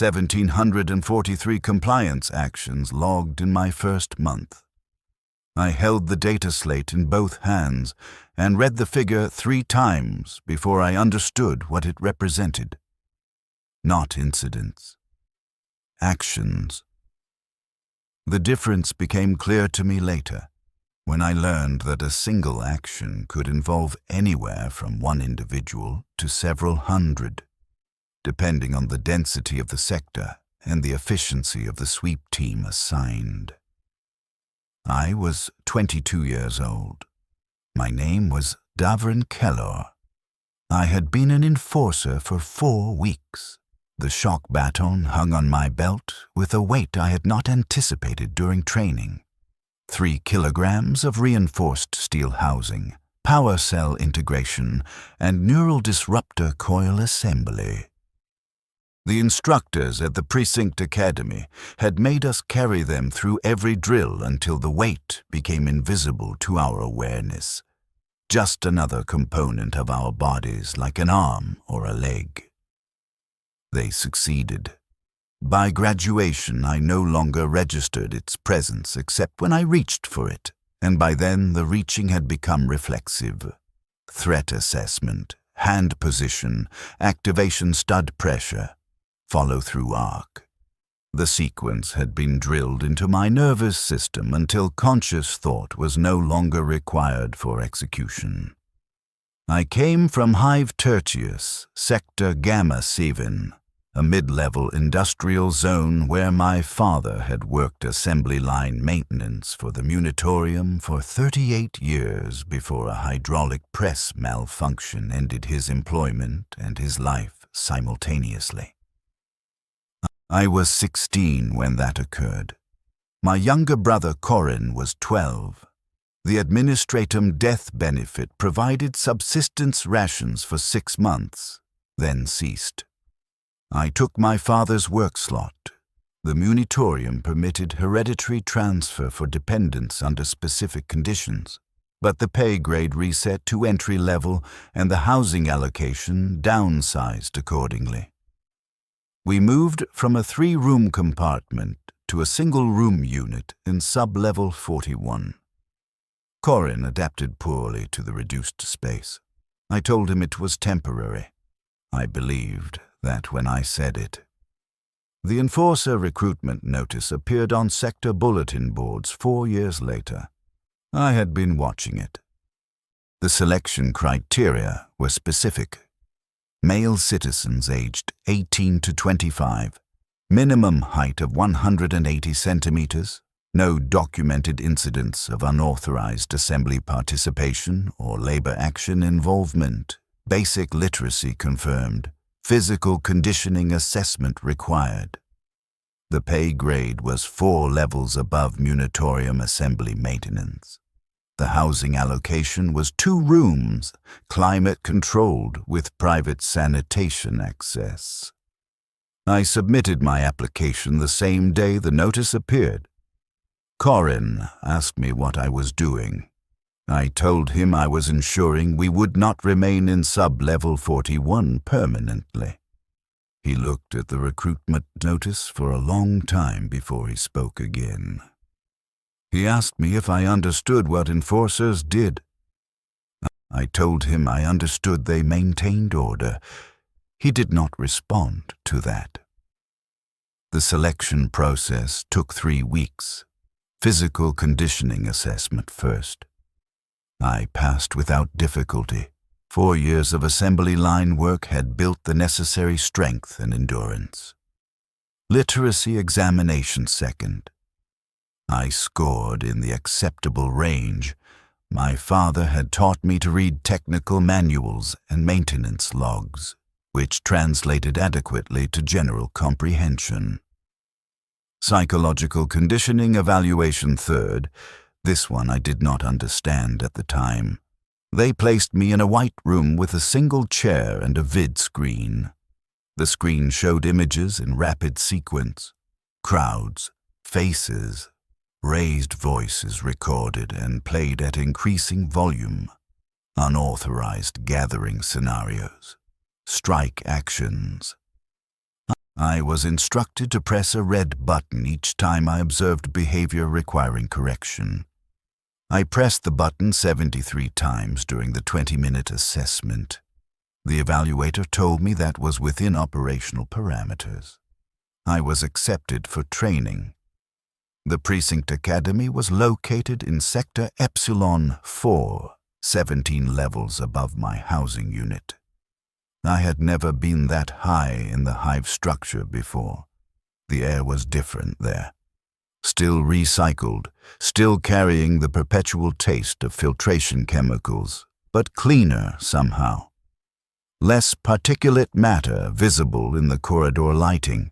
1,743 compliance actions logged in my first month. I held the data slate in both hands and read the figure 3 times before I understood what it represented. Not incidents. Actions. The difference became clear to me later, when I learned that a single action could involve anywhere from 1 individual to several hundred, depending on the density of the sector and the efficiency of the sweep team assigned. I was 22 years old. My name was Davrin Kellor. I had been an enforcer for 4 weeks. The shock baton hung on my belt with a weight I had not anticipated during training. 3 kilograms of reinforced steel housing, power cell integration, and neural disruptor coil assembly. The instructors at the Precinct Academy had made us carry them through every drill until the weight became invisible to our awareness. Just another component of our bodies, like an arm or a leg. They succeeded. By graduation, I no longer registered its presence except when I reached for it, and by then the reaching had become reflexive. Threat assessment, hand position, activation stud pressure, follow-through arc. The sequence had been drilled into my nervous system until conscious thought was no longer required for execution. I came from Hive Tertius, Sector Gamma Seven, a mid-level industrial zone where my father had worked assembly line maintenance for the munitorium for 38 years before a hydraulic press malfunction ended his employment and his life simultaneously. I was 16 when that occurred. My younger brother Corin was 12. The administratum death benefit provided subsistence rations for 6 months, then ceased. I took my father's work slot. The munitorium permitted hereditary transfer for dependents under specific conditions, but the pay grade reset to entry level and the housing allocation downsized accordingly. We moved from a 3-room compartment to a single-room unit in sub-level 41. Corin adapted poorly to the reduced space. I told him it was temporary. I believed that when I said it. The enforcer recruitment notice appeared on sector bulletin boards 4 years later. I had been watching it. The selection criteria were specific. Male citizens aged 18 to 25, minimum height of 180 centimeters, no documented incidents of unauthorized assembly participation or labor action involvement, basic literacy confirmed, physical conditioning assessment required. The pay grade was 4 levels above munitorium assembly maintenance. The housing allocation was 2 rooms, climate-controlled with private sanitation access. I submitted my application the same day the notice appeared. Corin asked me what I was doing. I told him I was ensuring we would not remain in sub-level 41 permanently. He looked at the recruitment notice for a long time before he spoke again. He asked me if I understood what enforcers did. I told him I understood they maintained order. He did not respond to that. The selection process took 3 weeks. Physical conditioning assessment first. I passed without difficulty. 4 years of assembly line work had built the necessary strength and endurance. Literacy examination second. I scored in the acceptable range. My father had taught me to read technical manuals and maintenance logs, which translated adequately to general comprehension. Psychological conditioning evaluation third. This one I did not understand at the time. They placed me in a white room with a single chair and a vid screen. The screen showed images in rapid sequence, crowds, faces, raised voices recorded and played at increasing volume, unauthorized gathering scenarios, strike actions. I was instructed to press a red button each time I observed behavior requiring correction. I pressed the button 73 times during the 20-minute assessment. The evaluator told me that was within operational parameters. I was accepted for training. The Precinct Academy was located in Sector Epsilon 4, 17 levels above my housing unit. I had never been that high in the hive structure before. The air was different there. Still recycled, still carrying the perpetual taste of filtration chemicals, but cleaner somehow. Less particulate matter visible in the corridor lighting.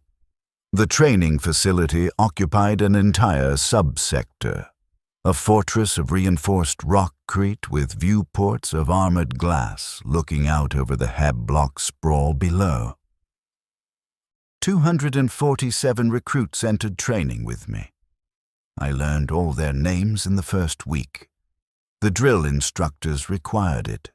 The training facility occupied an entire subsector, a fortress of reinforced rockcrete with viewports of armored glass looking out over the Hab block sprawl below. 247 recruits entered training with me. I learned all their names in the first week. The drill instructors required it.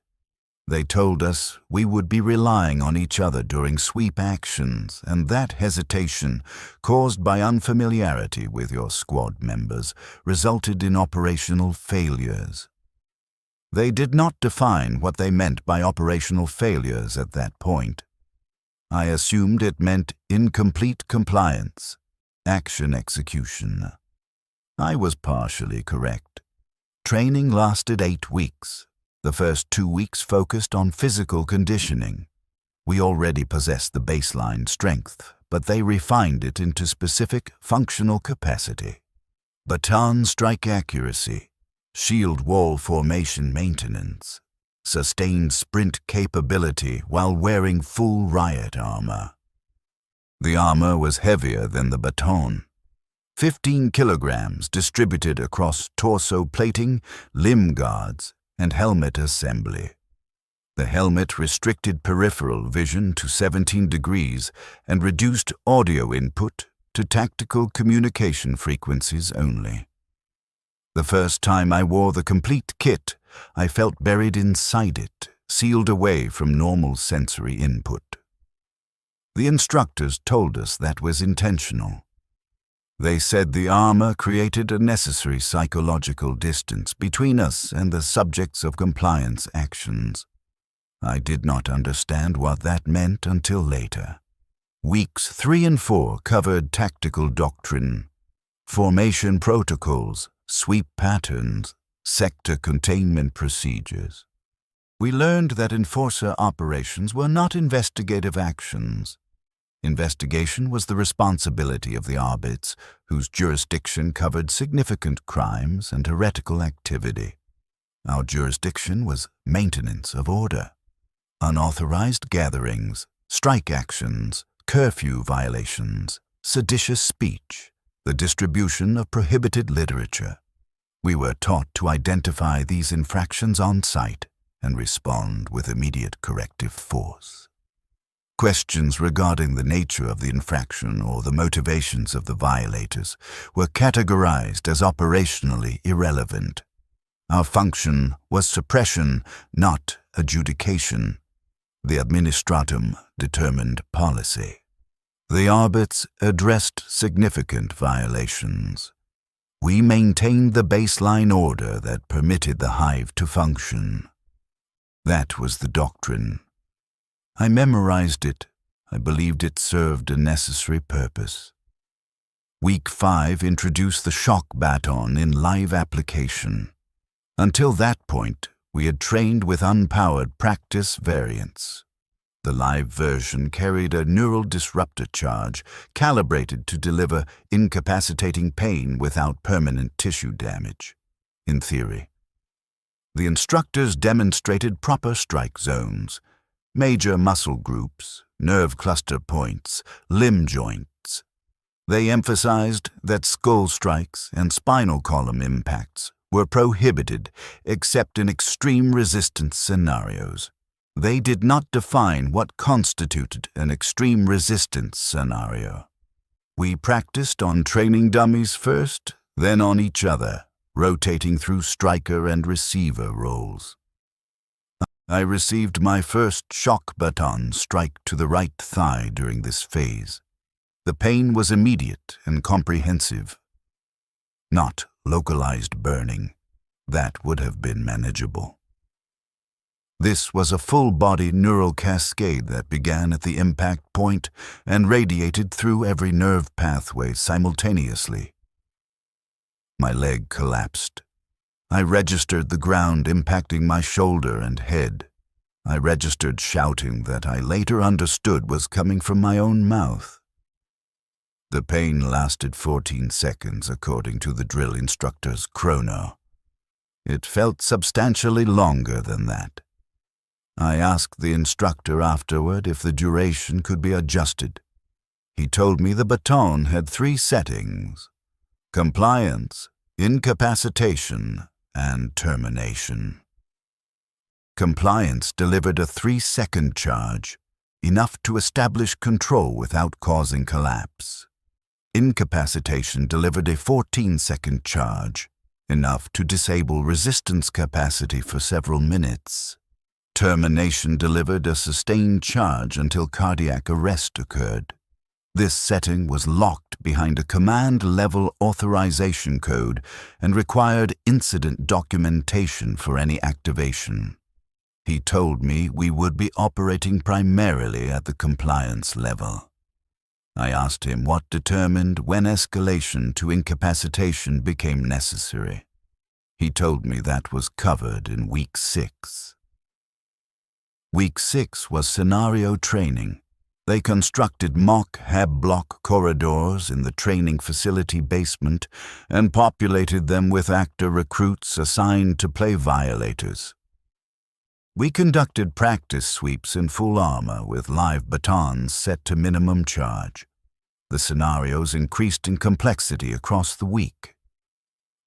They told us we would be relying on each other during sweep actions, and that hesitation, caused by unfamiliarity with your squad members, resulted in operational failures. They did not define what they meant by operational failures at that point. I assumed it meant incomplete compliance, action execution. I was partially correct. Training lasted 8 weeks. The first 2 weeks focused on physical conditioning. We already possessed the baseline strength, but they refined it into specific functional capacity. Baton strike accuracy, shield wall formation maintenance, sustained sprint capability while wearing full Riot armor. The armor was heavier than the baton. 15 kilograms distributed across torso plating, limb guards, and helmet assembly. The helmet restricted peripheral vision to 17 degrees and reduced audio input to tactical communication frequencies only. The first time I wore the complete kit, I felt buried inside it, sealed away from normal sensory input. The instructors told us that was intentional. They said the armor created a necessary psychological distance between us and the subjects of compliance actions. I did not understand what that meant until later. Weeks 3 and 4 covered tactical doctrine, formation protocols, sweep patterns, sector containment procedures. We learned that enforcer operations were not investigative actions. Investigation was the responsibility of the arbits, whose jurisdiction covered significant crimes and heretical activity. Our jurisdiction was maintenance of order. Unauthorized gatherings, strike actions, curfew violations, seditious speech, the distribution of prohibited literature. We were taught to identify these infractions on site and respond with immediate corrective force. Questions regarding the nature of the infraction or the motivations of the violators were categorized as operationally irrelevant. Our function was suppression, not adjudication. The administratum determined policy. The arbits addressed significant violations. We maintained the baseline order that permitted the hive to function. That was the doctrine. I memorized it. I believed it served a necessary purpose. Week 5 introduced the shock baton in live application. Until that point, we had trained with unpowered practice variants. The live version carried a neural disruptor charge calibrated to deliver incapacitating pain without permanent tissue damage, in theory. The instructors demonstrated proper strike zones, major muscle groups, nerve cluster points, limb joints. They emphasized that skull strikes and spinal column impacts were prohibited except in extreme resistance scenarios. They did not define what constituted an extreme resistance scenario. We practiced on training dummies first, then on each other, rotating through striker and receiver roles. I received my first shock baton strike to the right thigh during this phase. The pain was immediate and comprehensive. Not localized burning. That would have been manageable. This was a full-body neural cascade that began at the impact point and radiated through every nerve pathway simultaneously. My leg collapsed. I registered the ground impacting my shoulder and head. I registered shouting that I later understood was coming from my own mouth. The pain lasted 14 seconds according to the drill instructor's chrono. It felt substantially longer than that. I asked the instructor afterward if the duration could be adjusted. He told me the baton had 3 settings: compliance, incapacitation, and termination. Compliance delivered a 3-second charge, enough to establish control without causing collapse. Incapacitation delivered a 14-second charge, enough to disable resistance capacity for several minutes. Termination delivered a sustained charge until cardiac arrest occurred. This setting was locked behind a command-level authorization code and required incident documentation for any activation. He told me we would be operating primarily at the compliance level. I asked him what determined when escalation to incapacitation became necessary. He told me that was covered in Week 6. Week 6 was scenario training. They constructed mock hab-block corridors in the training facility basement and populated them with actor recruits assigned to play violators. We conducted practice sweeps in full armor with live batons set to minimum charge. The scenarios increased in complexity across the week.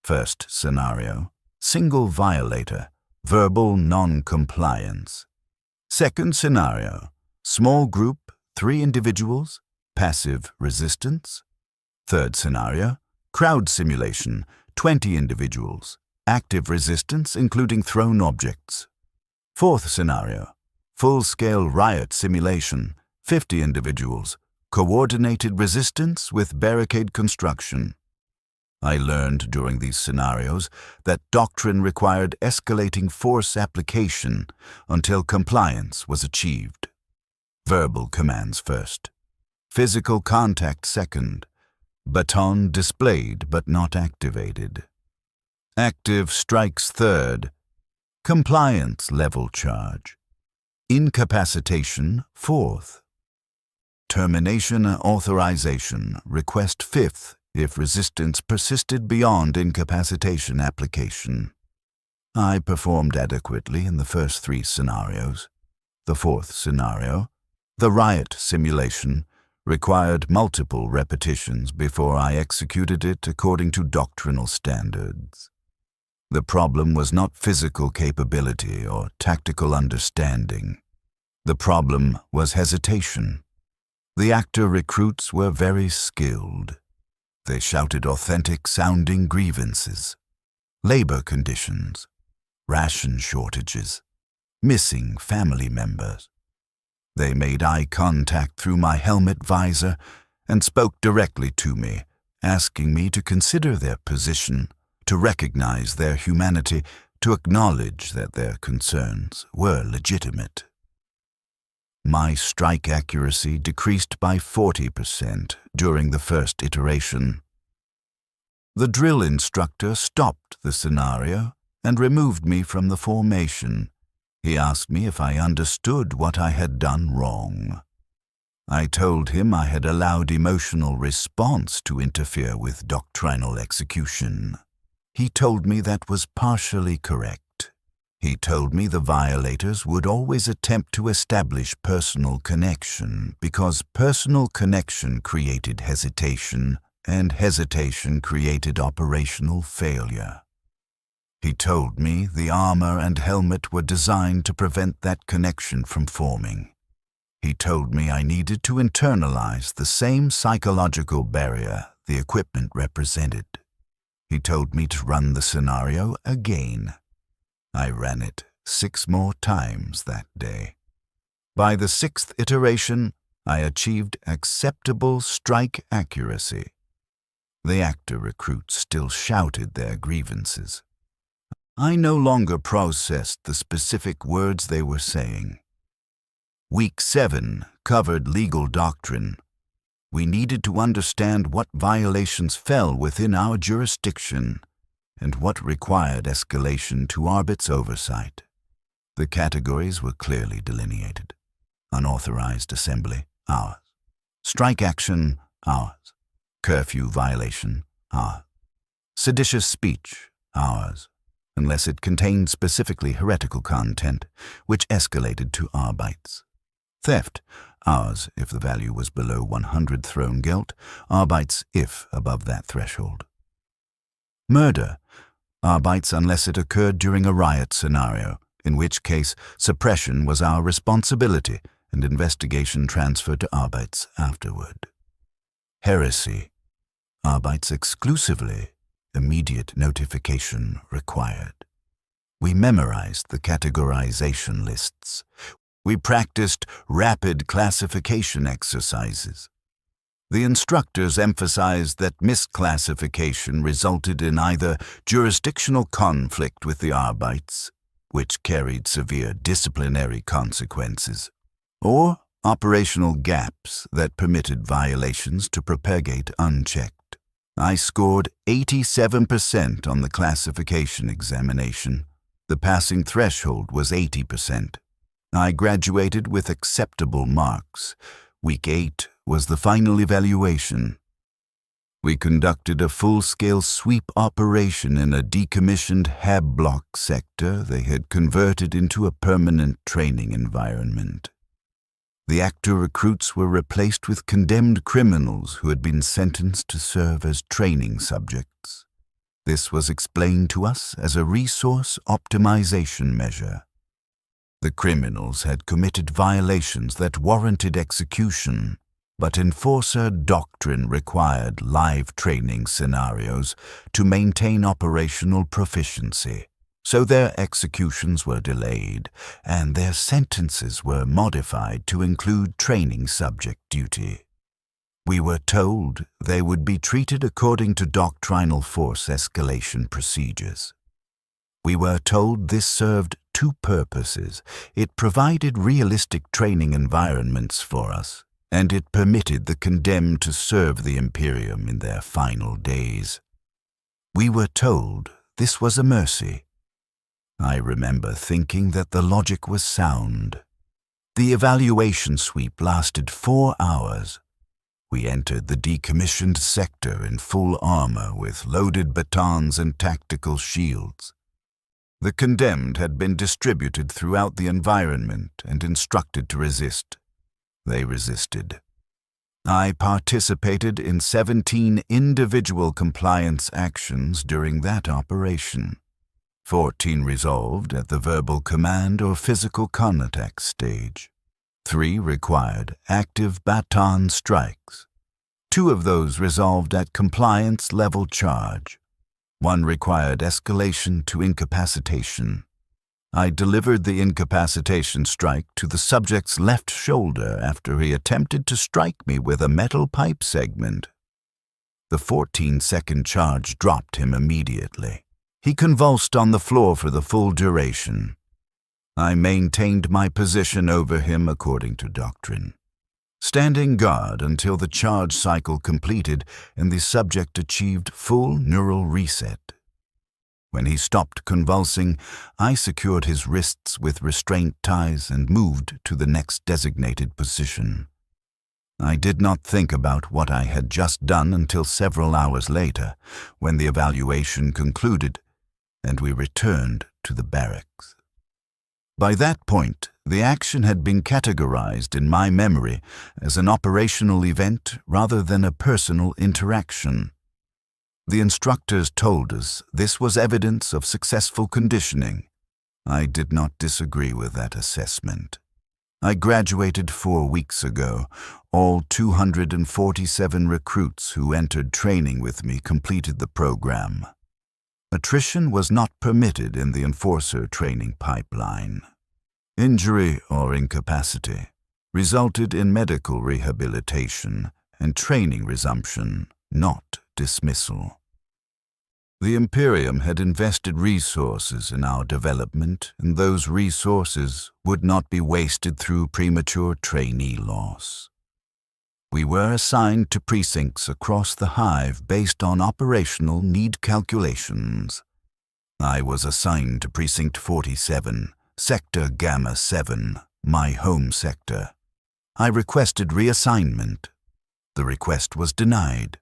First scenario, single violator, verbal non-compliance. Second scenario, small group, 3 individuals, passive resistance. Third scenario, crowd simulation, 20 individuals, active resistance including thrown objects. Fourth scenario, full-scale riot simulation, 50 individuals, coordinated resistance with barricade construction. I learned during these scenarios that doctrine required escalating force application until compliance was achieved. Verbal commands first, physical contact second, baton displayed but not activated. Active strikes third, compliance level charge. Incapacitation fourth. Termination authorization request fifth if resistance persisted beyond incapacitation application. I performed adequately in the first 3 scenarios. The fourth scenario, the riot simulation, required multiple repetitions before I executed it according to doctrinal standards. The problem was not physical capability or tactical understanding. The problem was hesitation. The actor recruits were very skilled. They shouted authentic-sounding grievances, labor conditions, ration shortages, missing family members. They made eye contact through my helmet visor and spoke directly to me, asking me to consider their position, to recognize their humanity, to acknowledge that their concerns were legitimate. My strike accuracy decreased by 40% during the first iteration. The drill instructor stopped the scenario and removed me from the formation. He asked me if I understood what I had done wrong. I told him I had allowed emotional response to interfere with doctrinal execution. He told me that was partially correct. He told me the violators would always attempt to establish personal connection because personal connection created hesitation, and hesitation created operational failure. He told me the armor and helmet were designed to prevent that connection from forming. He told me I needed to internalize the same psychological barrier the equipment represented. He told me to run the scenario again. I ran it 6 more times that day. By the 6th iteration, I achieved acceptable strike accuracy. The actor recruits still shouted their grievances. I no longer processed the specific words they were saying. Week 7 covered legal doctrine. We needed to understand what violations fell within our jurisdiction and what required escalation to Arbit's oversight. The categories were clearly delineated. Unauthorized assembly, ours. Strike action, ours. Curfew violation, ours. Seditious speech, ours, unless it contained specifically heretical content, which escalated to Arbeits. Theft, ours if the value was below 100 thrown geld, Arbeits if above that threshold. Murder, Arbeits unless it occurred during a riot scenario, in which case suppression was our responsibility and investigation transferred to Arbeits afterward. Heresy, Arbeits exclusively, immediate notification required. We memorized the categorization lists. We practiced rapid classification exercises. The instructors emphasized that misclassification resulted in either jurisdictional conflict with the Arbeits, which carried severe disciplinary consequences, or operational gaps that permitted violations to propagate unchecked. I scored 87% on the classification examination. The passing threshold was 80%. I graduated with acceptable marks. Week 8 was the final evaluation. We conducted a full-scale sweep operation in a decommissioned Hab block sector they had converted into a permanent training environment. The actor recruits were replaced with condemned criminals who had been sentenced to serve as training subjects. This was explained to us as a resource optimization measure. The criminals had committed violations that warranted execution, but enforcer doctrine required live training scenarios to maintain operational proficiency, so their executions were delayed and their sentences were modified to include training subject duty. We were told they would be treated according to doctrinal force escalation procedures. We were told this served two purposes. It provided realistic training environments for us, and it permitted the condemned to serve the Imperium in their final days. We were told this was a mercy. I remember thinking that the logic was sound. The evaluation sweep lasted 4 hours. We entered the decommissioned sector in full armor with loaded batons and tactical shields. The condemned had been distributed throughout the environment and instructed to resist. They resisted. I participated in 17 individual compliance actions during that operation. 14 resolved at the verbal command or physical contact stage. 3 required active baton strikes. 2 of those resolved at compliance level charge. 1 required escalation to incapacitation. I delivered the incapacitation strike to the subject's left shoulder after he attempted to strike me with a metal pipe segment. The 14-second charge dropped him immediately. He convulsed on the floor for the full duration. I maintained my position over him according to doctrine, standing guard until the charge cycle completed and the subject achieved full neural reset. When he stopped convulsing, I secured his wrists with restraint ties and moved to the next designated position. I did not think about what I had just done until several hours later, when the evaluation concluded and we returned to the barracks. By that point, the action had been categorized in my memory as an operational event rather than a personal interaction. The instructors told us this was evidence of successful conditioning. I did not disagree with that assessment. I graduated 4 weeks ago. All 247 recruits who entered training with me completed the program. Attrition was not permitted in the enforcer training pipeline. Injury or incapacity, resulted in medical rehabilitation and training resumption, not dismissal. The Imperium had invested resources in our development, and those resources would not be wasted through premature trainee loss. We were assigned to precincts across the hive based on operational need calculations. I was assigned to Precinct 47, Sector Gamma 7, my home sector. I requested reassignment. The request was denied.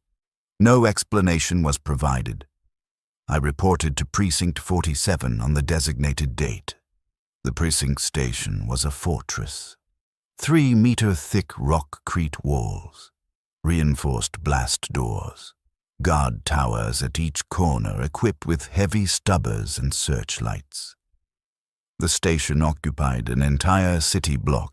No explanation was provided. I reported to Precinct 47 on the designated date. The precinct station was a fortress. 3-meter-thick rockcrete walls, reinforced blast doors, guard towers at each corner equipped with heavy stubbers and searchlights. The station occupied an entire city block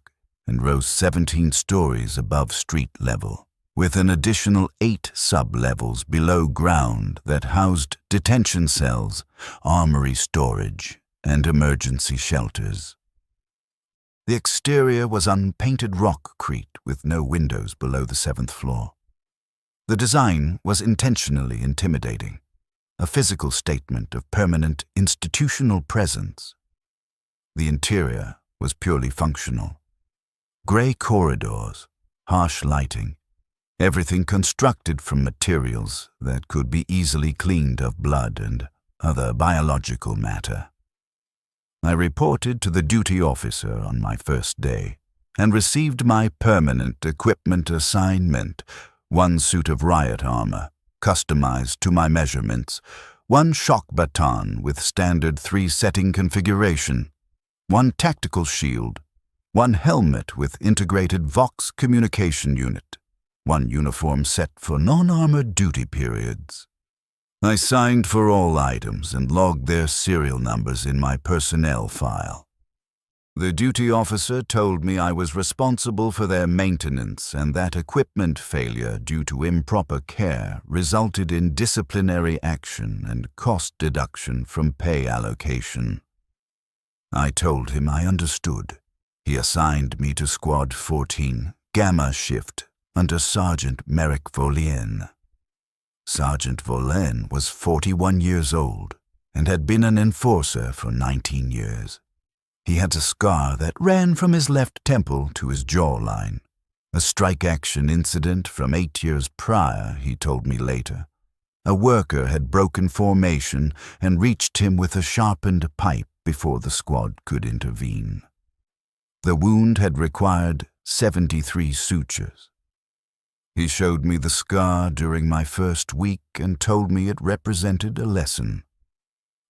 and rose 17 stories above street level, with an additional 8 sub-levels below ground that housed detention cells, armory storage, and emergency shelters. The exterior was unpainted rockcrete with no windows below the 7th floor. The design was intentionally intimidating, a physical statement of permanent institutional presence. The interior was purely functional. Gray corridors, harsh lighting, everything constructed from materials that could be easily cleaned of blood and other biological matter. I reported to the duty officer on my first day and received my permanent equipment assignment: 1 suit of Riot armor, customized to my measurements, 1 shock baton with standard 3-setting configuration, 1 tactical shield, 1 helmet with integrated Vox communication unit, 1 uniform set for non-armored duty periods. I signed for all items and logged their serial numbers in my personnel file. The duty officer told me I was responsible for their maintenance and that equipment failure due to improper care resulted in disciplinary action and cost deduction from pay allocation. I told him I understood. He assigned me to Squad 14, Gamma Shift, under Sergeant Merrick Volien. Sergeant Volien was 41 years old and had been an enforcer for 19 years. He had a scar that ran from his left temple to his jawline, a strike-action incident from 8 years prior, he told me later. A worker had broken formation and reached him with a sharpened pipe before the squad could intervene. The wound had required 73 sutures. He showed me the scar during my first week and told me it represented a lesson.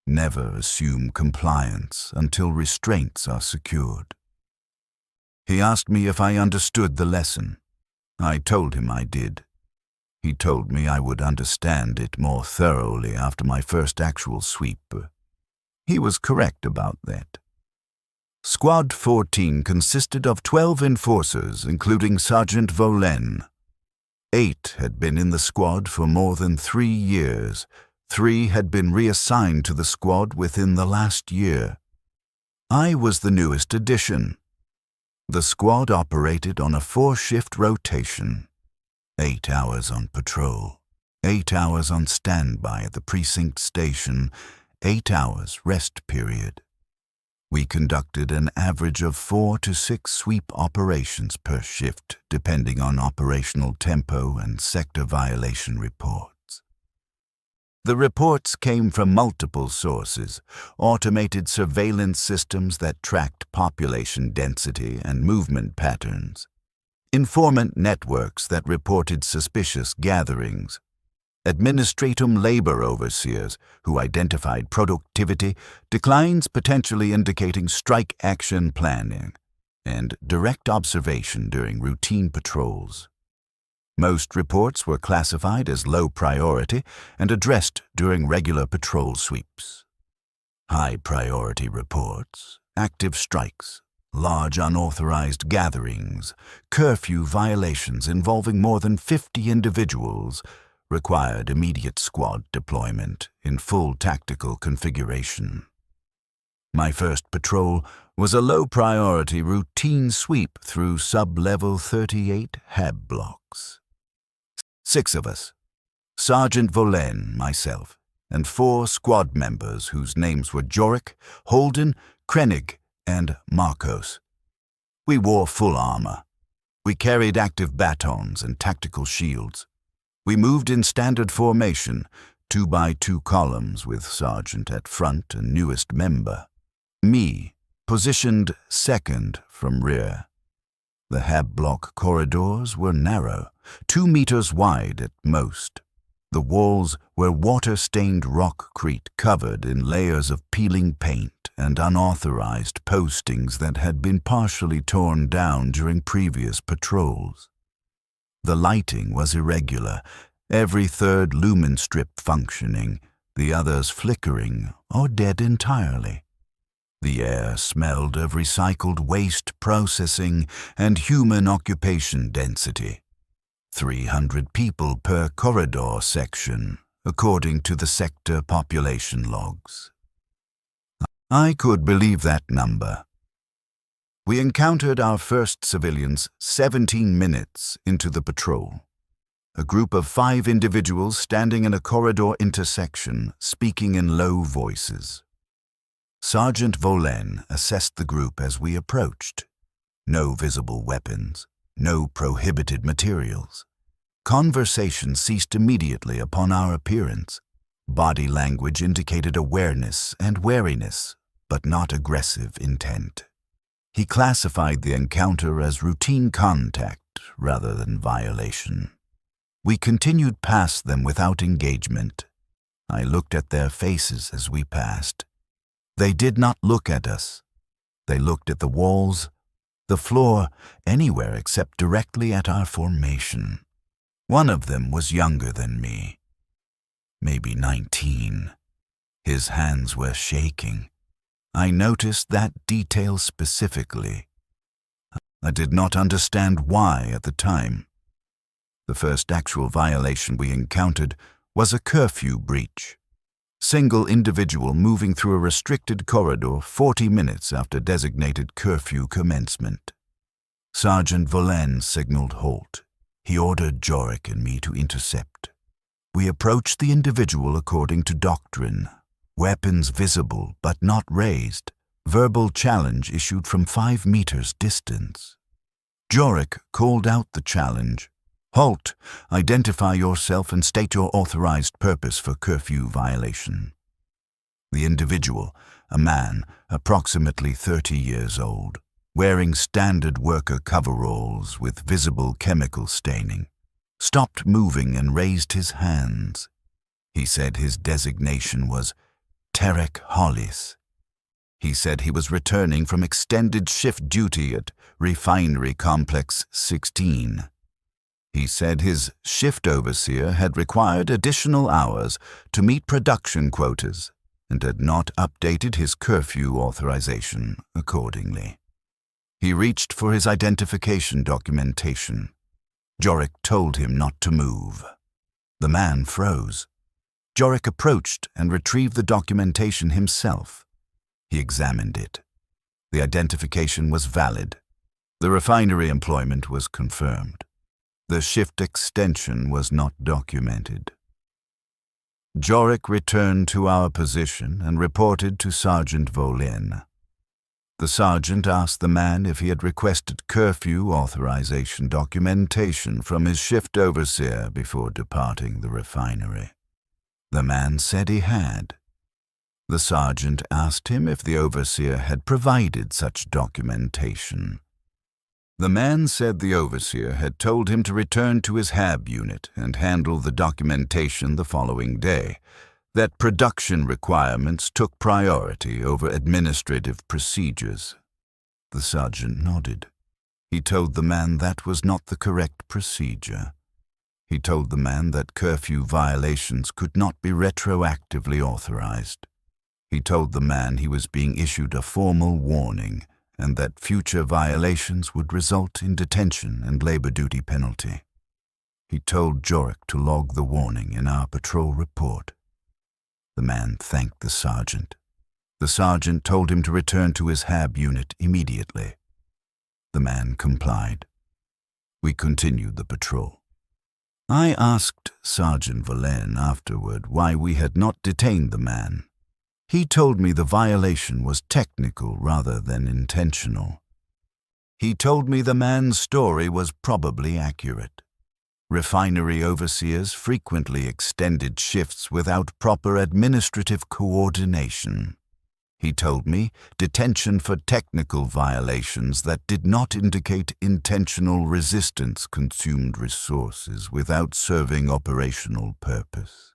Never assume compliance until restraints are secured. He asked me if I understood the lesson. I told him I did. He told me I would understand it more thoroughly after my first actual sweep. He was correct about that. Squad 14 consisted of 12 enforcers, including Sergeant Volien. 8 had been in the squad for more than 3 years. 3 had been reassigned to the squad within the last year. I was the newest addition. The squad operated on a 4-shift rotation. 8 hours on patrol, 8 hours on standby at the precinct station, 8 hours rest period. We conducted an average of 4 to 6 sweep operations per shift, depending on operational tempo and sector violation reports. The reports came from multiple sources: automated surveillance systems that tracked population density and movement patterns, informant networks that reported suspicious gatherings, administratum labor overseers who identified productivity declines potentially indicating strike action planning, and direct observation during routine patrols. Most reports were classified as low priority and addressed during regular patrol sweeps. High priority reports, active strikes, large unauthorized gatherings, curfew violations involving more than 50 individuals required immediate squad deployment in full tactical configuration. My first patrol was a low-priority routine sweep through sub-level 38 HAB blocks. 6 of us, Sergeant Volen, myself, and 4 squad members whose names were Jorik, Holden, Krennig, and Marcos. We wore full armor. We carried active batons and tactical shields. We moved in standard formation, 2 by 2 columns with Sergeant at front and newest member. Me, positioned second from rear. The HAB block corridors were narrow, 2 meters wide at most. The walls were water-stained rockcrete covered in layers of peeling paint and unauthorized postings that had been partially torn down during previous patrols. The lighting was irregular, every third lumen strip functioning, the others flickering or dead entirely. The air smelled of recycled waste processing and human occupation density. 300 people per corridor section, according to the sector population logs. I could believe that number. We encountered our first civilians 17 minutes into the patrol. A group of 5 individuals standing in a corridor intersection, speaking in low voices. Sergeant Volen assessed the group as we approached. No visible weapons, no prohibited materials. Conversation ceased immediately upon our appearance. Body language indicated awareness and wariness, but not aggressive intent. He classified the encounter as routine contact rather than violation. We continued past them without engagement. I looked at their faces as we passed. They did not look at us. They looked at the walls, the floor, anywhere except directly at our formation. One of them was younger than me, maybe 19. His hands were shaking. I noticed that detail specifically. I did not understand why at the time. The first actual violation we encountered was a curfew breach. Single individual moving through a restricted corridor 40 minutes after designated curfew commencement. Sergeant Volen signaled halt. He ordered Jorik and me to intercept. We approached the individual according to doctrine. Weapons visible but not raised. Verbal challenge issued from 5 meters distance. Jorik called out the challenge. Halt! Identify yourself and state your authorized purpose for curfew violation. The individual, a man, approximately 30 years old, wearing standard worker coveralls with visible chemical staining, stopped moving and raised his hands. He said his designation was Terek Hollis. He said he was returning from extended shift duty at Refinery Complex 16. He said his shift overseer had required additional hours to meet production quotas and had not updated his curfew authorization accordingly. He reached for his identification documentation. Jorik told him not to move. The man froze. Jorik approached and retrieved the documentation himself. He examined it. The identification was valid. The refinery employment was confirmed. The shift extension was not documented. Jorik returned to our position and reported to Sergeant Volen. The sergeant asked the man if he had requested curfew authorization documentation from his shift overseer before departing the refinery. The man said he had. The sergeant asked him if the overseer had provided such documentation. The man said the overseer had told him to return to his HAB unit and handle the documentation the following day, that production requirements took priority over administrative procedures. The sergeant nodded. He told the man that was not the correct procedure. He told the man that curfew violations could not be retroactively authorized. He told the man he was being issued a formal warning and that future violations would result in detention and labor duty penalty. He told Jorik to log the warning in our patrol report. The man thanked the sergeant. The sergeant told him to return to his HAB unit immediately. The man complied. We continued the patrol. I asked Sergeant Verlaine afterward why we had not detained the man. He told me the violation was technical rather than intentional. He told me the man's story was probably accurate. Refinery overseers frequently extended shifts without proper administrative coordination. He told me detention for technical violations that did not indicate intentional resistance consumed resources without serving operational purpose.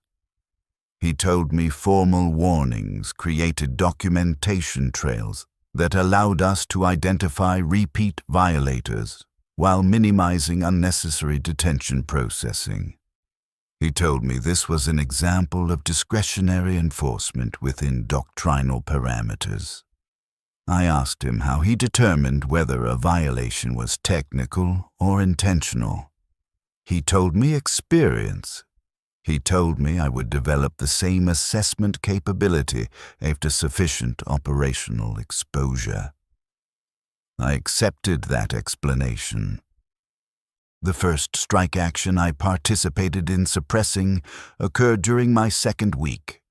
He told me formal warnings created documentation trails that allowed us to identify repeat violators while minimizing unnecessary detention processing. He told me this was an example of discretionary enforcement within doctrinal parameters. I asked him how he determined whether a violation was technical or intentional. He told me experience. He told me I would develop the same assessment capability after sufficient operational exposure. I accepted that explanation. The first strike action I participated in suppressing occurred during my second week.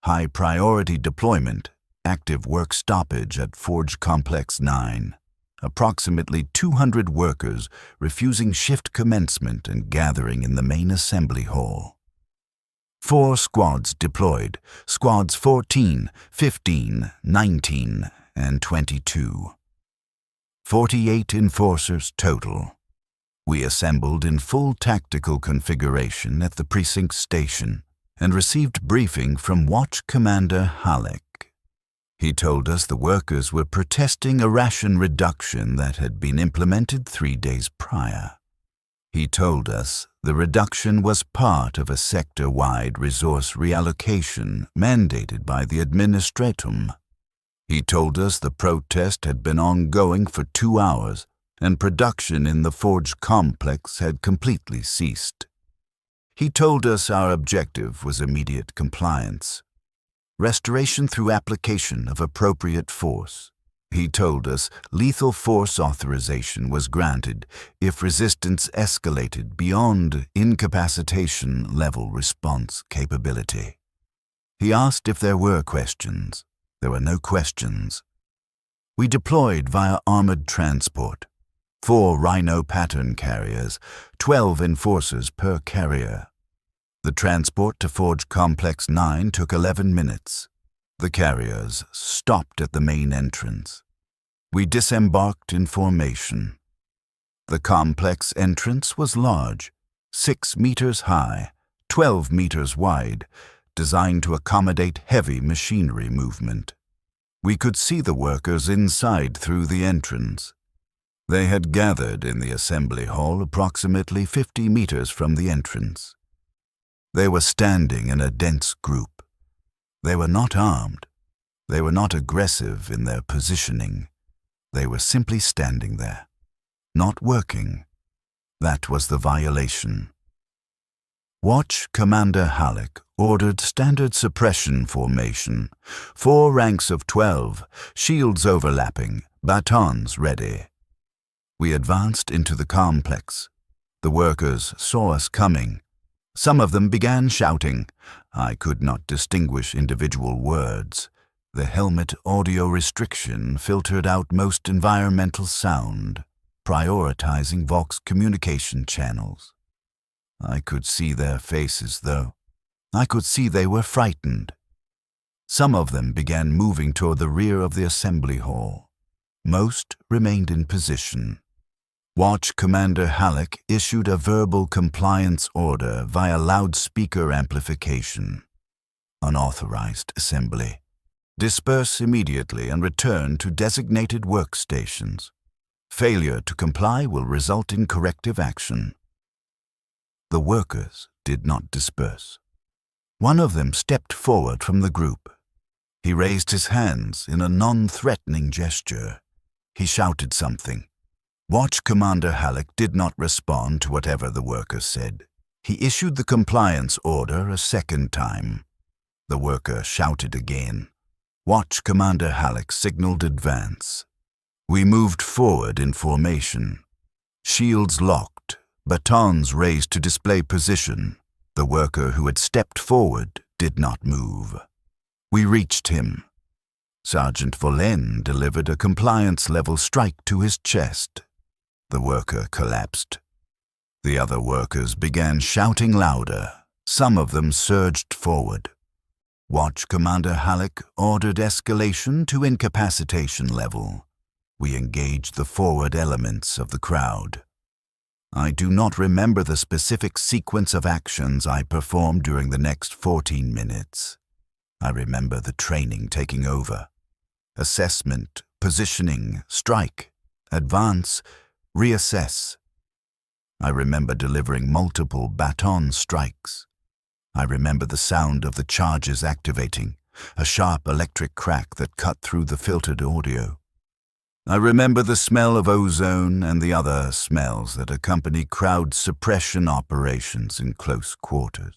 High priority deployment, active work stoppage at Forge Complex 9. Approximately 200 workers refusing shift commencement and gathering in the main assembly hall. 4 squads deployed, squads 14, 15, 19, and 22. 48 enforcers total. We assembled in full tactical configuration at the precinct station and received briefing from Watch Commander Halleck. He told us the workers were protesting a ration reduction that had been implemented 3 days prior. He told us the reduction was part of a sector-wide resource reallocation mandated by the Administratum. He told us the protest had been ongoing for 2 hours and production in the Forge complex had completely ceased. He told us our objective was immediate compliance, restoration through application of appropriate force. He told us lethal force authorization was granted if resistance escalated beyond incapacitation level response capability. He asked if there were questions. There were no questions. We deployed via armored transport. 4 Rhino pattern carriers, 12 enforcers per carrier. The transport to Forge Complex 9 took 11 minutes. The carriers stopped at the main entrance. We disembarked in formation. The complex entrance was large, 6 meters high, 12 meters wide, designed to accommodate heavy machinery movement. We could see the workers inside through the entrance. They had gathered in the assembly hall approximately 50 meters from the entrance. They were standing in a dense group. They were not armed. They were not aggressive in their positioning. They were simply standing there, not working. That was the violation. Watch Commander Halleck ordered standard suppression formation, 4 ranks of 12, shields overlapping, batons ready. We advanced into the complex. The workers saw us coming. Some of them began shouting. I could not distinguish individual words. The helmet audio restriction filtered out most environmental sound, prioritizing Vox communication channels. I could see their faces, though. I could see they were frightened. Some of them began moving toward the rear of the assembly hall. Most remained in position. Watch Commander Halleck issued a verbal compliance order via loudspeaker amplification. Unauthorized assembly. Disperse immediately and return to designated workstations. Failure to comply will result in corrective action. The workers did not disperse. One of them stepped forward from the group. He raised his hands in a non-threatening gesture. He shouted something. Watch Commander Halleck did not respond to whatever the worker said. He issued the compliance order a second time. The worker shouted again. Watch Commander Halleck signaled advance. We moved forward in formation. Shields locked, batons raised to display position. The worker who had stepped forward did not move. We reached him. Sergeant Vollen delivered a compliance-level strike to his chest. The worker collapsed. The other workers began shouting louder. Some of them surged forward. Watch Commander Halleck ordered escalation to incapacitation level. We engaged the forward elements of the crowd. I do not remember the specific sequence of actions I performed during the next 14 minutes. I remember the training taking over. Assessment, positioning, strike, advance, reassess. I remember delivering multiple baton strikes. I remember the sound of the charges activating, a sharp electric crack that cut through the filtered audio. I remember the smell of ozone and the other smells that accompany crowd suppression operations in close quarters.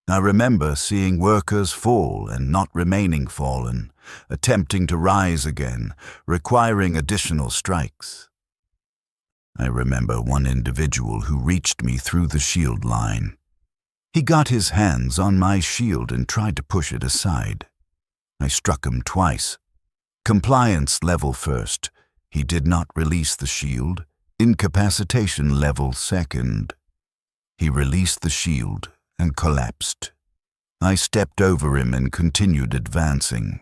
I remember seeing workers fall and not remaining fallen, attempting to rise again, requiring additional strikes. I remember one individual who reached me through the shield line. He got his hands on my shield and tried to push it aside. I struck him twice. Compliance level first. He did not release the shield. Incapacitation level second. He released the shield and collapsed. I stepped over him and continued advancing.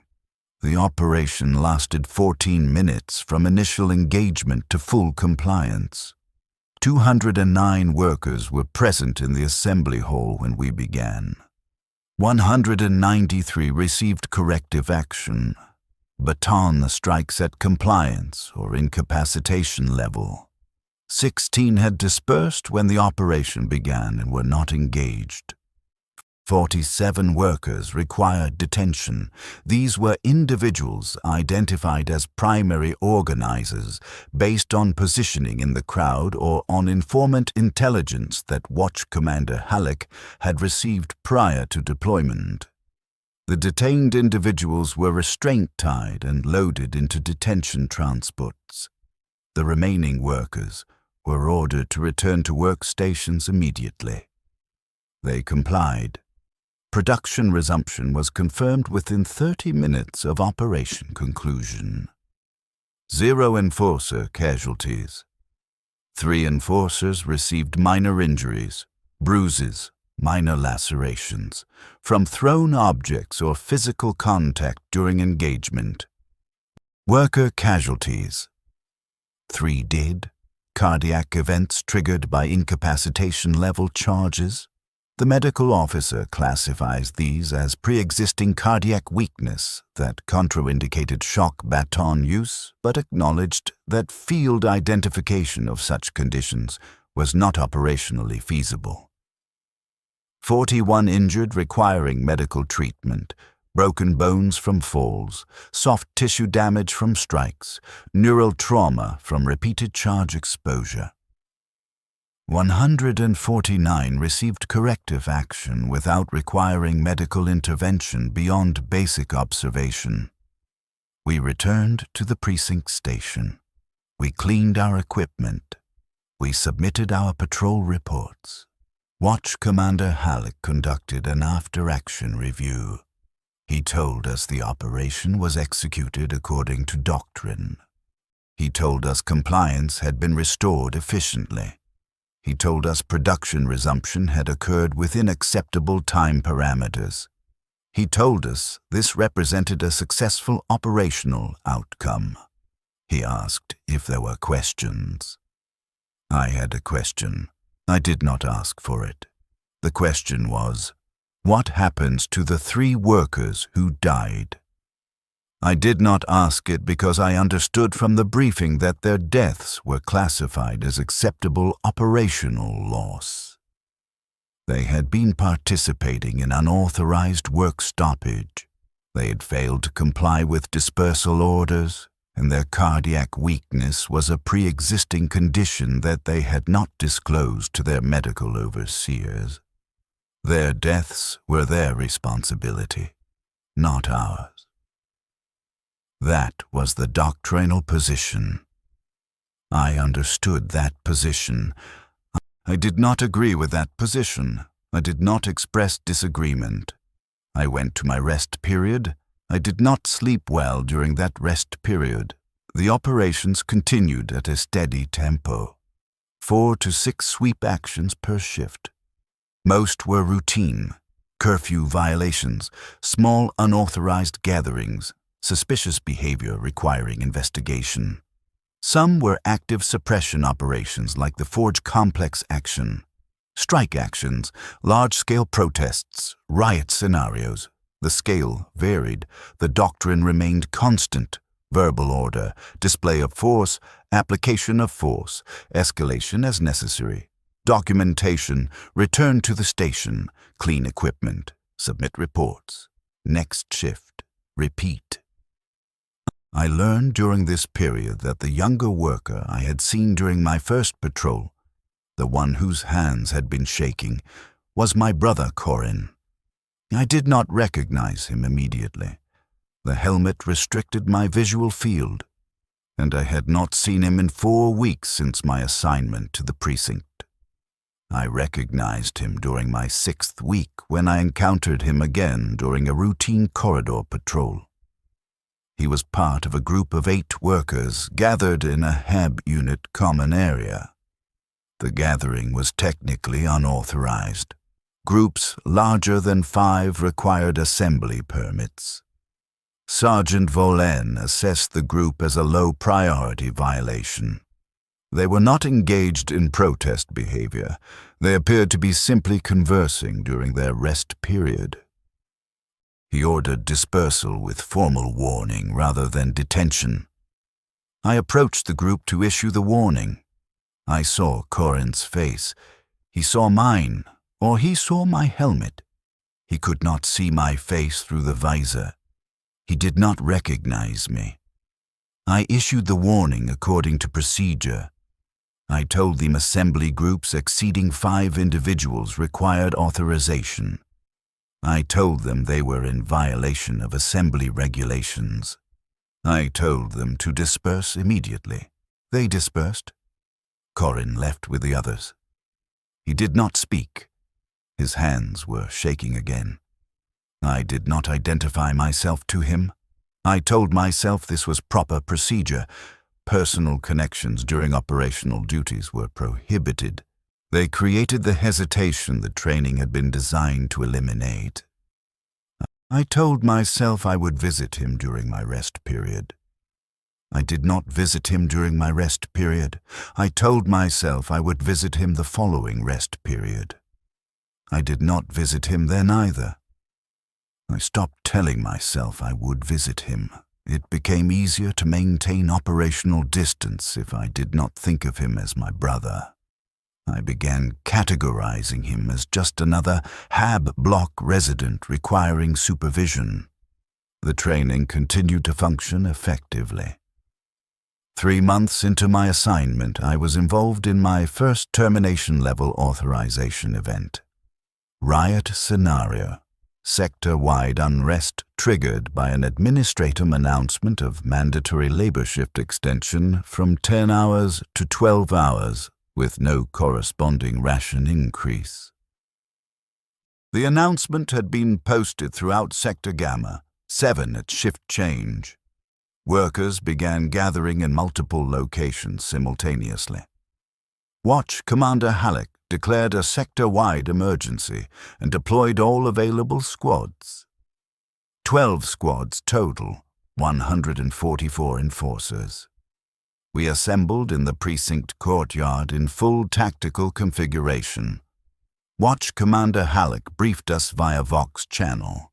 The operation lasted 14 minutes from initial engagement to full compliance. 209 workers were present in the assembly hall when we began. 193 received corrective action. Baton strikes at compliance or incapacitation level. 16 had dispersed when the operation began and were not engaged. 47 workers required detention. These were individuals identified as primary organizers based on positioning in the crowd or on informant intelligence that Watch Commander Halleck had received prior to deployment. The detained individuals were restraint-tied and loaded into detention transports. The remaining workers were ordered to return to workstations immediately. They complied. Production resumption was confirmed within 30 minutes of operation conclusion. 0 enforcer casualties. 3 enforcers received minor injuries, bruises, minor lacerations, from thrown objects or physical contact during engagement. Worker casualties. 3 dead, cardiac events triggered by incapacitation level charges. The medical officer classifies these as pre-existing cardiac weakness that contraindicated shock baton use, but acknowledged that field identification of such conditions was not operationally feasible. 41 injured requiring medical treatment, broken bones from falls, soft tissue damage from strikes, neural trauma from repeated charge exposure. 149 received corrective action without requiring medical intervention beyond basic observation. We returned to the precinct station. We cleaned our equipment. We submitted our patrol reports. Watch Commander Halleck conducted an after-action review. He told us the operation was executed according to doctrine. He told us compliance had been restored efficiently. He told us production resumption had occurred within acceptable time parameters. He told us this represented a successful operational outcome. He asked if there were questions. I had a question. I did not ask for it. The question was, what happens to the 3 workers who died? I did not ask it because I understood from the briefing that their deaths were classified as acceptable operational loss. They had been participating in unauthorized work stoppage. They had failed to comply with dispersal orders, and their cardiac weakness was a pre-existing condition that they had not disclosed to their medical overseers. Their deaths were their responsibility, not ours. That was the doctrinal position. I understood that position. I did not agree with that position. I did not express disagreement. I went to my rest period. I did not sleep well during that rest period. The operations continued at a steady tempo. 4 to 6 sweep actions per shift. Most were routine, curfew violations, small unauthorized gatherings, suspicious behavior requiring investigation. Some were active suppression operations like the Forge Complex action, strike actions, large-scale protests, riot scenarios. The scale varied. The doctrine remained constant. Verbal order, display of force, application of force, escalation as necessary, documentation, return to the station, clean equipment, submit reports, next shift, repeat. I learned during this period that the younger worker I had seen during my first patrol, the one whose hands had been shaking, was my brother Corin. I did not recognize him immediately. The helmet restricted my visual field, and I had not seen him in 4 weeks since my assignment to the precinct. I recognized him during my 6th week when I encountered him again during a routine corridor patrol. He was part of a group of 8 workers gathered in a HAB unit common area. The gathering was technically unauthorized. Groups larger than 5 required assembly permits. Sergeant Volen assessed the group as a low-priority violation. They were not engaged in protest behavior. They appeared to be simply conversing during their rest period. He ordered dispersal with formal warning rather than detention. I approached the group to issue the warning. I saw Corin's face. He saw mine, or he saw my helmet. He could not see my face through the visor. He did not recognize me. I issued the warning according to procedure. I told them assembly groups exceeding 5 individuals required authorization. I told them they were in violation of assembly regulations. I told them to disperse immediately. They dispersed. Corin left with the others. He did not speak. His hands were shaking again. I did not identify myself to him. I told myself this was proper procedure. Personal connections during operational duties were prohibited. They created the hesitation the training had been designed to eliminate. I told myself I would visit him during my rest period. I did not visit him during my rest period. I told myself I would visit him the following rest period. I did not visit him then either. I stopped telling myself I would visit him. It became easier to maintain operational distance if I did not think of him as my brother. I began categorizing him as just another HAB block resident requiring supervision. The training continued to function effectively. 3 months into my assignment, I was involved in my first termination-level authorization event. Riot scenario. Sector-wide unrest triggered by an administratum announcement of mandatory labor shift extension from 10 hours to 12 hours with no corresponding ration increase. The announcement had been posted throughout Sector Gamma, 7 at shift change. Workers began gathering in multiple locations simultaneously. Watch Commander Halleck declared a sector-wide emergency and deployed all available squads. 12 squads total, 144 enforcers. We assembled in the precinct courtyard in full tactical configuration. Watch Commander Halleck briefed us via Vox channel.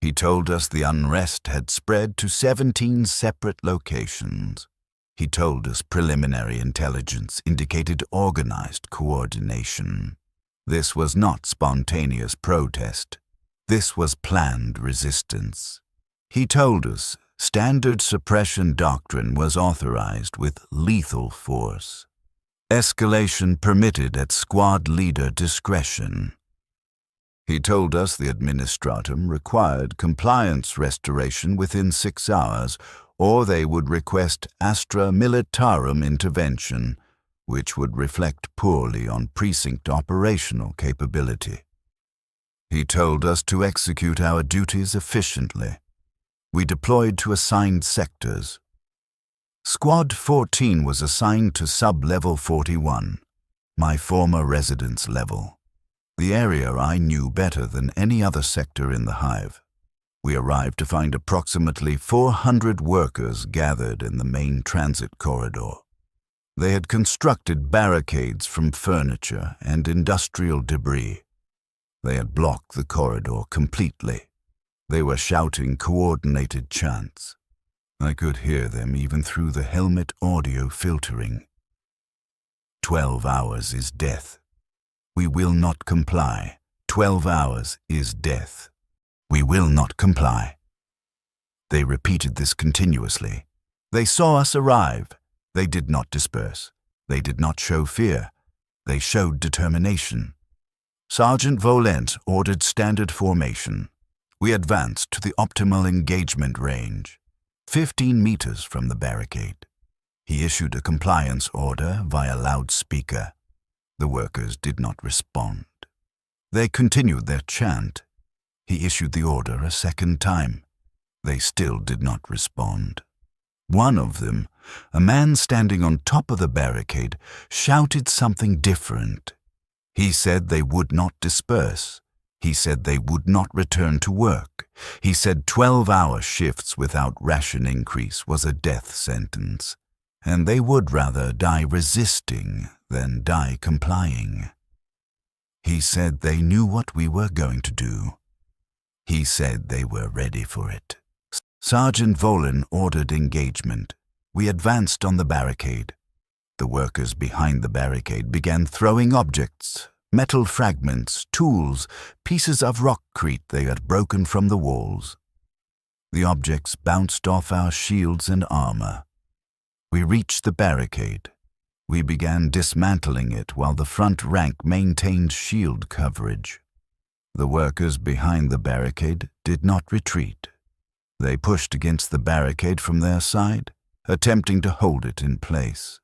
He told us the unrest had spread to 17 separate locations. He told us preliminary intelligence indicated organized coordination. This was not spontaneous protest. This was planned resistance. He told us standard suppression doctrine was authorized with lethal force. Escalation permitted at squad leader discretion. He told us the administratum required compliance restoration within 6 hours, or they would request astra militarum intervention, which would reflect poorly on precinct operational capability. He told us to execute our duties efficiently. We deployed to assigned sectors. Squad 14 was assigned to sub-level 41, my former residence level, the area I knew better than any other sector in the hive. We arrived to find approximately 400 workers gathered in the main transit corridor. They had constructed barricades from furniture and industrial debris. They had blocked the corridor completely. They were shouting coordinated chants. I could hear them even through the helmet audio filtering. 12 hours is death. We will not comply. 12 hours is death. We will not comply. They repeated this continuously. They saw us arrive. They did not disperse. They did not show fear. They showed determination. Sergeant Volent ordered standard formation. We advanced to the optimal engagement range, 15 meters from the barricade. He issued a compliance order via loudspeaker. The workers did not respond. They continued their chant. He issued the order a second time. They still did not respond. One of them, a man standing on top of the barricade, shouted something different. He said they would not disperse. He said they would not return to work. He said 12-hour shifts without ration increase was a death sentence, and they would rather die resisting than die complying. He said they knew what we were going to do. He said they were ready for it. Sergeant Volin ordered engagement. We advanced on the barricade. The workers behind the barricade began throwing objects, metal fragments, tools, pieces of rockcrete they had broken from the walls. The objects bounced off our shields and armor. We reached the barricade. We began dismantling it while the front rank maintained shield coverage. The workers behind the barricade did not retreat. They pushed against the barricade from their side, attempting to hold it in place.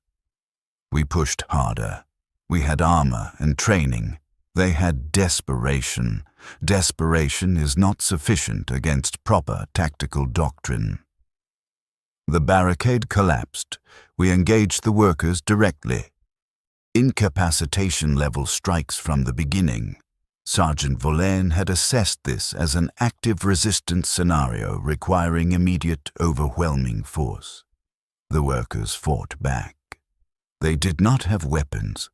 We pushed harder. We had armor and training. They had desperation. Desperation is not sufficient against proper tactical doctrine. The barricade collapsed. We engaged the workers directly. Incapacitation level strikes from the beginning. Sergeant Volin had assessed this as an active resistance scenario requiring immediate, overwhelming force. The workers fought back. They did not have weapons.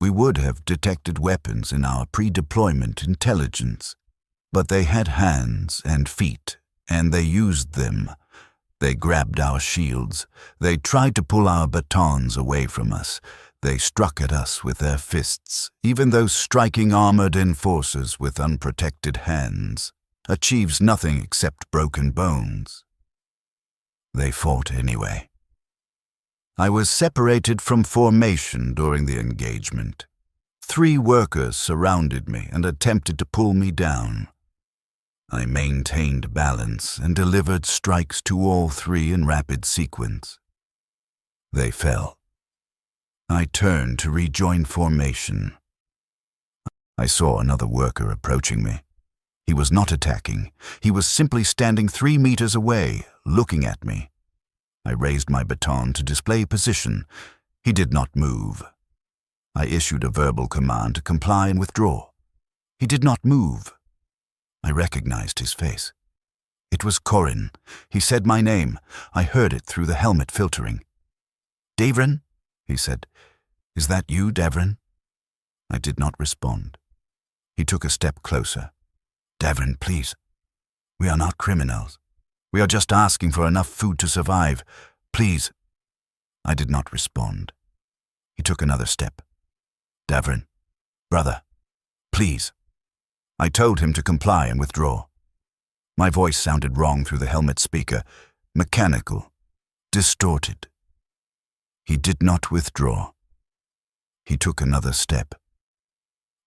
We would have detected weapons in our pre-deployment intelligence, but they had hands and feet, and they used them. They grabbed our shields. They tried to pull our batons away from us. They struck at us with their fists, even though striking armored enforcers with unprotected hands achieves nothing except broken bones. They fought anyway. I was separated from formation during the engagement. 3 workers surrounded me and attempted to pull me down. I maintained balance and delivered strikes to all 3 in rapid sequence. They fell. I turned to rejoin formation. I saw another worker approaching me. He was not attacking. He was simply standing 3 meters away, looking at me. I raised my baton to display position. He did not move. I issued a verbal command to comply and withdraw. He did not move. I recognized his face. It was Corin. He said my name. I heard it through the helmet filtering. "Davrin?" he said. "Is that you, Davrin?" I did not respond. He took a step closer. "Davrin, please. We are not criminals. We are just asking for enough food to survive. Please." I did not respond. He took another step. "Davrin, brother, please." I told him to comply and withdraw. My voice sounded wrong through the helmet speaker, mechanical, distorted. He did not withdraw. He took another step.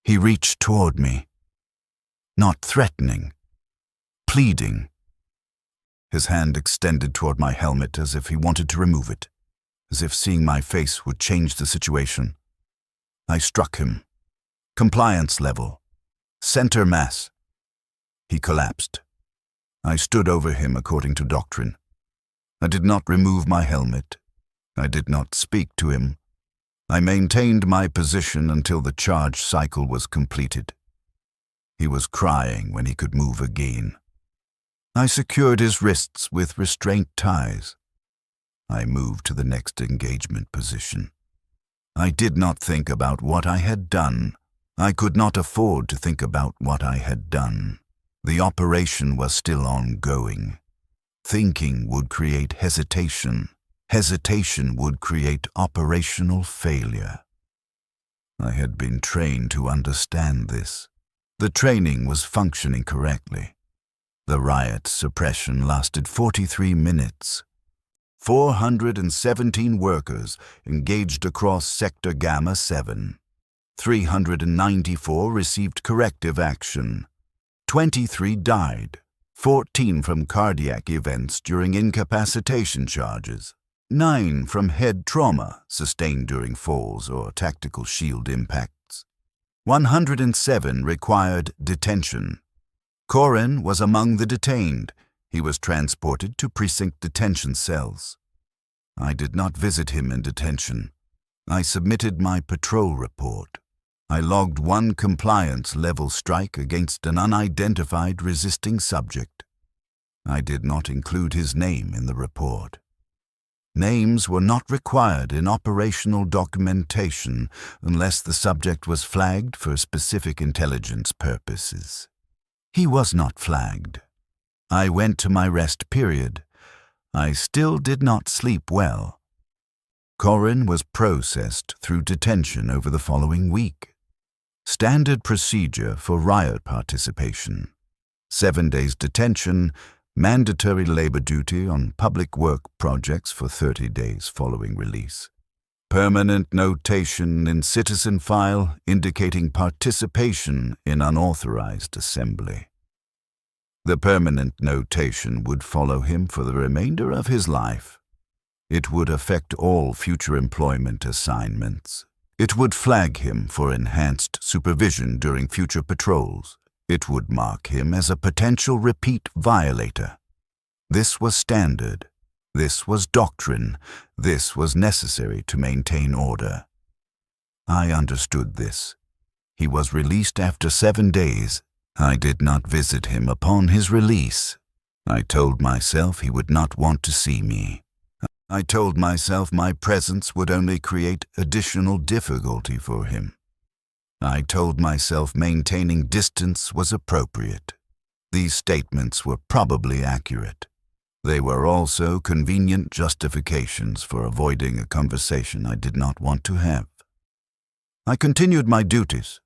He reached toward me. not threatening, pleading. His hand extended toward my helmet as if he wanted to remove it, as if seeing my face would change the situation. I struck him. Compliance level. Center mass. He collapsed. I stood over him according to doctrine. I did not remove my helmet. I did not speak to him. I maintained my position until the charge cycle was completed. He was crying when he could move again. I secured his wrists with restraint ties. I moved to the next engagement position. I did not think about what I had done. I could not afford to think about what I had done. The operation was still ongoing. Thinking would create hesitation. Hesitation would create operational failure. I had been trained to understand this. The training was functioning correctly. The riot suppression lasted 43 minutes. 417 workers engaged across Sector Gamma 7. 394 received corrective action. 23 died, 14 from cardiac events during incapacitation charges, 9 from head trauma sustained during falls or tactical shield impacts. 107 required detention. Corin was among the detained. He was transported to precinct detention cells. I did not visit him in detention. I submitted my patrol report. I logged 1 compliance level strike against an unidentified resisting subject. I did not include his name in the report. Names were not required in operational documentation unless the subject was flagged for specific intelligence purposes. He was not flagged. I went to my rest period. I still did not sleep well. Corin was processed through detention over the following week. Standard procedure for Riot participation. 7 days detention, mandatory labor duty on public work projects for 30 days following release. Permanent notation in citizen file indicating participation in unauthorized assembly. The permanent notation would follow him for the remainder of his life. It would affect all future employment assignments. It would flag him for enhanced supervision during future patrols. It would mark him as a potential repeat violator. This was standard. This was doctrine. This was necessary to maintain order. I understood this. He was released after 7 days. I did not visit him upon his release. I told myself he would not want to see me. I told myself my presence would only create additional difficulty for him. I told myself maintaining distance was appropriate. These statements were probably accurate. They were also convenient justifications for avoiding a conversation I did not want to have. I continued my duties.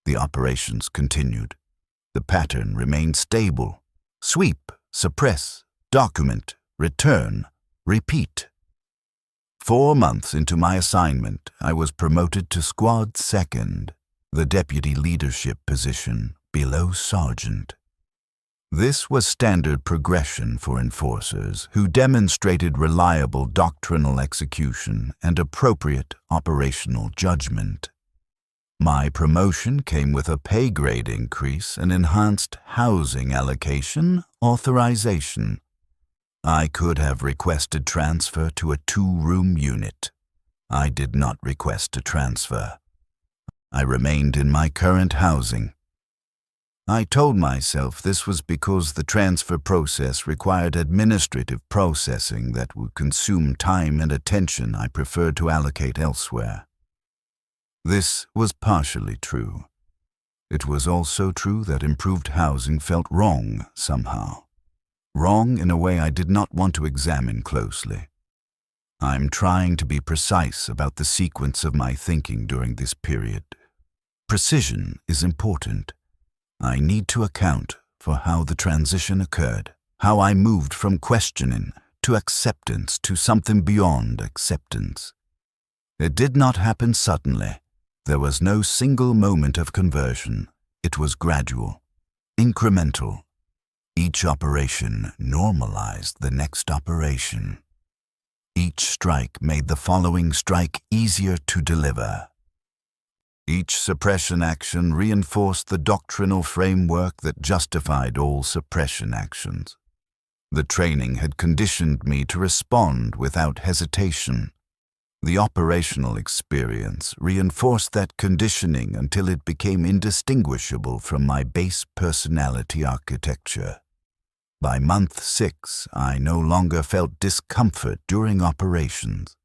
The operations continued. The pattern remained stable. Sweep, suppress, document, return, repeat. 4 months into my assignment, I was promoted to Squad Second, the deputy leadership position below sergeant. This was standard progression for enforcers who demonstrated reliable doctrinal execution and appropriate operational judgment. My promotion came with a pay grade increase and enhanced housing allocation authorization. I could have requested transfer to a 2-room unit. I did not request a transfer. I remained in my current housing. I told myself this was because the transfer process required administrative processing that would consume time and attention I preferred to allocate elsewhere. This was partially true. It was also true that improved housing felt wrong somehow. Wrong in a way I did not want to examine closely. I'm trying to be precise about the sequence of my thinking during this period. Precision is important. I need to account for how the transition occurred, how I moved from questioning to acceptance to something beyond acceptance. It did not happen suddenly. There was no single moment of conversion. It was gradual. Incremental. Each operation normalized the next operation. Each strike made the following strike easier to deliver. Each suppression action reinforced the doctrinal framework that justified all suppression actions. The training had conditioned me to respond without hesitation. The operational experience reinforced that conditioning until it became indistinguishable from my base personality architecture. By month 6, I no longer felt discomfort during operations.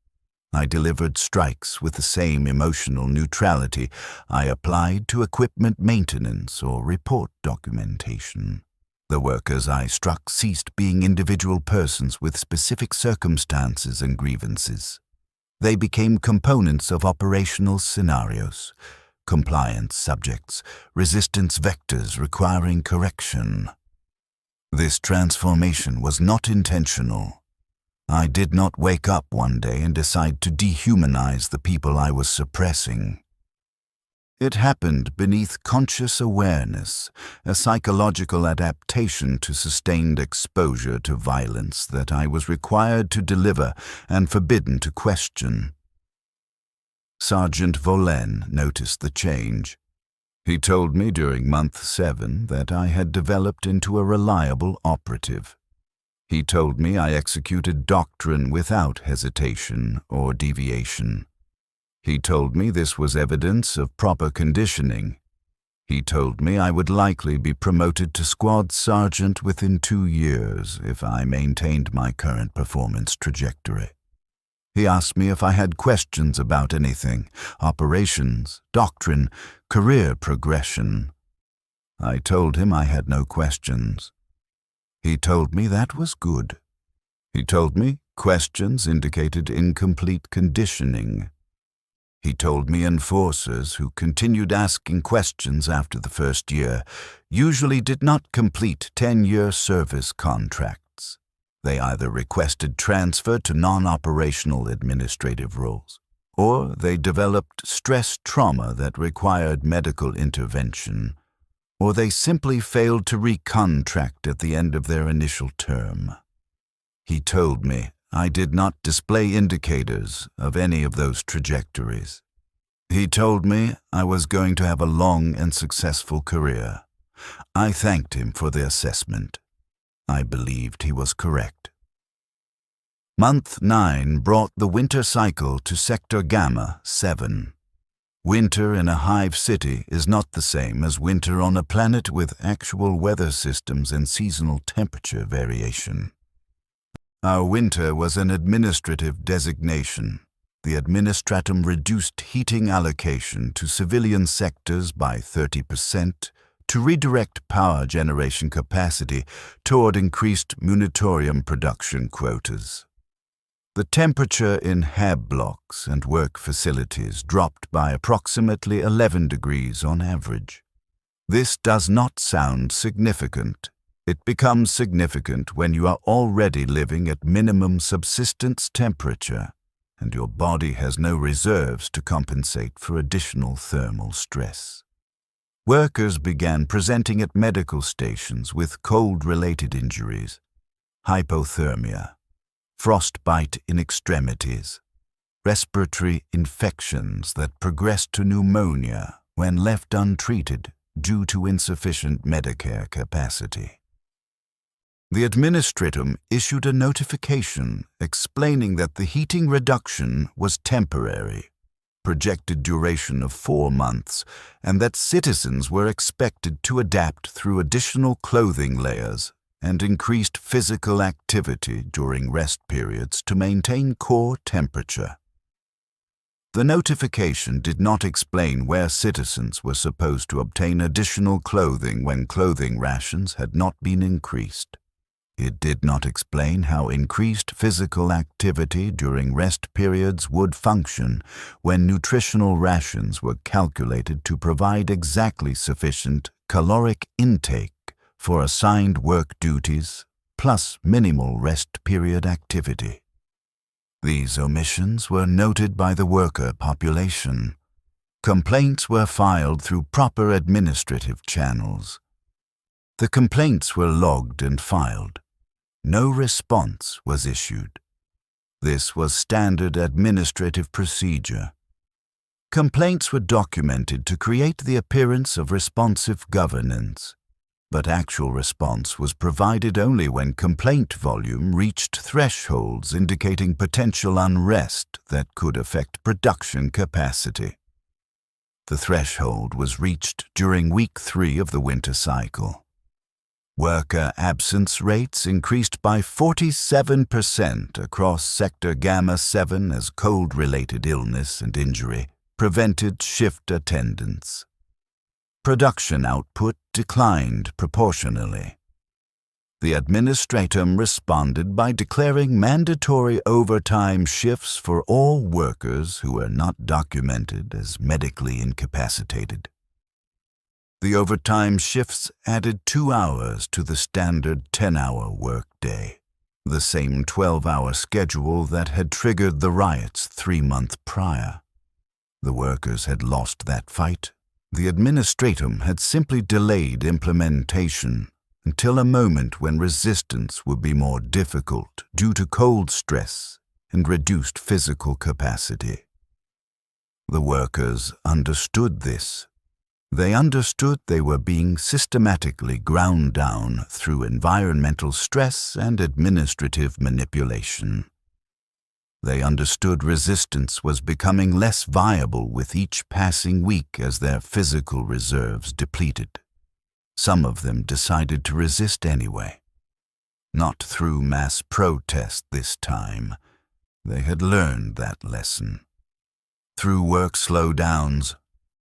I delivered strikes with the same emotional neutrality I applied to equipment maintenance or report documentation. The workers I struck ceased being individual persons with specific circumstances and grievances. They became components of operational scenarios, compliance subjects, resistance vectors requiring correction. This transformation was not intentional. I did not wake up one day and decide to dehumanize the people I was suppressing. It happened beneath conscious awareness, a psychological adaptation to sustained exposure to violence that I was required to deliver and forbidden to question. Sergeant Volen noticed the change. He told me during month 7 that I had developed into a reliable operative. He told me I executed doctrine without hesitation or deviation. He told me this was evidence of proper conditioning. He told me I would likely be promoted to squad sergeant within 2 years if I maintained my current performance trajectory. He asked me if I had questions about anything, operations, doctrine, career progression. I told him I had no questions. He told me that was good. He told me questions indicated incomplete conditioning. He told me enforcers who continued asking questions after the first year usually did not complete 10-year service contracts. They either requested transfer to non-operational administrative roles, or they developed stress trauma that required medical intervention, or they simply failed to recontract at the end of their initial term. He told me I did not display indicators of any of those trajectories. He told me I was going to have a long and successful career. I thanked him for the assessment. I believed he was correct. Month 9 brought the winter cycle to Sector Gamma 7. Winter in a hive city is not the same as winter on a planet with actual weather systems and seasonal temperature variation. Our winter was an administrative designation. The Administratum reduced heating allocation to civilian sectors by 30% to redirect power generation capacity toward increased munitorium production quotas. The temperature in HAB blocks and work facilities dropped by approximately 11 degrees on average. This does not sound significant. It becomes significant when you are already living at minimum subsistence temperature and your body has no reserves to compensate for additional thermal stress. Workers began presenting at medical stations with cold-related injuries, hypothermia, frostbite in extremities, respiratory infections that progressed to pneumonia when left untreated due to insufficient Medicare capacity. The Administratum issued a notification explaining that the heating reduction was temporary, projected duration of 4 months, and that citizens were expected to adapt through additional clothing layers and increased physical activity during rest periods to maintain core temperature. The notification did not explain where citizens were supposed to obtain additional clothing when clothing rations had not been increased. It did not explain how increased physical activity during rest periods would function when nutritional rations were calculated to provide exactly sufficient caloric intake for assigned work duties plus minimal rest period activity. These omissions were noted by the worker population. Complaints were filed through proper administrative channels. The complaints were logged and filed. No response was issued. This was standard administrative procedure. Complaints were documented to create the appearance of responsive governance, but actual response was provided only when complaint volume reached thresholds indicating potential unrest that could affect production capacity. The threshold was reached during week 3 of the winter cycle. Worker absence rates increased by 47% across Sector Gamma 7 as cold-related illness and injury prevented shift attendance. Production output declined proportionally. The administratum responded by declaring mandatory overtime shifts for all workers who were not documented as medically incapacitated. The overtime shifts added 2 hours to the standard 10-hour workday, the same 12-hour schedule that had triggered the riots 3 months prior. The workers had lost that fight. The administratum had simply delayed implementation until a moment when resistance would be more difficult due to cold stress and reduced physical capacity. The workers understood this. They understood they were being systematically ground down through environmental stress and administrative manipulation. They understood resistance was becoming less viable with each passing week as their physical reserves depleted. Some of them decided to resist anyway. Not through mass protest this time. They had learned that lesson. Through work slowdowns,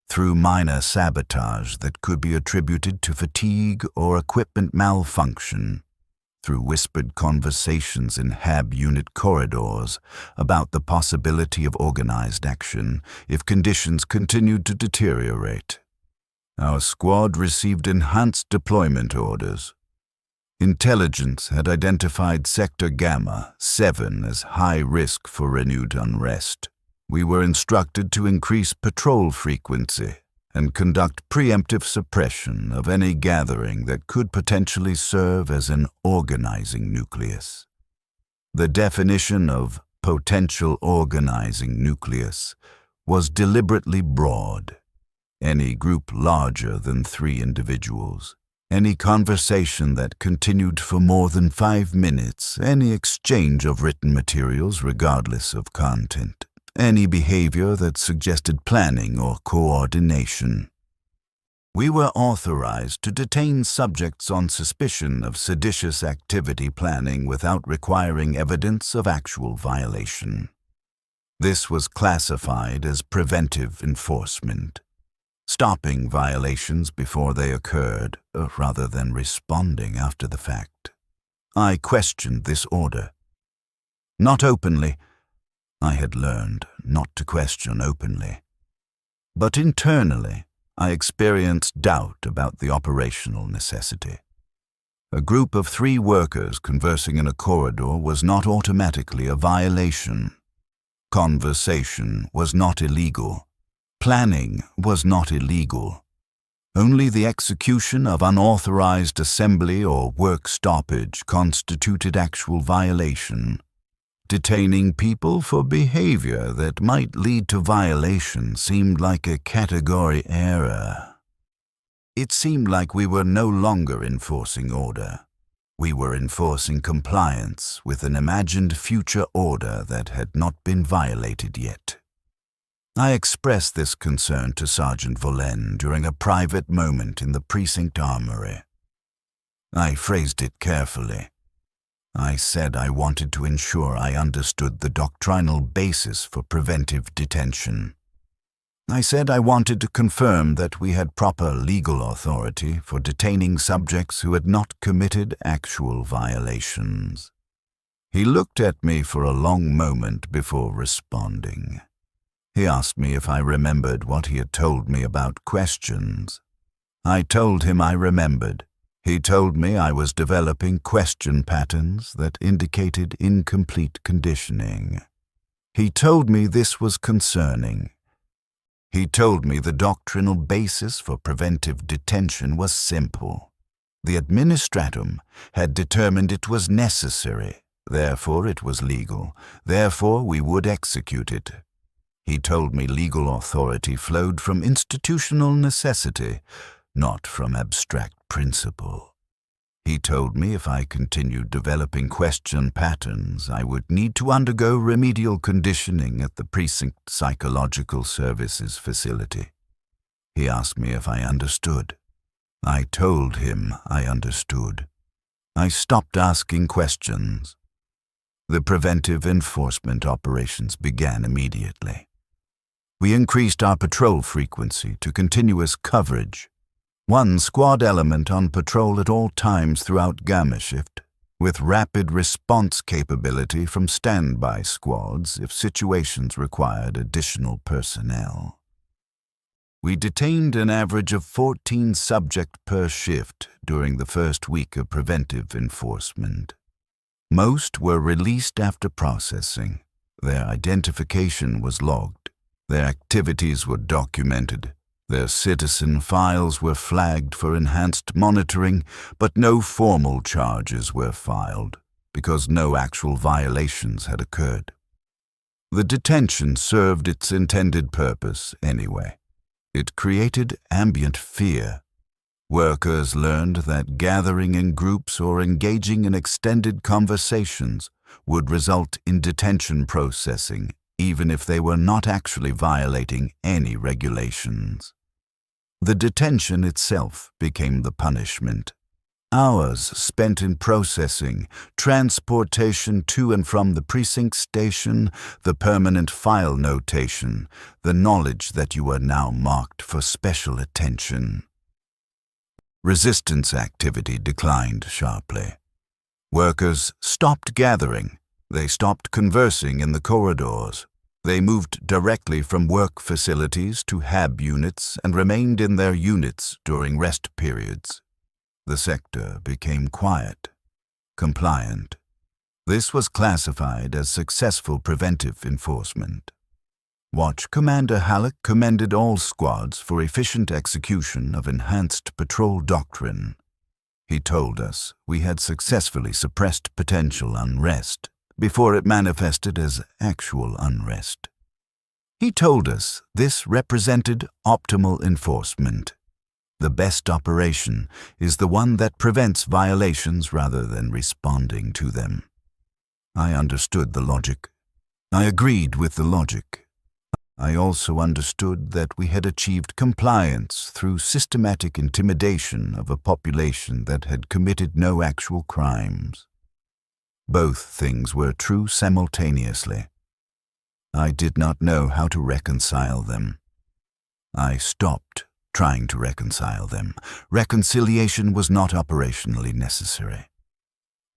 through minor sabotage that could be attributed to fatigue or equipment malfunction, through whispered conversations in HAB unit corridors about the possibility of organized action if conditions continued to deteriorate. Our squad received enhanced deployment orders. Intelligence had identified Sector Gamma 7 as high risk for renewed unrest. We were instructed to increase patrol frequency and conduct preemptive suppression of any gathering that could potentially serve as an organizing nucleus. The definition of potential organizing nucleus was deliberately broad. Any group larger than 3 individuals, any conversation that continued for more than 5 minutes, any exchange of written materials regardless of content, any behavior that suggested planning or coordination. We were authorized to detain subjects on suspicion of seditious activity planning without requiring evidence of actual violation. This was classified as preventive enforcement, stopping violations before they occurred rather than responding after the fact. I questioned this order. Not openly. I had learned not to question openly. But internally, I experienced doubt about the operational necessity. A group of 3 workers conversing in a corridor was not automatically a violation. Conversation was not illegal. Planning was not illegal. Only the execution of unauthorized assembly or work stoppage constituted actual violation. Detaining people for behavior that might lead to violation seemed like a category error. It seemed like we were no longer enforcing order. We were enforcing compliance with an imagined future order that had not been violated yet. I expressed this concern to Sergeant Vollen during a private moment in the precinct armory. I phrased it carefully. I said I wanted to ensure I understood the doctrinal basis for preventive detention. I said I wanted to confirm that we had proper legal authority for detaining subjects who had not committed actual violations. He looked at me for a long moment before responding. He asked me if I remembered what he had told me about questions. I told him I remembered. He told me I was developing question patterns that indicated incomplete conditioning. He told me this was concerning. He told me the doctrinal basis for preventive detention was simple. The administratum had determined it was necessary, therefore it was legal, therefore we would execute it. He told me legal authority flowed from institutional necessity, not from abstract principle. He told me if I continued developing question patterns, I would need to undergo remedial conditioning at the Precinct Psychological Services facility. He asked me if I understood. I told him I understood. I stopped asking questions. The preventive enforcement operations began immediately. We increased our patrol frequency to continuous coverage. One squad element on patrol at all times throughout Gamma Shift, with rapid response capability from standby squads if situations required additional personnel. We detained an average of 14 subjects per shift during the first week of preventive enforcement. Most were released after processing. Their identification was logged. Their activities were documented. Their citizen files were flagged for enhanced monitoring, but no formal charges were filed because no actual violations had occurred. The detention served its intended purpose anyway. It created ambient fear. Workers learned that gathering in groups or engaging in extended conversations would result in detention processing, even if they were not actually violating any regulations. The detention itself became the punishment. Hours spent in processing, transportation to and from the precinct station, the permanent file notation, the knowledge that you are now marked for special attention. Resistance activity declined sharply. Workers stopped gathering. They stopped conversing in the corridors. They moved directly from work facilities to HAB units and remained in their units during rest periods. The sector became quiet, compliant. This was classified as successful preventive enforcement. Watch Commander Halleck commended all squads for efficient execution of enhanced patrol doctrine. He told us we had successfully suppressed potential unrest before it manifested as actual unrest. He told us this represented optimal enforcement. The best operation is the one that prevents violations rather than responding to them. I understood the logic. I agreed with the logic. I also understood that we had achieved compliance through systematic intimidation of a population that had committed no actual crimes. Both things were true simultaneously. I did not know how to reconcile them. I stopped trying to reconcile them. Reconciliation was not operationally necessary.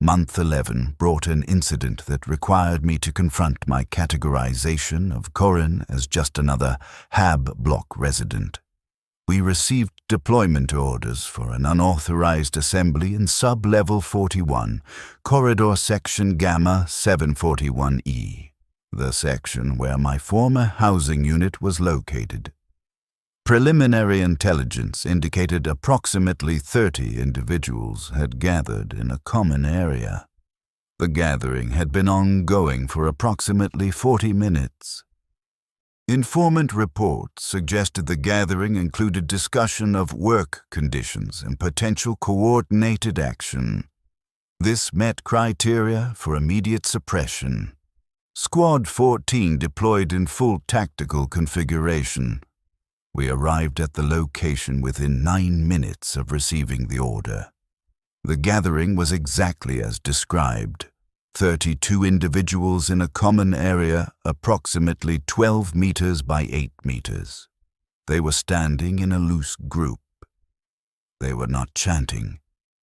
Month 11 brought an incident that required me to confront my categorization of Corin as just another HAB block resident. We received deployment orders for an unauthorized assembly in sub-level 41, corridor section Gamma 741E, the section where my former housing unit was located. Preliminary intelligence indicated approximately 30 individuals had gathered in a common area. The gathering had been ongoing for approximately 40 minutes. Informant reports suggested the gathering included discussion of work conditions and potential coordinated action. This met criteria for immediate suppression. Squad 14 deployed in full tactical configuration. We arrived at the location within 9 minutes of receiving the order. The gathering was exactly as described. 32 individuals in a common area, approximately 12 meters by 8 meters. They were standing in a loose group. They were not chanting.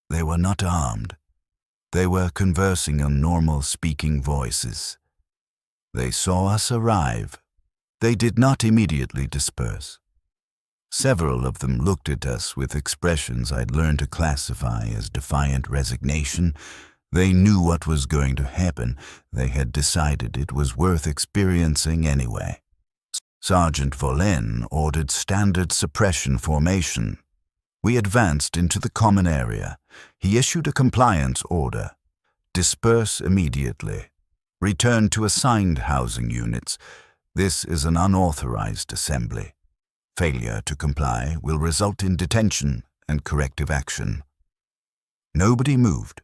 They were not armed. They were conversing in normal speaking voices. They saw us arrive. They did not immediately disperse. Several of them looked at us with expressions I'd learned to classify as defiant resignation. They knew what was going to happen. They had decided it was worth experiencing anyway. Sergeant Volin ordered standard suppression formation. We advanced into the common area. He issued a compliance order. Disperse immediately. Return to assigned housing units. This is an unauthorized assembly. Failure to comply will result in detention and corrective action. Nobody moved.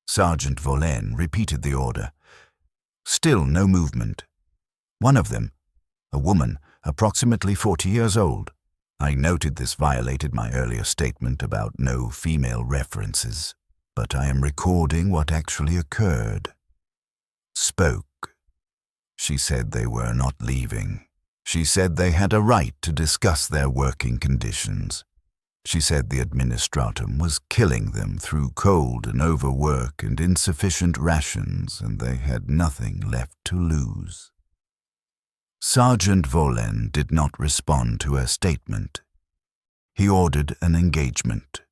Sergeant Volin repeated the order. Still no movement. One of them, a woman, approximately 40 years old. I noted this violated my earlier statement about no female references, but I am recording what actually occurred. Spoke. She said they were not leaving. She said they had a right to discuss their working conditions. She said the administratum was killing them through cold and overwork and insufficient rations, and they had nothing left to lose. Sergeant Volin did not respond to her statement. He ordered an engagement.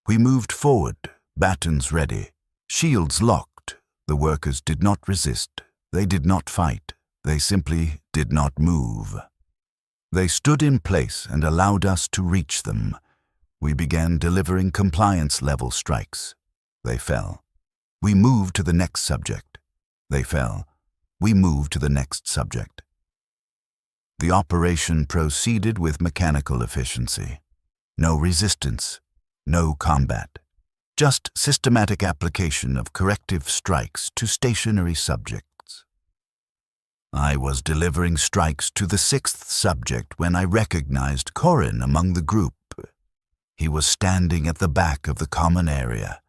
We moved forward, batons ready, shields locked. The workers did not resist. They did not fight. They simply did not move. They stood in place and allowed us to reach them. We began delivering compliance-level strikes. They fell. We moved to the next subject. They fell. We moved to the next subject. The operation proceeded with mechanical efficiency. No resistance, no combat. Just systematic application of corrective strikes to stationary subjects. I was delivering strikes to the sixth subject when I recognized Corin among the group. He was standing at the back of the common area.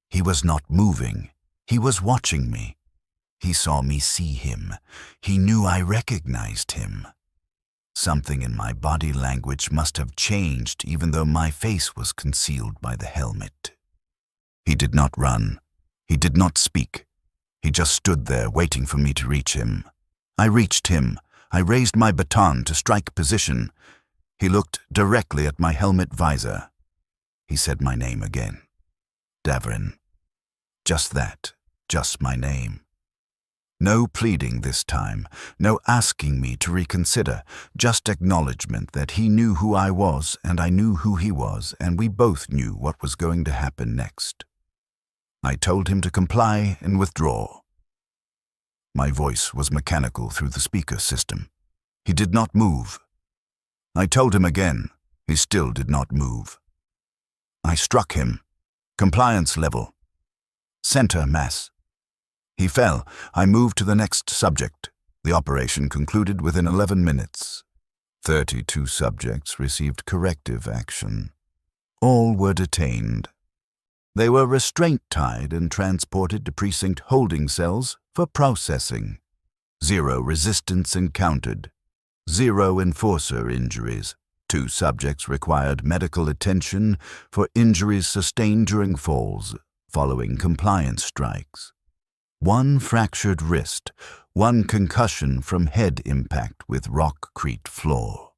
He was not moving. He was watching me. He saw me see him. He knew I recognized him. Something in my body language must have changed even though my face was concealed by the helmet. He did not run. He did not speak. He just stood there waiting for me to reach him. I reached him. I raised my baton to strike position. He looked directly at my helmet visor. He said my name again. Davrin. Just that. Just my name. No pleading this time. No asking me to reconsider. Just acknowledgement that he knew who I was and I knew who he was, and we both knew what was going to happen next. I told him to comply and withdraw. My voice was mechanical through the speaker system. He did not move. I told him again. He still did not move. I struck him. Compliance level. Center mass. He fell. I moved to the next subject. The operation concluded within 11 minutes. 32 subjects received corrective action. All were detained. They were restraint-tied and transported to precinct holding cells for processing. 0 resistance encountered. 0 enforcer injuries. 2 subjects required medical attention for injuries sustained during falls following compliance strikes. 1 fractured wrist, 1 concussion from head impact with rockcrete floor.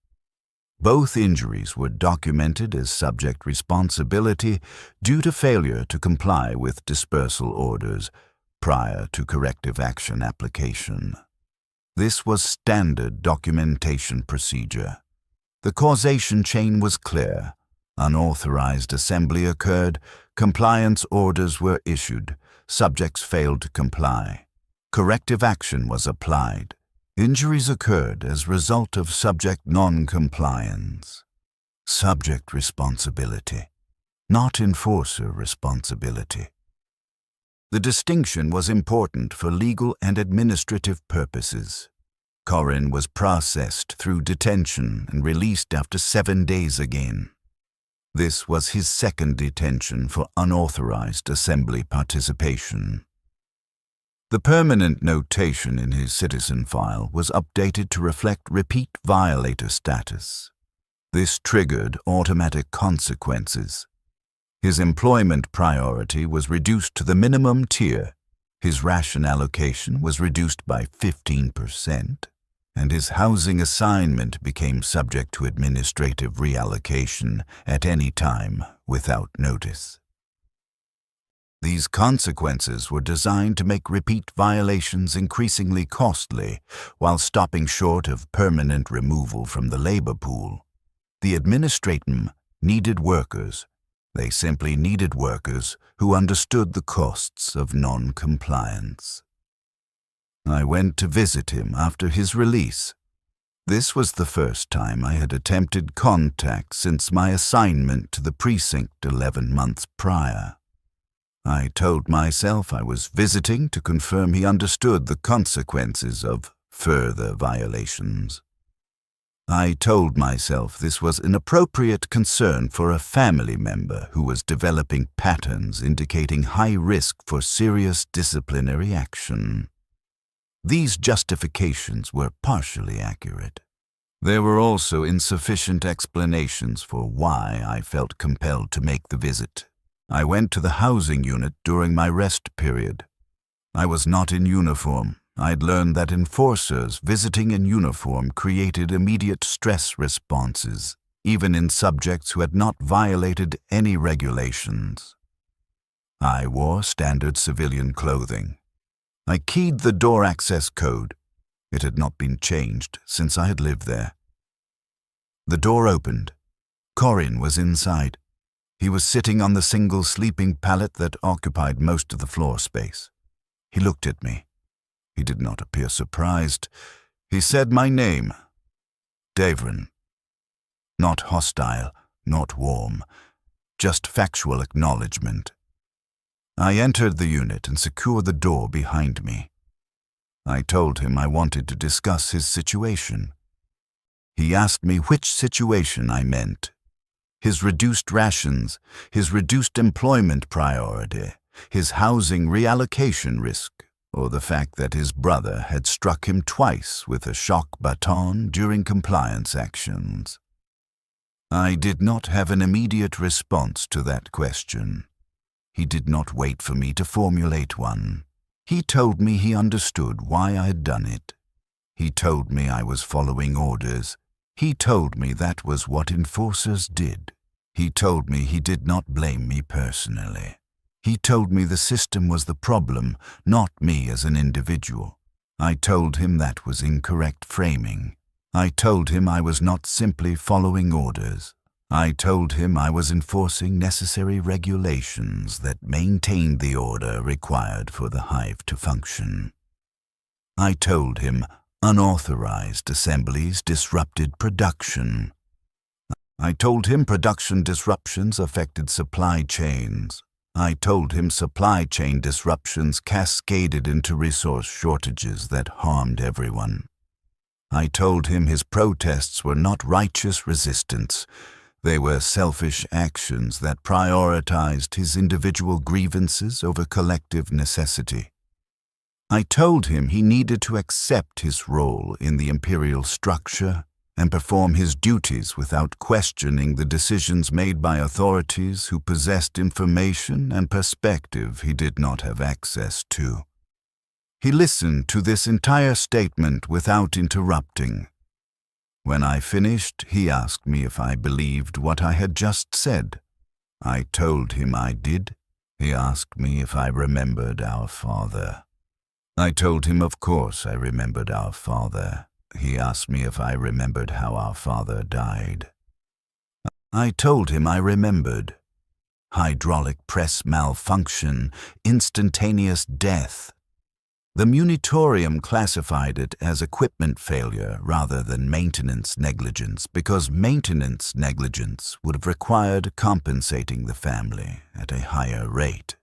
Both injuries were documented as subject responsibility due to failure to comply with dispersal orders prior to corrective action application. This was standard documentation procedure. The causation chain was clear. Unauthorized assembly occurred, compliance orders were issued, subjects failed to comply. Corrective action was applied. Injuries occurred as result of subject non-compliance. Subject responsibility, not enforcer responsibility. The distinction was important for legal and administrative purposes. Corin was processed through detention and released after 7 days again. This was his second detention for unauthorized assembly participation. The permanent notation in his citizen file was updated to reflect repeat violator status. This triggered automatic consequences. His employment priority was reduced to the minimum tier. His ration allocation was reduced by 15%, and his housing assignment became subject to administrative reallocation at any time without notice. These consequences were designed to make repeat violations increasingly costly while stopping short of permanent removal from the labor pool. The administratum needed workers. They simply needed workers who understood the costs of non-compliance. I went to visit him after his release. This was the first time I had attempted contact since my assignment to the precinct 11 months prior. I told myself I was visiting to confirm he understood the consequences of further violations. I told myself this was an appropriate concern for a family member who was developing patterns indicating high risk for serious disciplinary action. These justifications were partially accurate. There were also insufficient explanations for why I felt compelled to make the visit. I went to the housing unit during my rest period. I was not in uniform. I'd learned that enforcers visiting in uniform created immediate stress responses, even in subjects who had not violated any regulations. I wore standard civilian clothing. I keyed the door access code. It had not been changed since I had lived there. The door opened. Corin was inside. He was sitting on the single sleeping pallet that occupied most of the floor space. He looked at me. He did not appear surprised. He said my name, Davrin. Not hostile, not warm, just factual acknowledgement. I entered the unit and secured the door behind me. I told him I wanted to discuss his situation. He asked me which situation I meant. His reduced rations, his reduced employment priority, his housing reallocation risk, or the fact that his brother had struck him twice with a shock baton during compliance actions. I did not have an immediate response to that question. He did not wait for me to formulate one. He told me he understood why I had done it. He told me I was following orders. He told me that was what enforcers did. He told me he did not blame me personally. He told me the system was the problem, not me as an individual. I told him that was incorrect framing. I told him I was not simply following orders. I told him I was enforcing necessary regulations that maintained the order required for the hive to function. I told him unauthorized assemblies disrupted production. I told him production disruptions affected supply chains. I told him supply chain disruptions cascaded into resource shortages that harmed everyone. I told him his protests were not righteous resistance. They were selfish actions that prioritized his individual grievances over collective necessity. I told him he needed to accept his role in the imperial structure and perform his duties without questioning the decisions made by authorities who possessed information and perspective he did not have access to. He listened to this entire statement without interrupting. When I finished, he asked me if I believed what I had just said. I told him I did. He asked me if I remembered our father. I told him of course I remembered our father. He asked me if I remembered how our father died. I told him I remembered. Hydraulic press malfunction, instantaneous death. The munitorium classified it as equipment failure rather than maintenance negligence because maintenance negligence would have required compensating the family at a higher rate.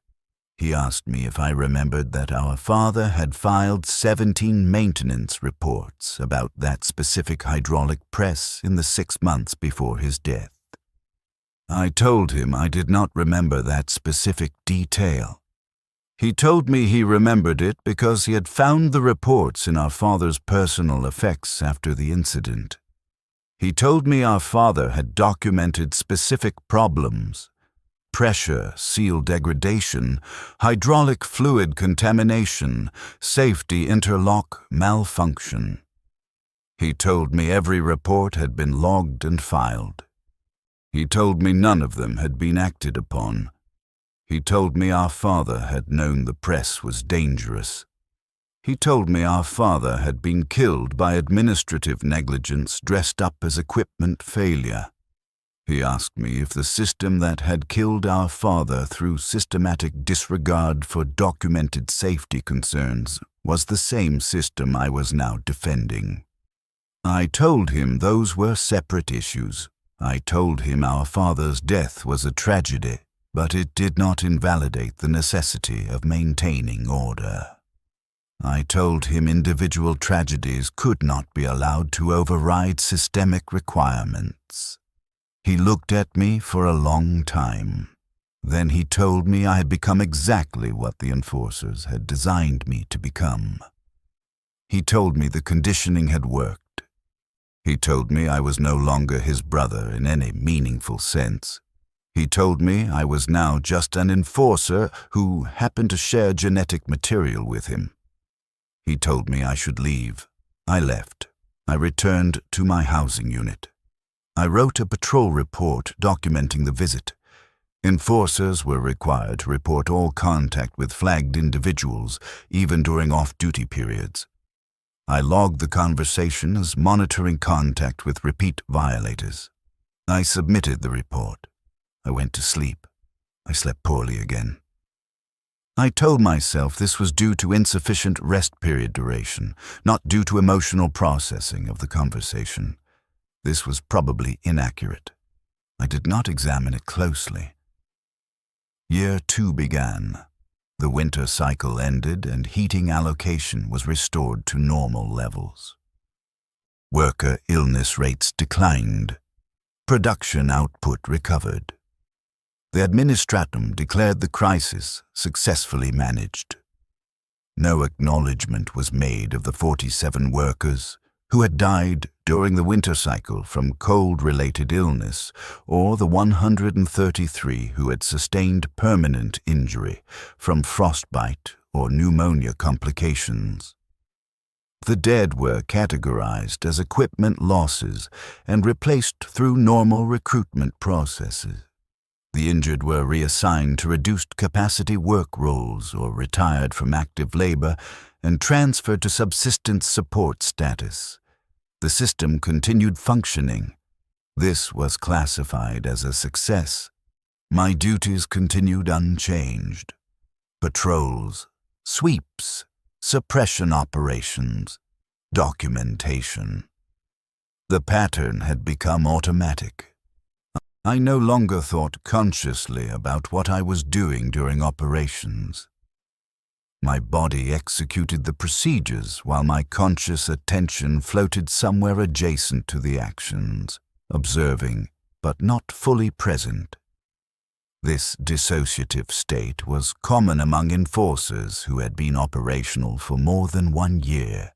He asked me if I remembered that our father had filed 17 maintenance reports about that specific hydraulic press in the 6 months before his death. I told him I did not remember that specific detail. He told me he remembered it because he had found the reports in our father's personal effects after the incident. He told me our father had documented specific problems: pressure, seal degradation, hydraulic fluid contamination, safety interlock malfunction. He told me every report had been logged and filed. He told me none of them had been acted upon. He told me our father had known the press was dangerous. He told me our father had been killed by administrative negligence dressed up as equipment failure. He asked me if the system that had killed our father through systematic disregard for documented safety concerns was the same system I was now defending. I told him those were separate issues. I told him our father's death was a tragedy, but it did not invalidate the necessity of maintaining order. I told him individual tragedies could not be allowed to override systemic requirements. He looked at me for a long time. Then he told me I had become exactly what the enforcers had designed me to become. He told me the conditioning had worked. He told me I was no longer his brother in any meaningful sense. He told me I was now just an enforcer who happened to share genetic material with him. He told me I should leave. I left. I returned to my housing unit. I wrote a patrol report documenting the visit. Enforcers were required to report all contact with flagged individuals, even during off-duty periods. I logged the conversation as monitoring contact with repeat violators. I submitted the report. I went to sleep. I slept poorly again. I told myself this was due to insufficient rest period duration, not due to emotional processing of the conversation. This was probably inaccurate. I did not examine it closely. Year 2 began. The winter cycle ended and heating allocation was restored to normal levels. Worker illness rates declined. Production output recovered. The administratum declared the crisis successfully managed. No acknowledgement was made of the 47 workers who had died during the winter cycle from cold-related illness, or the 133 who had sustained permanent injury from frostbite or pneumonia complications. The dead were categorized as equipment losses and replaced through normal recruitment processes. The injured were reassigned to reduced capacity work roles or retired from active labor and transferred to subsistence support status. The system continued functioning. This was classified as a success. My duties continued unchanged. Patrols, sweeps, suppression operations, documentation. The pattern had become automatic. I no longer thought consciously about what I was doing during operations. My body executed the procedures while my conscious attention floated somewhere adjacent to the actions, observing but not fully present. This dissociative state was common among enforcers who had been operational for more than 1 year.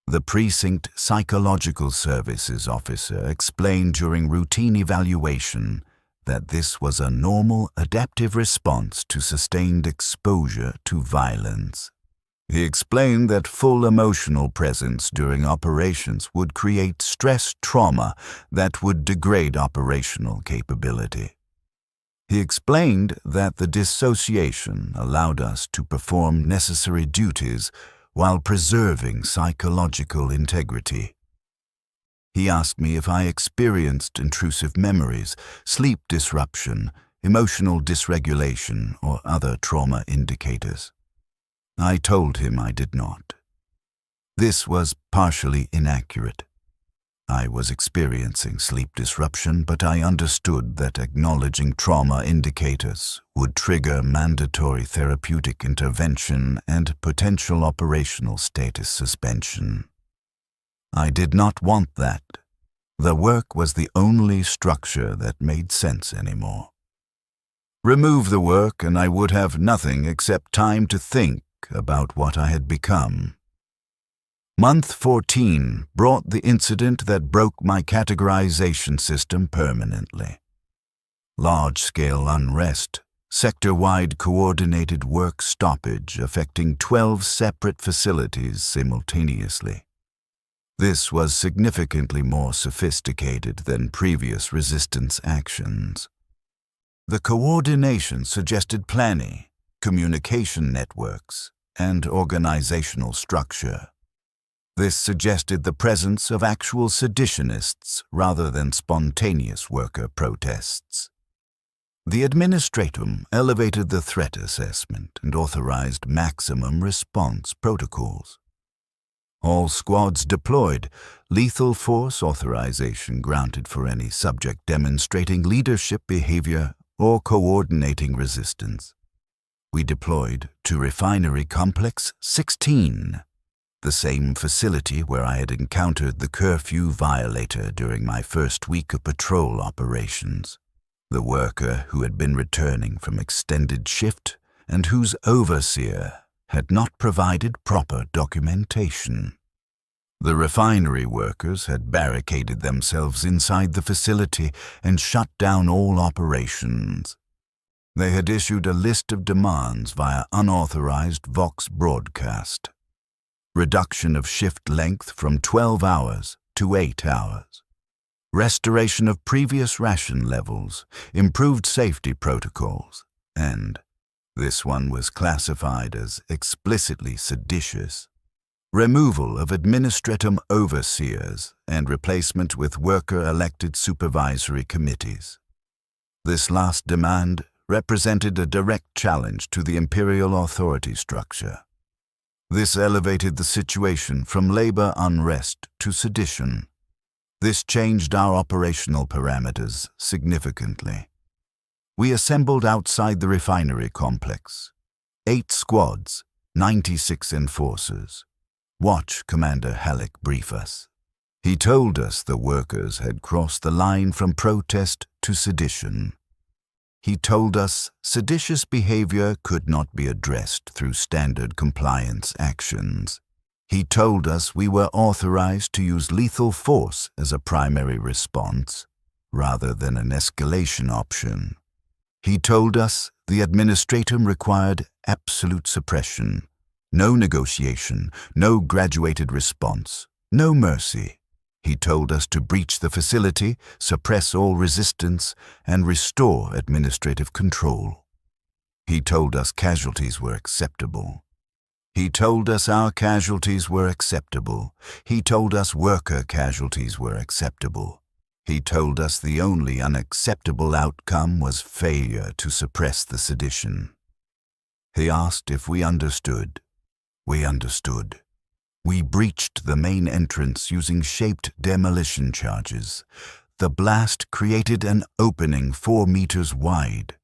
The precinct psychological services officer explained during routine evaluation that this was a normal adaptive response to sustained exposure to violence. He explained that full emotional presence during operations would create stress trauma that would degrade operational capability. He explained that the dissociation allowed us to perform necessary duties while preserving psychological integrity. He asked me if I experienced intrusive memories, sleep disruption, emotional dysregulation, or other trauma indicators. I told him I did not. This was partially inaccurate. I was experiencing sleep disruption, but I understood that acknowledging trauma indicators would trigger mandatory therapeutic intervention and potential operational status suspension. I did not want that. The work was the only structure that made sense anymore. Remove the work and I would have nothing except time to think about what I had become. Month 14 brought the incident that broke my categorization system permanently. Large-scale unrest, sector-wide coordinated work stoppage affecting 12 separate facilities simultaneously. This was significantly more sophisticated than previous resistance actions. The coordination suggested planning, communication networks, and organizational structure. This suggested the presence of actual seditionists rather than spontaneous worker protests. The administratum elevated the threat assessment and authorized maximum response protocols. All squads deployed, lethal force authorization granted for any subject demonstrating leadership behavior or coordinating resistance. We deployed to Refinery Complex 16, the same facility where I had encountered the curfew violator during my first week of patrol operations. The worker who had been returning from extended shift and whose overseer had not provided proper documentation. The refinery workers had barricaded themselves inside the facility and shut down all operations. They had issued a list of demands via unauthorized Vox broadcast. Reduction of shift length from 12 hours to 8 hours. Restoration of previous ration levels, improved safety protocols, and this one was classified as explicitly seditious. Removal of administratum overseers and replacement with worker-elected supervisory committees. This last demand represented a direct challenge to the imperial authority structure. This elevated the situation from labor unrest to sedition. This changed our operational parameters significantly. We assembled outside the refinery complex. 8 squads, 96 enforcers. Watch Commander Halleck brief us. He told us the workers had crossed the line from protest to sedition. He told us seditious behavior could not be addressed through standard compliance actions. He told us we were authorized to use lethal force as a primary response, rather than an escalation option. He told us the administratum required absolute suppression, no negotiation, no graduated response, no mercy. He told us to breach the facility, suppress all resistance, and restore administrative control. He told us casualties were acceptable. He told us our casualties were acceptable. He told us worker casualties were acceptable. He told us the only unacceptable outcome was failure to suppress the sedition. He asked if we understood. We understood. We breached the main entrance using shaped demolition charges. The blast created an opening 4 meters wide.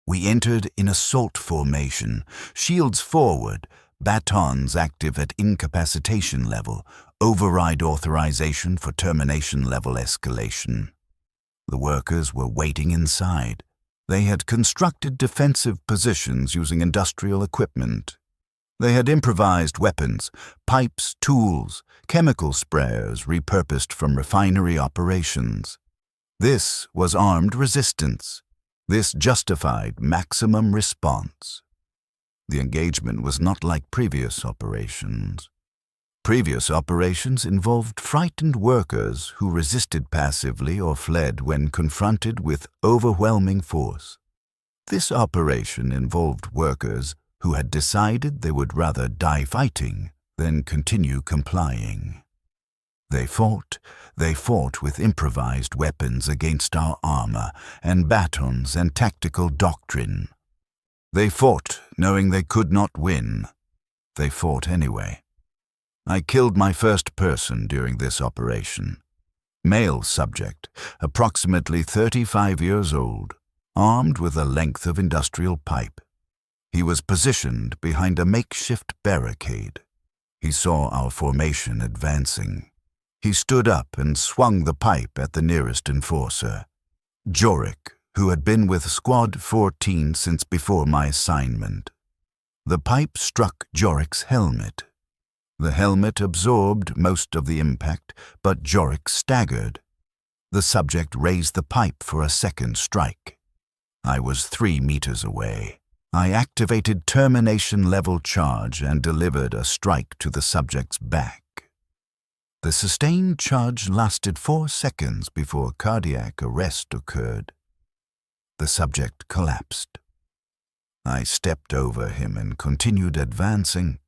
We entered in assault formation, shields forward, batons active at incapacitation level, override authorization for termination level escalation. The workers were waiting inside. They had constructed defensive positions using industrial equipment. They had improvised weapons, pipes, tools, chemical sprayers repurposed from refinery operations. This was armed resistance. This justified maximum response. The engagement was not like previous operations. Previous operations involved frightened workers who resisted passively or fled when confronted with overwhelming force. This operation involved workers who had decided they would rather die fighting than continue complying. They fought with improvised weapons against our armor and batons and tactical doctrine. They fought knowing they could not win. They fought anyway. I killed my first person during this operation. Male subject, approximately 35 years old, armed with a length of industrial pipe. He was positioned behind a makeshift barricade. He saw our formation advancing. He stood up and swung the pipe at the nearest enforcer, Jorik, who had been with Squad 14 since before my assignment. The pipe struck Jorik's helmet. The helmet absorbed most of the impact, but Jorik staggered. The subject raised the pipe for a second strike. I was 3 meters away. I activated termination level charge and delivered a strike to the subject's back. The sustained charge lasted 4 seconds before cardiac arrest occurred. The subject collapsed. I stepped over him and continued advancing.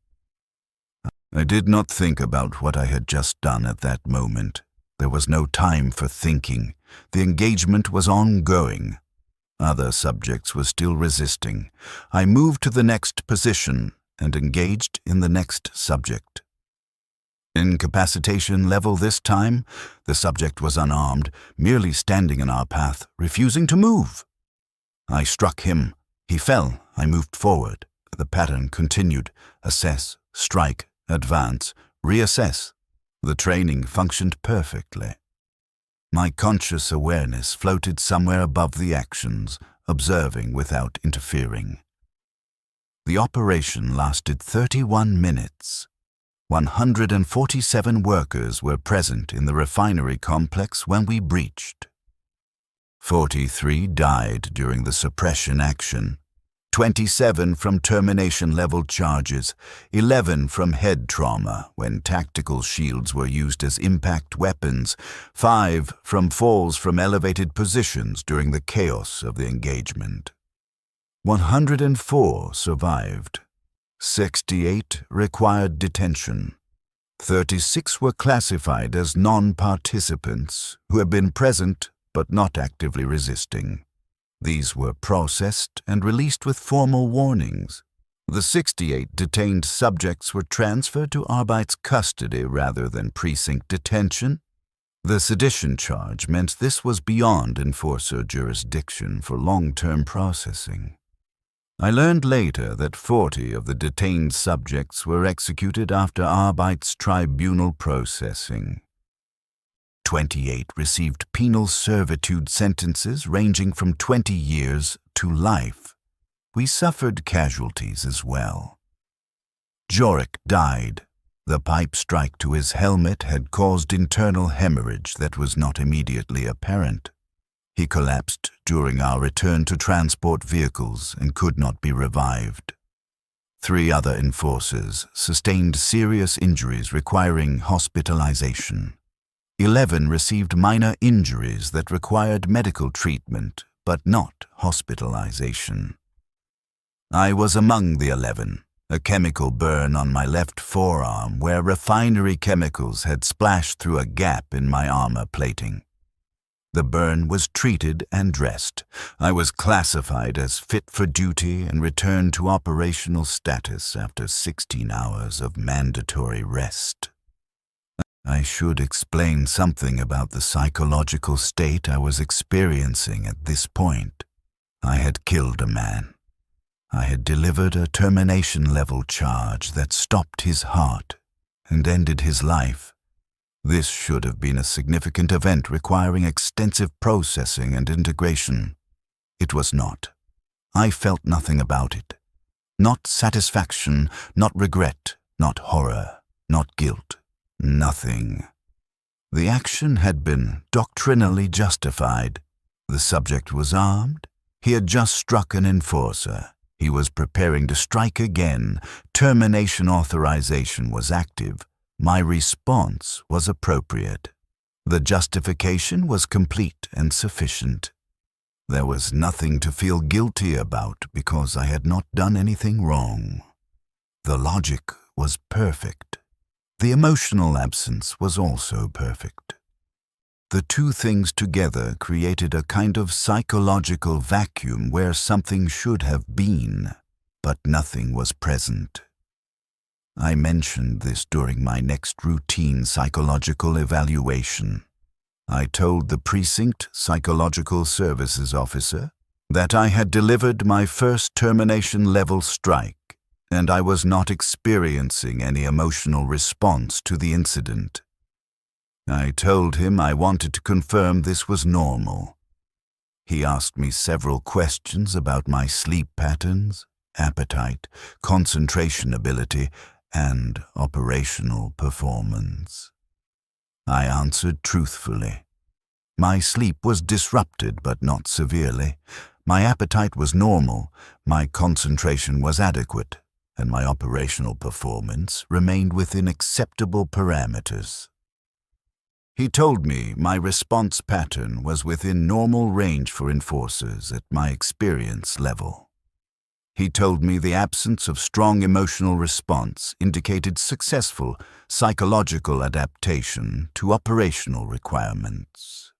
I did not think about what I had just done at that moment. There was no time for thinking. The engagement was ongoing. Other subjects were still resisting. I moved to the next position and engaged in the next subject. Incapacitation level this time. The subject was unarmed, merely standing in our path, refusing to move. I struck him. He fell. I moved forward. The pattern continued. Assess, strike, advance, reassess. The training functioned perfectly. My conscious awareness floated somewhere above the actions, observing without interfering. The operation lasted 31 minutes. 147 workers were present in the refinery complex when we breached. 43 died during the suppression action, 27 from termination-level charges, 11 from head trauma when tactical shields were used as impact weapons, 5 from falls from elevated positions during the chaos of the engagement. 104 survived. 68 required detention. 36 were classified as non-participants who had been present but not actively resisting. These were processed and released with formal warnings. The 68 detained subjects were transferred to Arbeit's custody rather than precinct detention. The sedition charge meant this was beyond enforcer jurisdiction for long-term processing. I learned later that 40 of the detained subjects were executed after Arbeit's tribunal processing. 28 received penal servitude sentences ranging from 20 years to life. We suffered casualties as well. Jorik died. The pipe strike to his helmet had caused internal hemorrhage that was not immediately apparent. He collapsed during our return to transport vehicles and could not be revived. 3 other enforcers sustained serious injuries requiring hospitalization. 11 received minor injuries that required medical treatment, but not hospitalization. I was among the 11, a chemical burn on my left forearm where refinery chemicals had splashed through a gap in my armor plating. The burn was treated and dressed. I was classified as fit for duty and returned to operational status after 16 hours of mandatory rest. I should explain something about the psychological state I was experiencing at this point. I had killed a man. I had delivered a termination-level charge that stopped his heart and ended his life. This should have been a significant event requiring extensive processing and integration. It was not. I felt nothing about it. Not satisfaction, not regret, not horror, not guilt. Nothing. The action had been doctrinally justified. The subject was armed. He had just struck an enforcer. He was preparing to strike again. Termination authorization was active. My response was appropriate. The justification was complete and sufficient. There was nothing to feel guilty about because I had not done anything wrong. The logic was perfect. The emotional absence was also perfect. The two things together created a kind of psychological vacuum where something should have been, but nothing was present. I mentioned this during my next routine psychological evaluation. I told the precinct psychological services officer that I had delivered my first termination-level strike, and I was not experiencing any emotional response to the incident. I told him I wanted to confirm this was normal. He asked me several questions about my sleep patterns, appetite, concentration ability, and operational performance. I answered truthfully. My sleep was disrupted but not severely. My appetite was normal, my concentration was adequate, and my operational performance remained within acceptable parameters. He told me my response pattern was within normal range for enforcers at my experience level. He told me the absence of strong emotional response indicated successful psychological adaptation to operational requirements.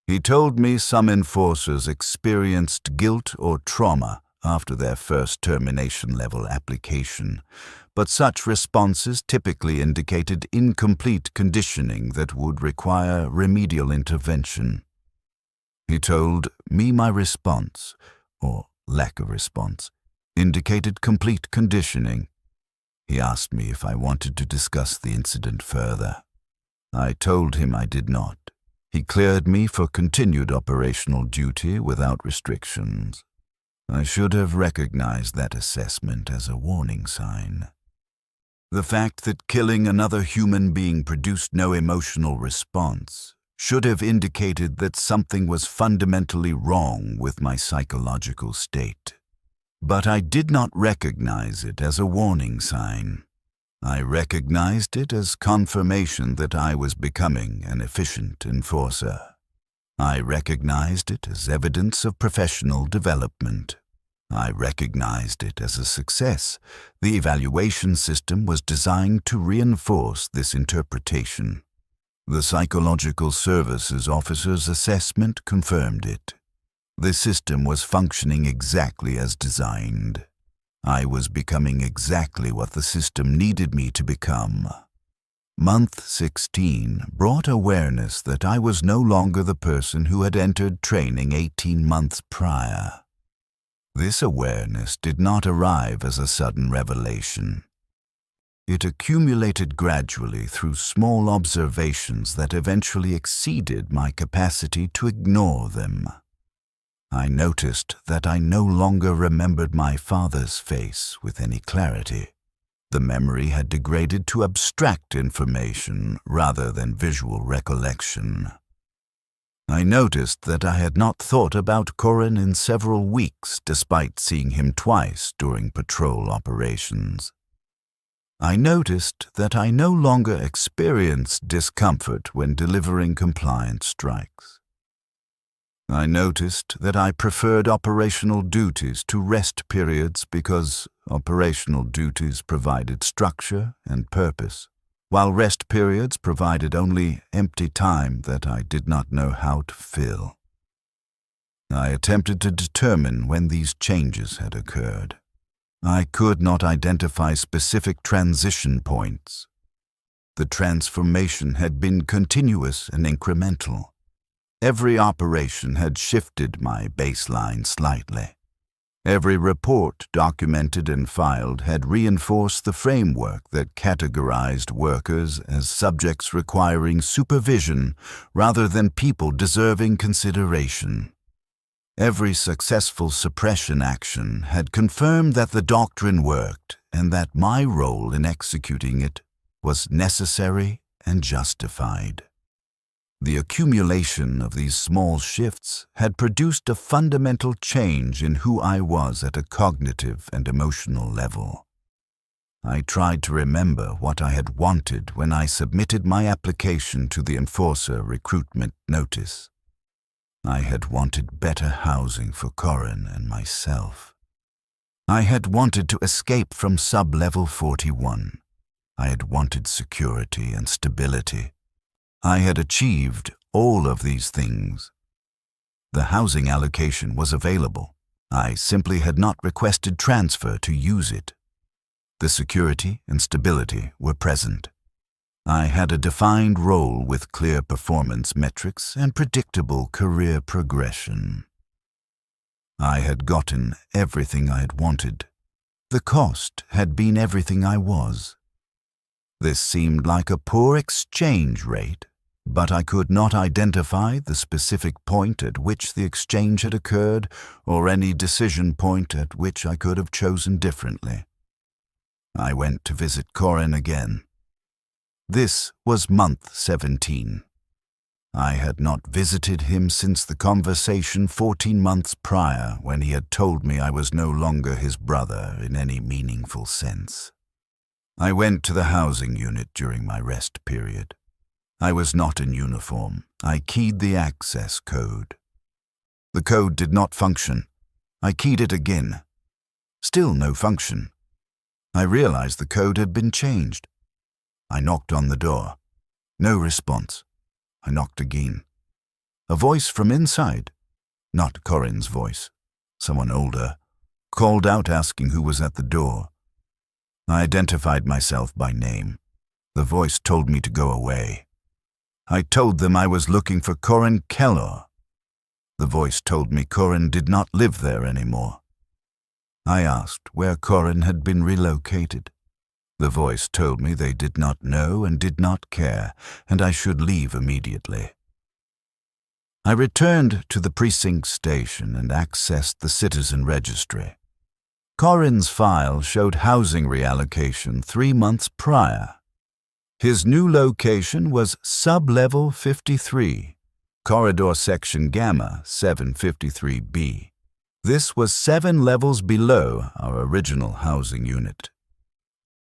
He told me some enforcers experienced guilt or trauma after their first termination-level application, but such responses typically indicated incomplete conditioning that would require remedial intervention. He told me my response, or lack of response, indicated complete conditioning. He asked me if I wanted to discuss the incident further. I told him I did not. He cleared me for continued operational duty without restrictions. I should have recognized that assessment as a warning sign. The fact that killing another human being produced no emotional response should have indicated that something was fundamentally wrong with my psychological state. But I did not recognize it as a warning sign. I recognized it as confirmation that I was becoming an efficient enforcer. I recognized it as evidence of professional development. I recognized it as a success. The evaluation system was designed to reinforce this interpretation. The Psychological Services Officer's assessment confirmed it. The system was functioning exactly as designed. I was becoming exactly what the system needed me to become. Month 16 brought awareness that I was no longer the person who had entered training 18 months prior. This awareness did not arrive as a sudden revelation. It accumulated gradually through small observations that eventually exceeded my capacity to ignore them. I noticed that I no longer remembered my father's face with any clarity. The memory had degraded to abstract information rather than visual recollection. I noticed that I had not thought about Corin in several weeks despite seeing him twice during patrol operations. I noticed that I no longer experienced discomfort when delivering compliance strikes. I noticed that I preferred operational duties to rest periods because operational duties provided structure and purpose, while rest periods provided only empty time that I did not know how to fill. I attempted to determine when these changes had occurred. I could not identify specific transition points. The transformation had been continuous and incremental. Every operation had shifted my baseline slightly. Every report documented and filed had reinforced the framework that categorized workers as subjects requiring supervision rather than people deserving consideration. Every successful suppression action had confirmed that the doctrine worked and that my role in executing it was necessary and justified. The accumulation of these small shifts had produced a fundamental change in who I was at a cognitive and emotional level. I tried to remember what I had wanted when I submitted my application to the Enforcer recruitment notice. I had wanted better housing for Corin and myself. I had wanted to escape from sub-level 41. I had wanted security and stability. I had achieved all of these things. The housing allocation was available. I simply had not requested transfer to use it. The security and stability were present. I had a defined role with clear performance metrics and predictable career progression. I had gotten everything I had wanted. The cost had been everything I was. This seemed like a poor exchange rate, but I could not identify the specific point at which the exchange had occurred or any decision point at which I could have chosen differently. I went to visit Corin again. This was month 17. I had not visited him since the conversation 14 months prior when he had told me I was no longer his brother in any meaningful sense. I went to the housing unit during my rest period. I was not in uniform. I keyed the access code. The code did not function. I keyed it again. Still no function. I realized the code had been changed. I knocked on the door. No response. I knocked again. A voice from inside, not Corin's voice, someone older, called out asking who was at the door. I identified myself by name. The voice told me to go away. I told them I was looking for Corin Kellor. The voice told me Corin did not live there anymore. I asked where Corin had been relocated. The voice told me they did not know and did not care, and I should leave immediately. I returned to the precinct station and accessed the citizen registry. Corin's file showed housing reallocation 3 months prior. His new location was Sub-Level 53, Corridor Section Gamma 753B. This was 7 levels below our original housing unit.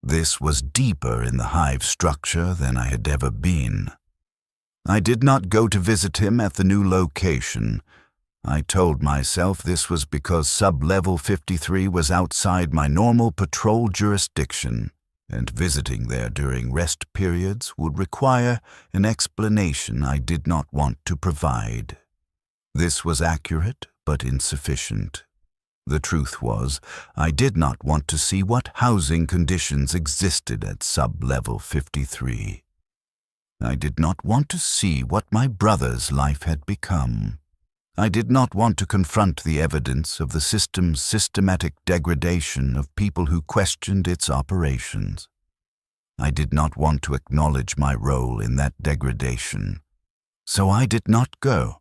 This was deeper in the hive structure than I had ever been. I did not go to visit him at the new location. I told myself this was because Sub-Level 53 was outside my normal patrol jurisdiction, and visiting there during rest periods would require an explanation I did not want to provide. This was accurate but insufficient. The truth was, I did not want to see what housing conditions existed at Sub-Level 53. I did not want to see what my brother's life had become. I did not want to confront the evidence of the system's systematic degradation of people who questioned its operations. I did not want to acknowledge my role in that degradation. So I did not go.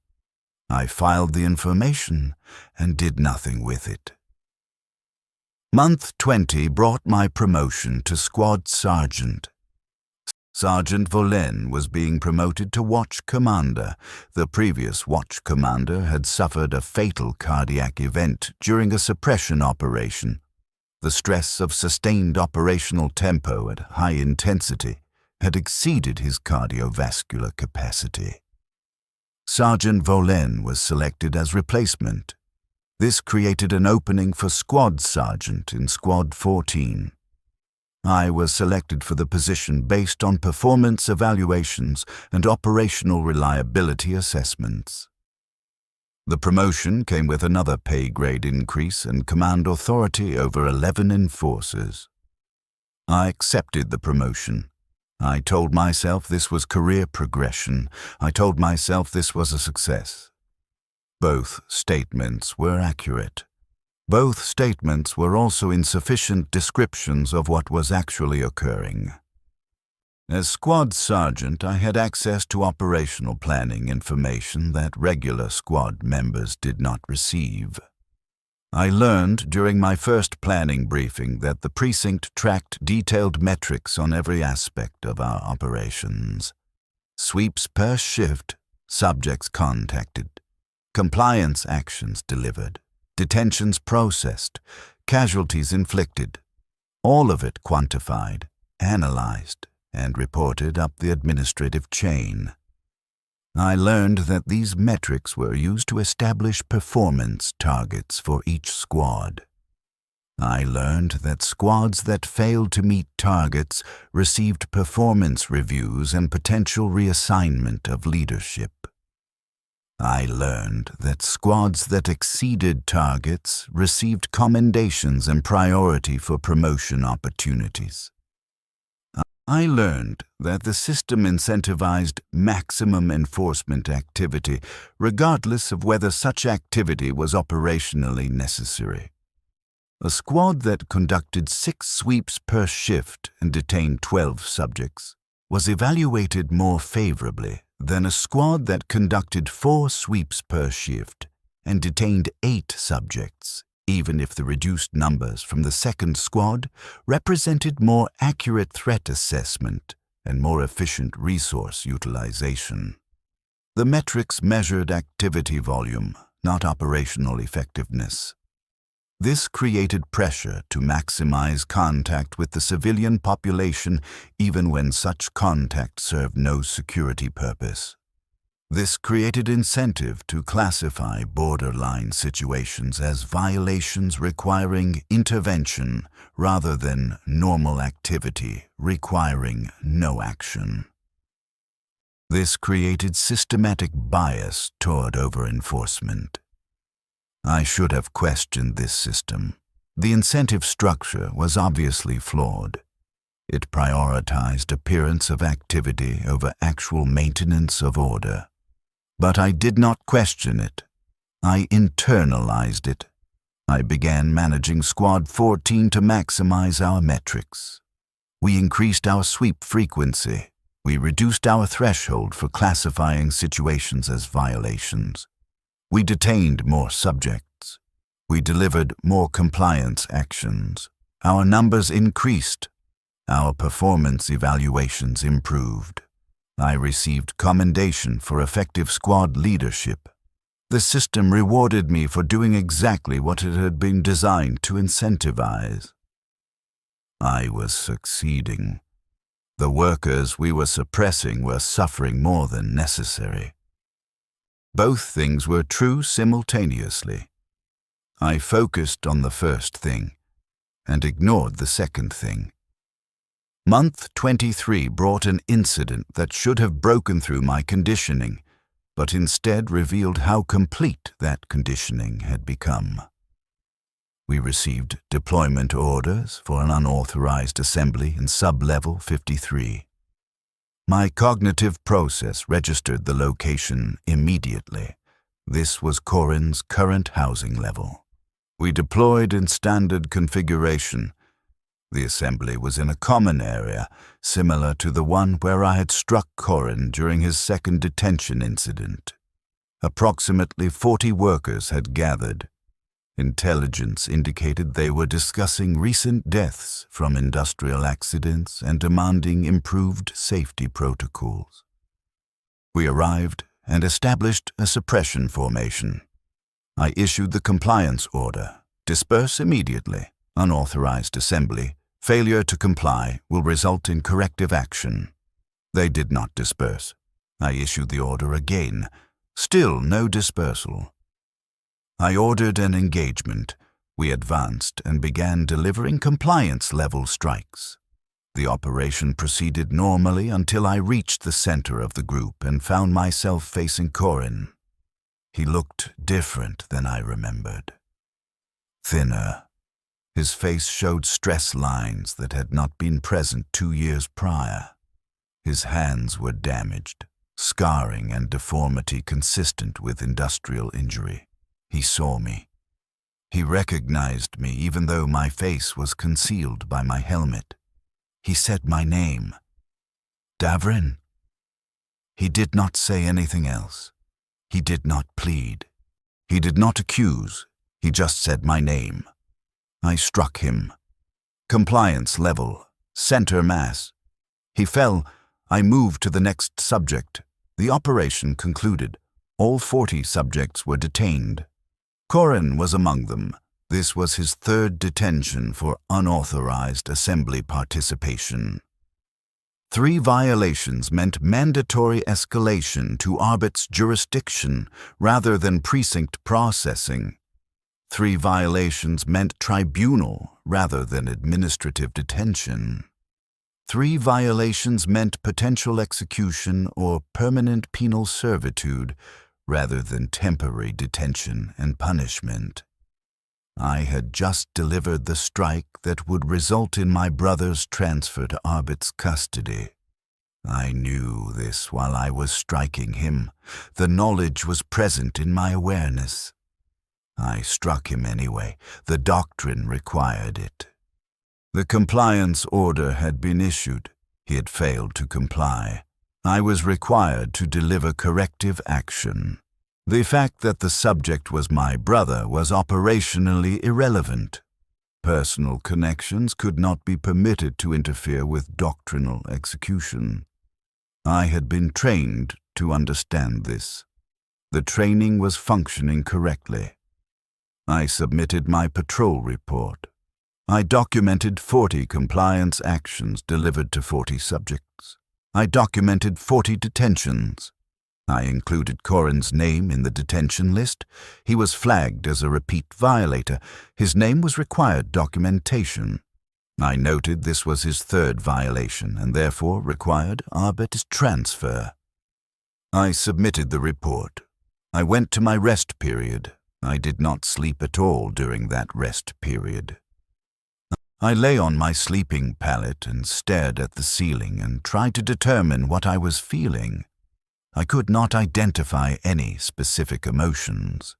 I filed the information and did nothing with it. Month 20 brought my promotion to Squad Sergeant. Sergeant Volen was being promoted to Watch Commander. The previous Watch Commander had suffered a fatal cardiac event during a suppression operation. The stress of sustained operational tempo at high intensity had exceeded his cardiovascular capacity. Sergeant Volen was selected as replacement. This created an opening for Squad Sergeant in Squad 14. I was selected for the position based on performance evaluations and operational reliability assessments. The promotion came with another pay grade increase and command authority over 11 enforcers. I accepted the promotion. I told myself this was career progression. I told myself this was a success. Both statements were accurate. Both statements were also insufficient descriptions of what was actually occurring. As Squad Sergeant, I had access to operational planning information that regular squad members did not receive. I learned during my first planning briefing that the precinct tracked detailed metrics on every aspect of our operations. Sweeps per shift, subjects contacted, compliance actions delivered, detentions processed, casualties inflicted, all of it quantified, analyzed, and reported up the administrative chain. I learned that these metrics were used to establish performance targets for each squad. I learned that squads that failed to meet targets received performance reviews and potential reassignment of leadership. I learned that squads that exceeded targets received commendations and priority for promotion opportunities. I learned that the system incentivized maximum enforcement activity, regardless of whether such activity was operationally necessary. A squad that conducted 6 sweeps per shift and detained 12 subjects was evaluated more favorably than a squad that conducted 4 sweeps per shift and detained 8 subjects, even if the reduced numbers from the second squad represented more accurate threat assessment and more efficient resource utilization. The metrics measured activity volume, not operational effectiveness. This created pressure to maximize contact with the civilian population even when such contact served no security purpose. This created incentive to classify borderline situations as violations requiring intervention rather than normal activity requiring no action. This created systematic bias toward over-enforcement. I should have questioned this system. The incentive structure was obviously flawed. It prioritized appearance of activity over actual maintenance of order. But I did not question it. I internalized it. I began managing Squad 14 to maximize our metrics. We increased our sweep frequency. We reduced our threshold for classifying situations as violations. We detained more subjects. We delivered more compliance actions. Our numbers increased. Our performance evaluations improved. I received commendation for effective squad leadership. The system rewarded me for doing exactly what it had been designed to incentivize. I was succeeding. The workers we were suppressing were suffering more than necessary. Both things were true simultaneously. I focused on the first thing and ignored the second thing. Month 23 brought an incident that should have broken through my conditioning, but instead revealed how complete that conditioning had become. We received deployment orders for an unauthorized assembly in sub-level 53. My cognitive process registered the location immediately. This was Corin's current housing level. We deployed in standard configuration. The assembly was in a common area, similar to the one where I had struck Corin during his second detention incident. Approximately 40 workers had gathered. Intelligence indicated they were discussing recent deaths from industrial accidents and demanding improved safety protocols. We arrived and established a suppression formation. I issued the compliance order. Disperse immediately. Unauthorized assembly. Failure to comply will result in corrective action. They did not disperse. I issued the order again. Still no dispersal. I ordered an engagement. We advanced and began delivering compliance-level strikes. The operation proceeded normally until I reached the center of the group and found myself facing Corin. He looked different than I remembered. Thinner. His face showed stress lines that had not been present 2 years prior. His hands were damaged, scarring and deformity consistent with industrial injury. He saw me. He recognized me even though my face was concealed by my helmet. He said my name. Davrin. He did not say anything else. He did not plead. He did not accuse. He just said my name. I struck him. Compliance level. Center mass. He fell. I moved to the next subject. The operation concluded. All 40 subjects were detained. Corin was among them. This was his third detention for unauthorized assembly participation. 3 violations meant mandatory escalation to Arbit's jurisdiction rather than precinct processing. 3 violations meant tribunal rather than administrative detention. 3 violations meant potential execution or permanent penal servitude rather than temporary detention and punishment. I had just delivered the strike that would result in my brother's transfer to Arbit's custody. I knew this while I was striking him. The knowledge was present in my awareness. I struck him anyway. The doctrine required it. The compliance order had been issued. He had failed to comply. I was required to deliver corrective action. The fact that the subject was my brother was operationally irrelevant. Personal connections could not be permitted to interfere with doctrinal execution. I had been trained to understand this. The training was functioning correctly. I submitted my patrol report. I documented 40 compliance actions delivered to 40 subjects. I documented 40 detentions. I included Corin's name in the detention list. He was flagged as a repeat violator. His name was required documentation. I noted this was his third violation and therefore required arbit transfer. I submitted the report. I went to my rest period. I did not sleep at all during that rest period. I lay on my sleeping pallet and stared at the ceiling and tried to determine what I was feeling. I could not identify any specific emotions.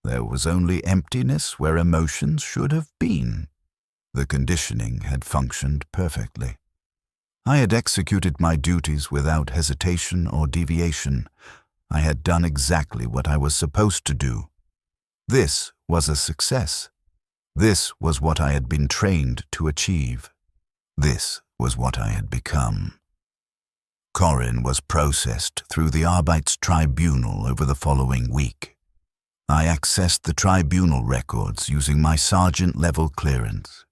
There was only emptiness where emotions should have been. The conditioning had functioned perfectly. I had executed my duties without hesitation or deviation. I had done exactly what I was supposed to do. This was a success. This was what I had been trained to achieve. This was what I had become. Corin was processed through the Arbeits Tribunal over the following week. I accessed the tribunal records using my sergeant-level clearance.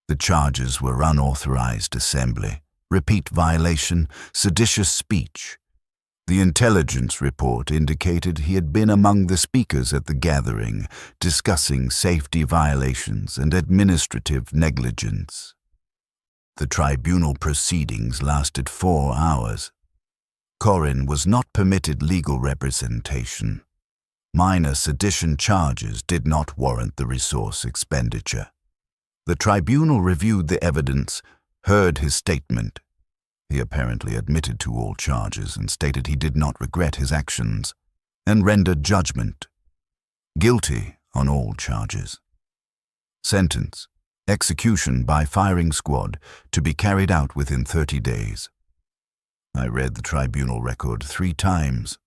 The charges were unauthorized assembly, repeat violation, seditious speech. The intelligence report indicated he had been among the speakers at the gathering, discussing safety violations and administrative negligence. The tribunal proceedings lasted 4 hours. Corin was not permitted legal representation. Minor sedition charges did not warrant the resource expenditure. The tribunal reviewed the evidence, heard his statement. He apparently admitted to all charges and stated he did not regret his actions, and rendered judgment. Guilty on all charges. Sentence: execution by firing squad, to be carried out within 30 days. I read the tribunal record 3 times.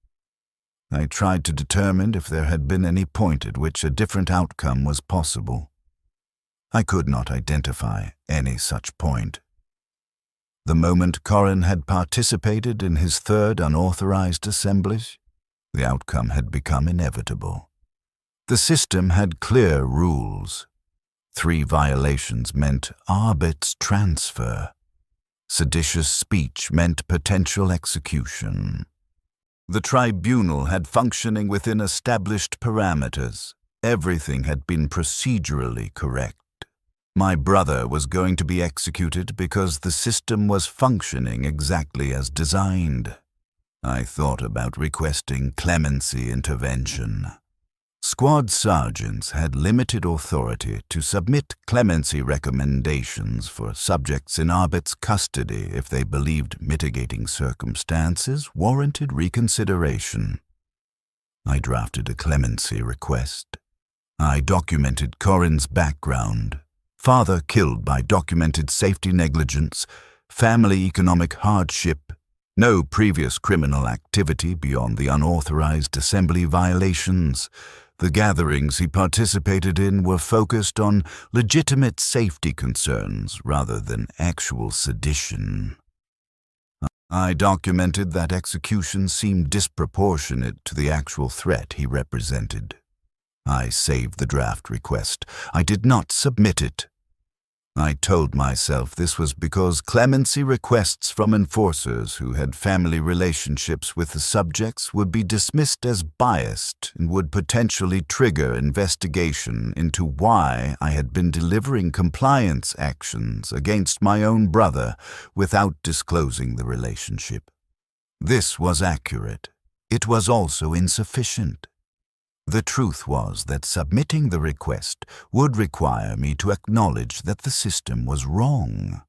I tried to determine if there had been any point at which a different outcome was possible. I could not identify any such point. The moment Corin had participated in his third unauthorized assemblies, the outcome had become inevitable. The system had clear rules. 3 violations meant arbit transfer. Seditious speech meant potential execution. The tribunal had functioning within established parameters. Everything had been procedurally correct. My brother was going to be executed because the system was functioning exactly as designed. I thought about requesting clemency intervention. Squad sergeants had limited authority to submit clemency recommendations for subjects in arbit's custody if they believed mitigating circumstances warranted reconsideration. I drafted a clemency request. I documented Corin's background: father killed by documented safety negligence, family economic hardship, no previous criminal activity beyond the unauthorized assembly violations. The gatherings he participated in were focused on legitimate safety concerns rather than actual sedition. I documented that execution seemed disproportionate to the actual threat he represented. I saved the draft request. I did not submit it. I told myself this was because clemency requests from enforcers who had family relationships with the subjects would be dismissed as biased and would potentially trigger investigation into why I had been delivering compliance actions against my own brother without disclosing the relationship. This was accurate. It was also insufficient. The truth was that submitting the request would require me to acknowledge that the system was wrong.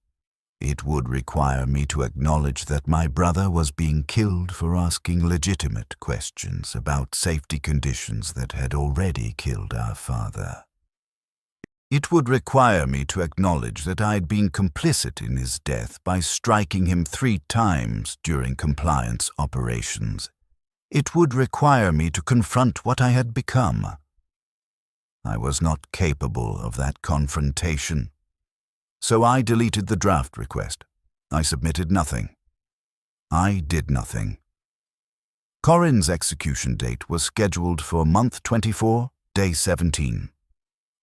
It would require me to acknowledge that my brother was being killed for asking legitimate questions about safety conditions that had already killed our father. It would require me to acknowledge that I had been complicit in his death by striking him 3 times during compliance operations. It would require me to confront what I had become. I was not capable of that confrontation. So I deleted the draft request. I submitted nothing. I did nothing. Corin's execution date was scheduled for month 24, day 17.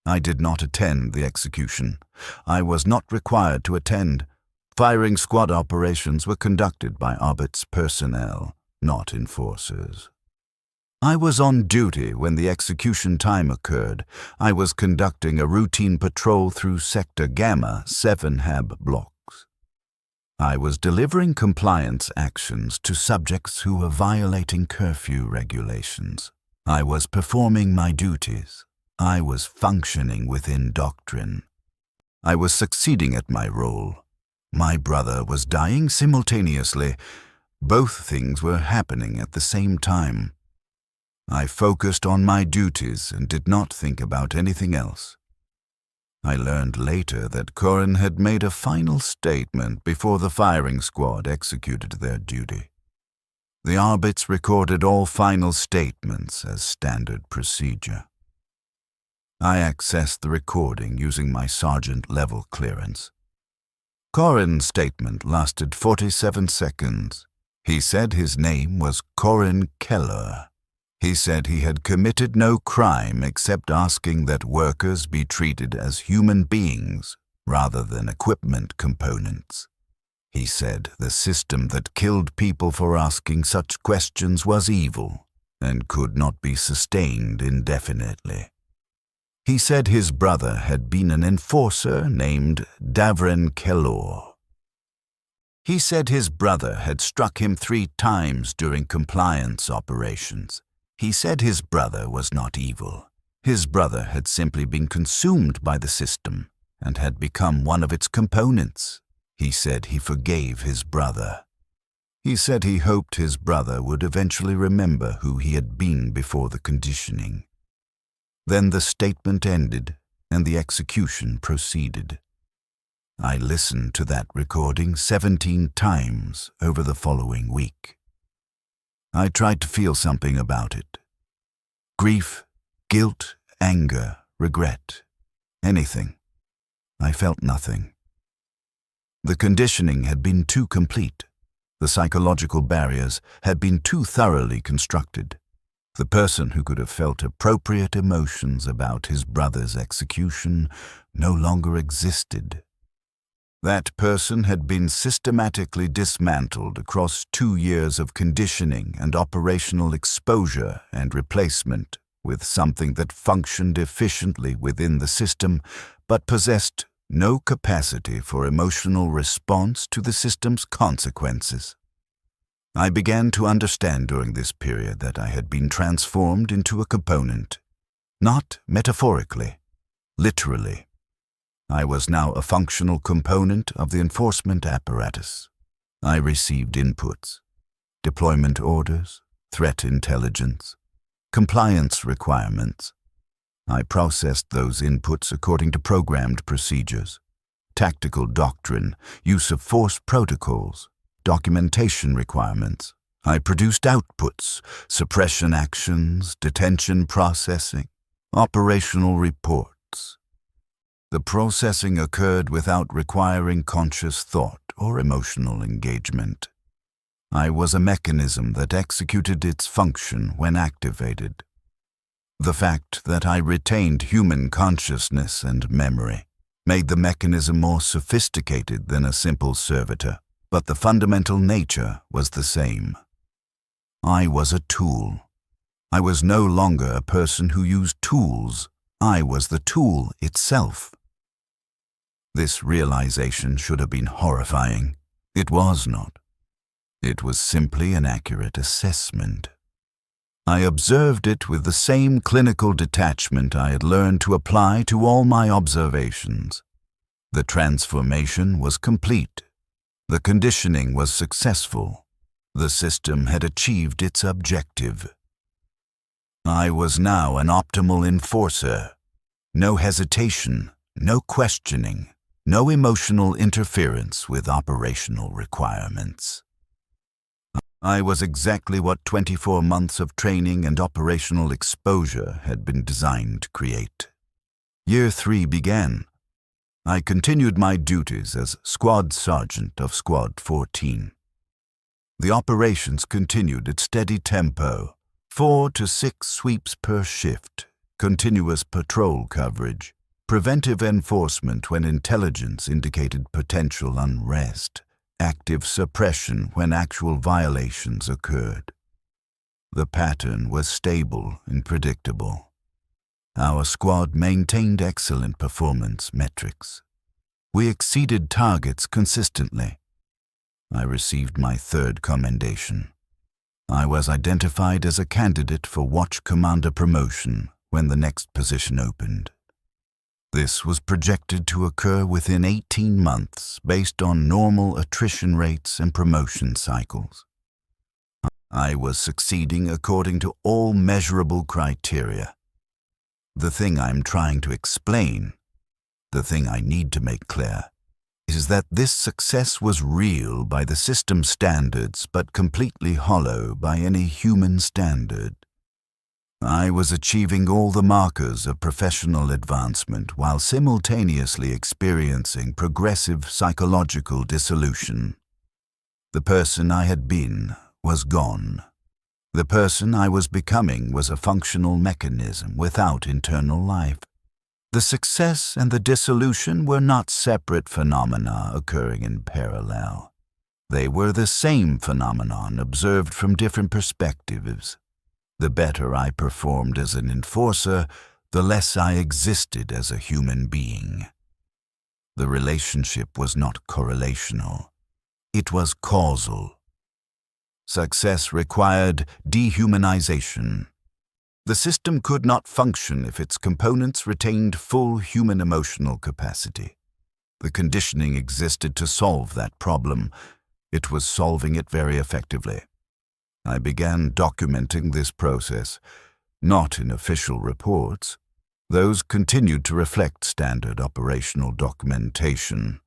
I did not attend the execution. I was not required to attend. Firing squad operations were conducted by Arbit's personnel. not enforcers. I was on duty when the execution time occurred. I was conducting a routine patrol through Sector Gamma 7-Hab blocks. I was delivering compliance actions to subjects who were violating curfew regulations. I was performing my duties. I was functioning within doctrine. I was succeeding at my role. My brother was dying simultaneously. Both things were happening at the same time. I focused on my duties and did not think about anything else. I learned later that Corin had made a final statement before the firing squad executed their duty. The Arbits recorded all final statements as standard procedure. I accessed the recording using my sergeant-level clearance. Corin's statement lasted 47 seconds. He said his name was Corin Keller. He said he had committed no crime except asking that workers be treated as human beings rather than equipment components. He said the system that killed people for asking such questions was evil and could not be sustained indefinitely. He said his brother had been an enforcer named Davren Kellor. He said his brother had struck him 3 times during compliance operations. He said his brother was not evil. His brother had simply been consumed by the system and had become one of its components. He said he forgave his brother. He said he hoped his brother would eventually remember who he had been before the conditioning. Then the statement ended and the execution proceeded. I listened to that recording 17 times over the following week. I tried to feel something about it. Grief, guilt, anger, regret, anything. I felt nothing. The conditioning had been too complete. The psychological barriers had been too thoroughly constructed. The person who could have felt appropriate emotions about his brother's execution no longer existed. That person had been systematically dismantled across 2 years of conditioning and operational exposure and replacement with something that functioned efficiently within the system but possessed no capacity for emotional response to the system's consequences. I began to understand during this period that I had been transformed into a component, not metaphorically, literally. I was now a functional component of the enforcement apparatus. I received inputs, deployment orders, threat intelligence, compliance requirements. I processed those inputs according to programmed procedures, tactical doctrine, use of force protocols, documentation requirements. I produced outputs, suppression actions, detention processing, operational reports. The processing occurred without requiring conscious thought or emotional engagement. I was a mechanism that executed its function when activated. The fact that I retained human consciousness and memory made the mechanism more sophisticated than a simple servitor, but the fundamental nature was the same. I was a tool. I was no longer a person who used tools. I was the tool itself. This realization should have been horrifying. It was not. It was simply an accurate assessment. I observed it with the same clinical detachment I had learned to apply to all my observations. The transformation was complete. The conditioning was successful. The system had achieved its objective. I was now an optimal enforcer. No hesitation, no questioning, no emotional interference with operational requirements. I was exactly what 24 months of training and operational exposure had been designed to create. Year 3 began. I continued my duties as Squad Sergeant of Squad 14. The operations continued at steady tempo, 4 to 6 sweeps per shift, continuous patrol coverage, preventive enforcement when intelligence indicated potential unrest, active suppression when actual violations occurred. The pattern was stable and predictable. Our squad maintained excellent performance metrics. We exceeded targets consistently. I received my third commendation. I was identified as a candidate for Watch Commander promotion when the next position opened. This was projected to occur within 18 months based on normal attrition rates and promotion cycles. I was succeeding according to all measurable criteria. The thing I'm trying to explain, the thing I need to make clear, is that this success was real by the system standards but completely hollow by any human standard. I was achieving all the markers of professional advancement while simultaneously experiencing progressive psychological dissolution. The person I had been was gone. The person I was becoming was a functional mechanism without internal life. The success and the dissolution were not separate phenomena occurring in parallel. They were the same phenomenon observed from different perspectives. The better I performed as an enforcer, the less I existed as a human being. The relationship was not correlational. It was causal. Success required dehumanization. The system could not function if its components retained full human emotional capacity. The conditioning existed to solve that problem. It was solving it very effectively. I began documenting this process, not in official reports. Those continued to reflect standard operational documentation.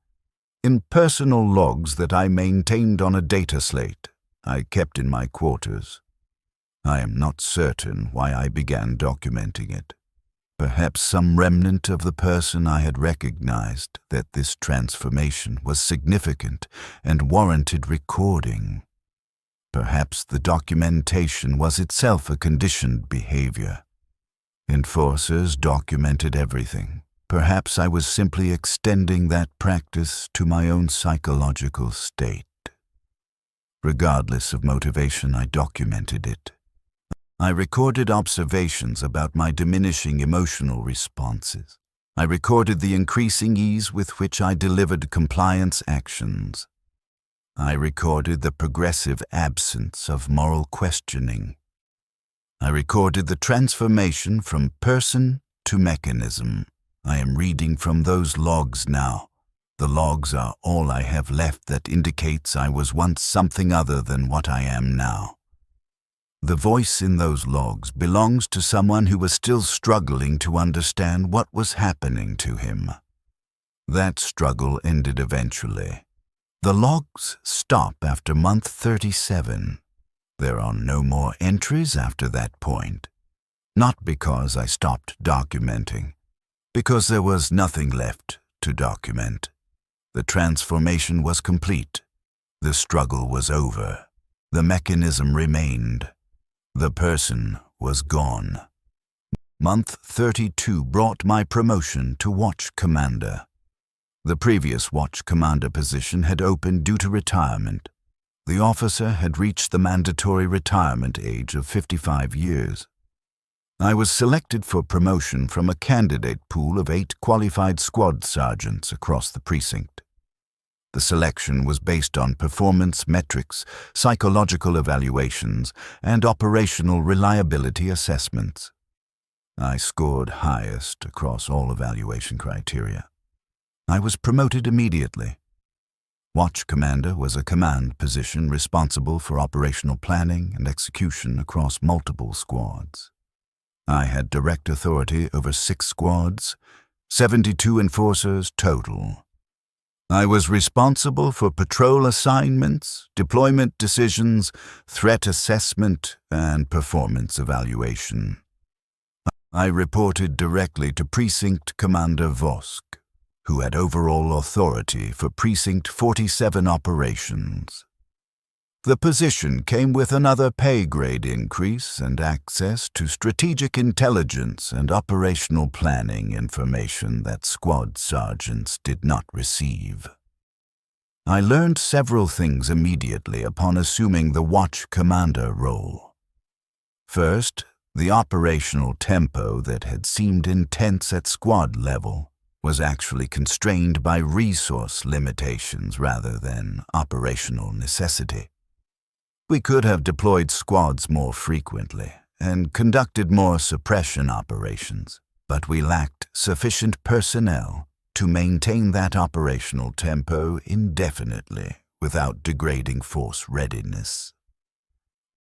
In personal logs that I maintained on a data slate, I kept in my quarters. I am not certain why I began documenting it. Perhaps some remnant of the person I had recognized that this transformation was significant and warranted recording. Perhaps the documentation was itself a conditioned behavior. Enforcers documented everything. Perhaps I was simply extending that practice to my own psychological state. Regardless of motivation, I documented it. I recorded observations about my diminishing emotional responses. I recorded the increasing ease with which I delivered compliance actions. I recorded the progressive absence of moral questioning. I recorded the transformation from person to mechanism. I am reading from those logs now. The logs are all I have left that indicates I was once something other than what I am now. The voice in those logs belongs to someone who was still struggling to understand what was happening to him. That struggle ended eventually. The logs stop after month 37. There are no more entries after that point. Not because I stopped documenting, because there was nothing left to document. The transformation was complete. The struggle was over. The mechanism remained. The person was gone. Month 32 brought my promotion to Watch Commander. The previous Watch Commander position had opened due to retirement. The officer had reached the mandatory retirement age of 55 years. I was selected for promotion from a candidate pool of 8 qualified squad sergeants across the precinct. The selection was based on performance metrics, psychological evaluations, and operational reliability assessments. I scored highest across all evaluation criteria. I was promoted immediately. Watch Commander was a command position responsible for operational planning and execution across multiple squads. I had direct authority over 6 squads, 72 enforcers total. I was responsible for patrol assignments, deployment decisions, threat assessment, and performance evaluation. I reported directly to Precinct Commander Vosk, who had overall authority for Precinct 47 operations. The position came with another pay grade increase and access to strategic intelligence and operational planning information that squad sergeants did not receive. I learned several things immediately upon assuming the Watch Commander role. First, the operational tempo that had seemed intense at squad level was actually constrained by resource limitations rather than operational necessity. We could have deployed squads more frequently and conducted more suppression operations, but we lacked sufficient personnel to maintain that operational tempo indefinitely without degrading force readiness.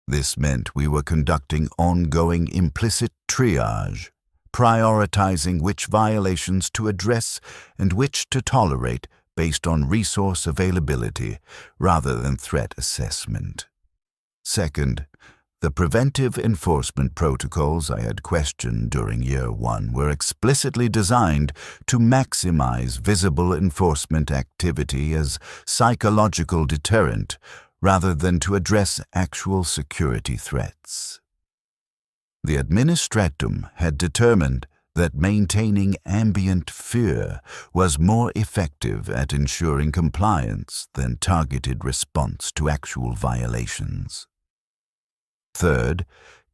This meant we were conducting ongoing implicit triage, prioritizing which violations to address and which to tolerate based on resource availability rather than threat assessment. Second, the preventive enforcement protocols I had questioned during Year 1 were explicitly designed to maximize visible enforcement activity as psychological deterrent rather than to address actual security threats. The administratum had determined that maintaining ambient fear was more effective at ensuring compliance than targeted response to actual violations. Third,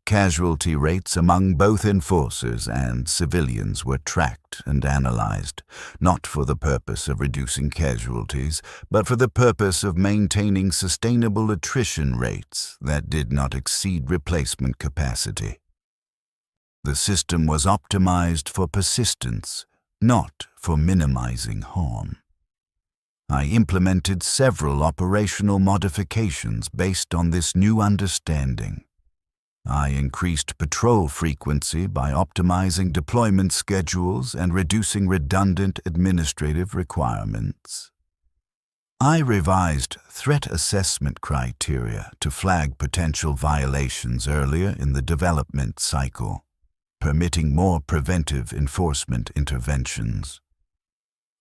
casualty rates among both enforcers and civilians were tracked and analyzed, not for the purpose of reducing casualties, but for the purpose of maintaining sustainable attrition rates that did not exceed replacement capacity. The system was optimized for persistence, not for minimizing harm. I implemented several operational modifications based on this new understanding. I increased patrol frequency by optimizing deployment schedules and reducing redundant administrative requirements. I revised threat assessment criteria to flag potential violations earlier in the development cycle, permitting more preventive enforcement interventions.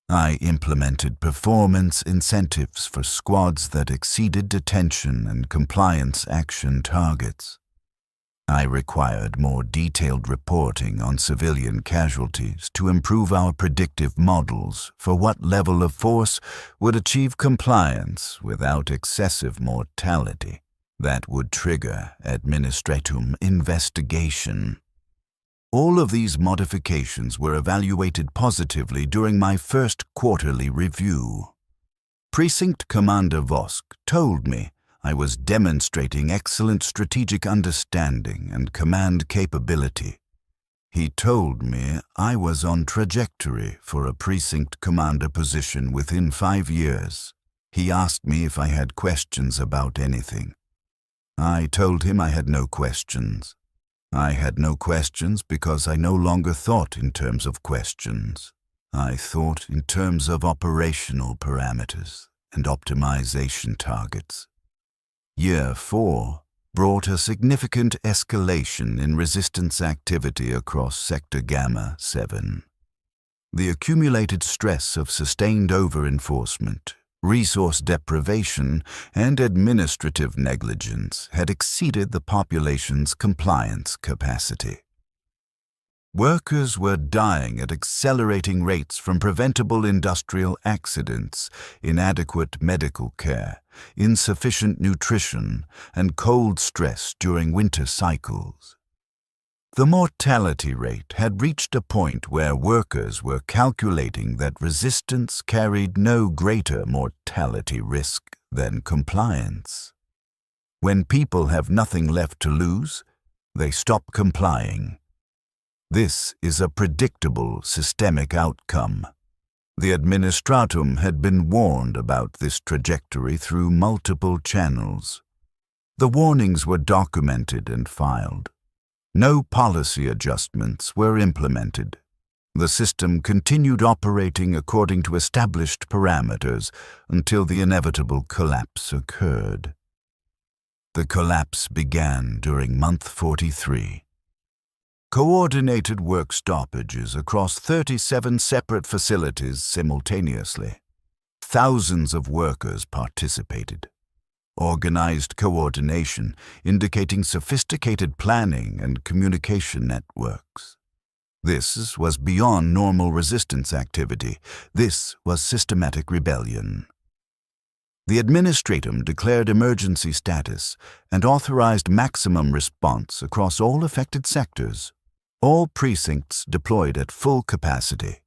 I implemented performance incentives for squads that exceeded detention and compliance action targets. I required more detailed reporting on civilian casualties to improve our predictive models for what level of force would achieve compliance without excessive mortality that would trigger administratum investigation. All of these modifications were evaluated positively during my first quarterly review. Precinct Commander Vosk told me I was demonstrating excellent strategic understanding and command capability. He told me I was on trajectory for a precinct commander position within 5 years. He asked me if I had questions about anything. I told him I had no questions. I had no questions because I no longer thought in terms of questions. I thought in terms of operational parameters and optimization targets. Year 4 brought a significant escalation in resistance activity across Sector Gamma 7. The accumulated stress of sustained over-enforcement, resource deprivation, and administrative negligence had exceeded the population's compliance capacity. Workers were dying at accelerating rates from preventable industrial accidents, inadequate medical care, insufficient nutrition, and cold stress during winter cycles. The mortality rate had reached a point where workers were calculating that resistance carried no greater mortality risk than compliance. When people have nothing left to lose, they stop complying. This is a predictable systemic outcome. The administratum had been warned about this trajectory through multiple channels. The warnings were documented and filed. No policy adjustments were implemented. The system continued operating according to established parameters until the inevitable collapse occurred. The collapse began during month 43. Coordinated work stoppages across 37 separate facilities simultaneously. Thousands of workers participated. Organized coordination indicating sophisticated planning and communication networks. This was beyond normal resistance activity. This was systematic rebellion. The administratum declared emergency status and authorized maximum response across all affected sectors. All precincts deployed at full capacity.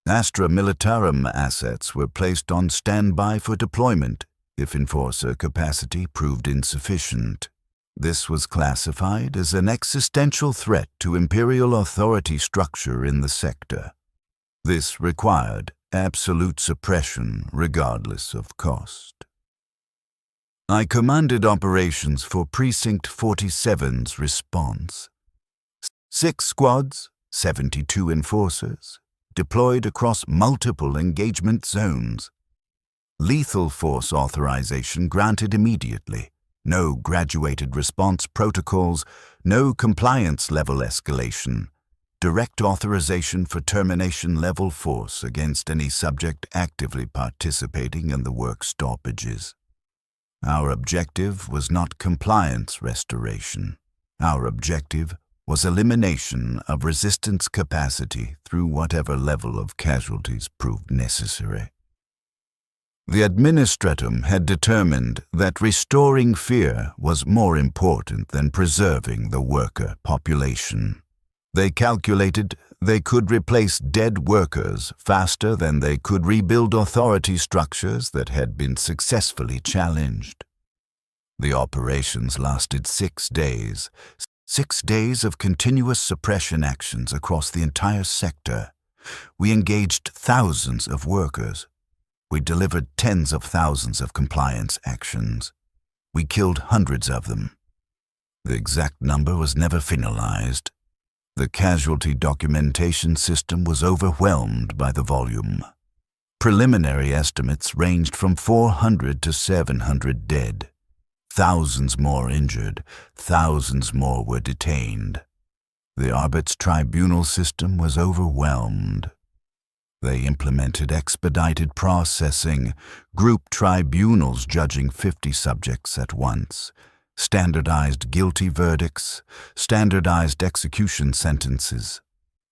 Astra Militarum assets were placed on standby for deployment if enforcer capacity proved insufficient. This was classified as an existential threat to imperial authority structure in the sector. This required absolute suppression regardless of cost. I commanded operations for Precinct 47's response. 6 squads, 72 enforcers, deployed across multiple engagement zones. Lethal force authorization granted immediately. No graduated response protocols, no compliance level escalation. Direct authorization for termination level force against any subject actively participating in the work stoppages. Our objective was not compliance restoration. Our objective was elimination of resistance capacity through whatever level of casualties proved necessary. The administratum had determined that restoring fear was more important than preserving the worker population. They calculated they could replace dead workers faster than they could rebuild authority structures that had been successfully challenged. The operations lasted 6 days. 6 days of continuous suppression actions across the entire sector. We engaged thousands of workers. We delivered tens of thousands of compliance actions. We killed hundreds of them. The exact number was never finalized. The casualty documentation system was overwhelmed by the volume. Preliminary estimates ranged from 400 to 700 dead. Thousands more injured, thousands more were detained. The Arbit's tribunal system was overwhelmed. They implemented expedited processing, group tribunals judging 50 subjects at once, standardized guilty verdicts, standardized execution sentences.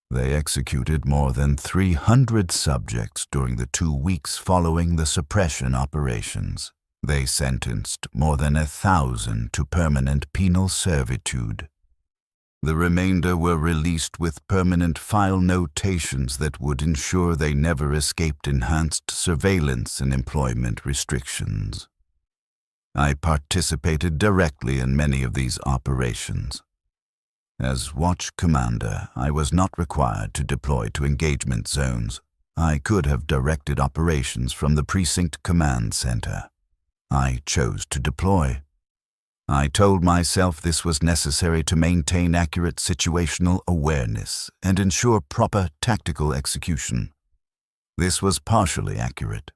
They executed more than 300 subjects during the 2 weeks following the suppression operations. They sentenced more than 1,000 to permanent penal servitude. The remainder were released with permanent file notations that would ensure they never escaped enhanced surveillance and employment restrictions. I participated directly in many of these operations. As watch commander, I was not required to deploy to engagement zones. I could have directed operations from the precinct command center. I chose to deploy. I told myself this was necessary to maintain accurate situational awareness and ensure proper tactical execution. This was partially accurate.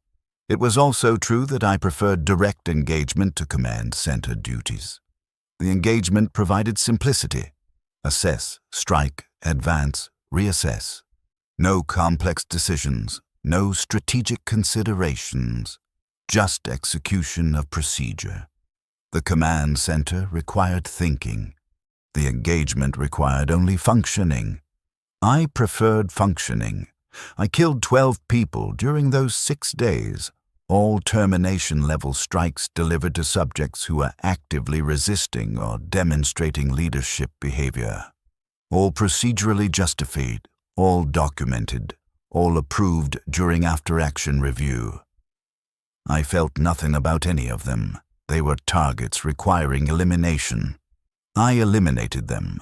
It was also true that I preferred direct engagement to command center duties. The engagement provided simplicity. Assess, strike, advance, reassess. No complex decisions, no strategic considerations, just execution of procedure. The command center required thinking. The engagement required only functioning. I preferred functioning. I killed 12 people during those 6 days, all termination-level strikes delivered to subjects who are actively resisting or demonstrating leadership behavior. All procedurally justified, all documented, all approved during after-action review. I felt nothing about any of them. They were targets requiring elimination. I eliminated them.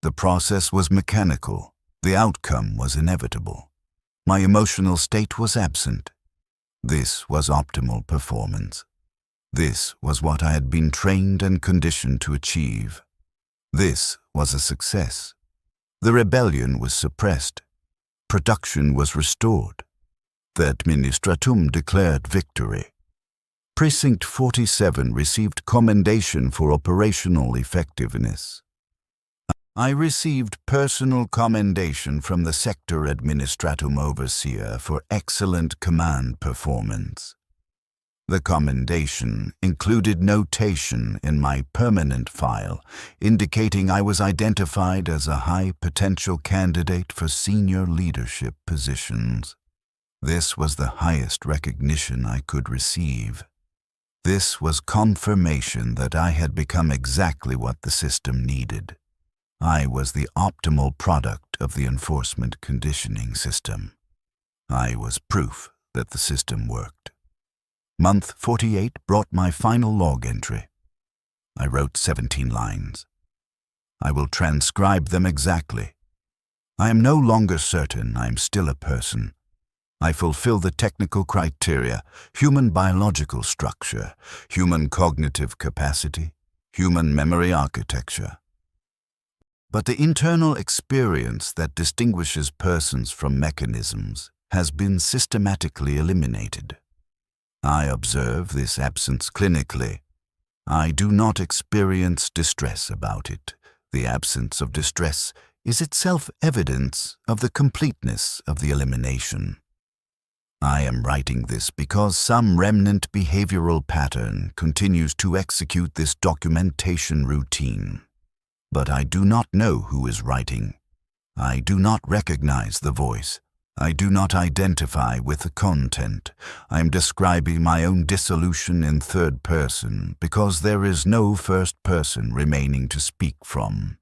The process was mechanical. The outcome was inevitable. My emotional state was absent. This was optimal performance. This was what I had been trained and conditioned to achieve. This was a success. The rebellion was suppressed. Production was restored. The administratum declared victory. Precinct 47 received commendation for operational effectiveness. I received personal commendation from the sector administratum overseer for excellent command performance. The commendation included notation in my permanent file indicating I was identified as a high potential candidate for senior leadership positions. This was the highest recognition I could receive. This was confirmation that I had become exactly what the system needed. I was the optimal product of the enforcement conditioning system. I was proof that the system worked. Month 48 brought my final log entry. I wrote 17 lines. I will transcribe them exactly. I am no longer certain I am still a person. I fulfill the technical criteria: human biological structure, human cognitive capacity, human memory architecture. But the internal experience that distinguishes persons from mechanisms has been systematically eliminated. I observe this absence clinically. I do not experience distress about it. The absence of distress is itself evidence of the completeness of the elimination. I am writing this because some remnant behavioral pattern continues to execute this documentation routine. But I do not know who is writing. I do not recognize the voice. I do not identify with the content. I am describing my own dissolution in third person because there is no first person remaining to speak from.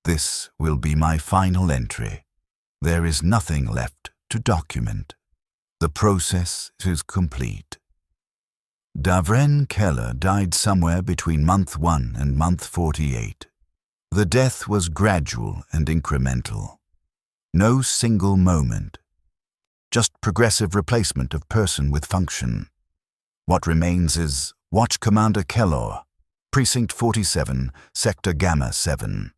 This will be my final entry. There is nothing left to document. The process is complete. Davren Keller died somewhere between month 1 and month 48. The death was gradual and incremental. No single moment. Just progressive replacement of person with function. What remains is Watch Commander Kellor, Precinct 47, Sector Gamma 7.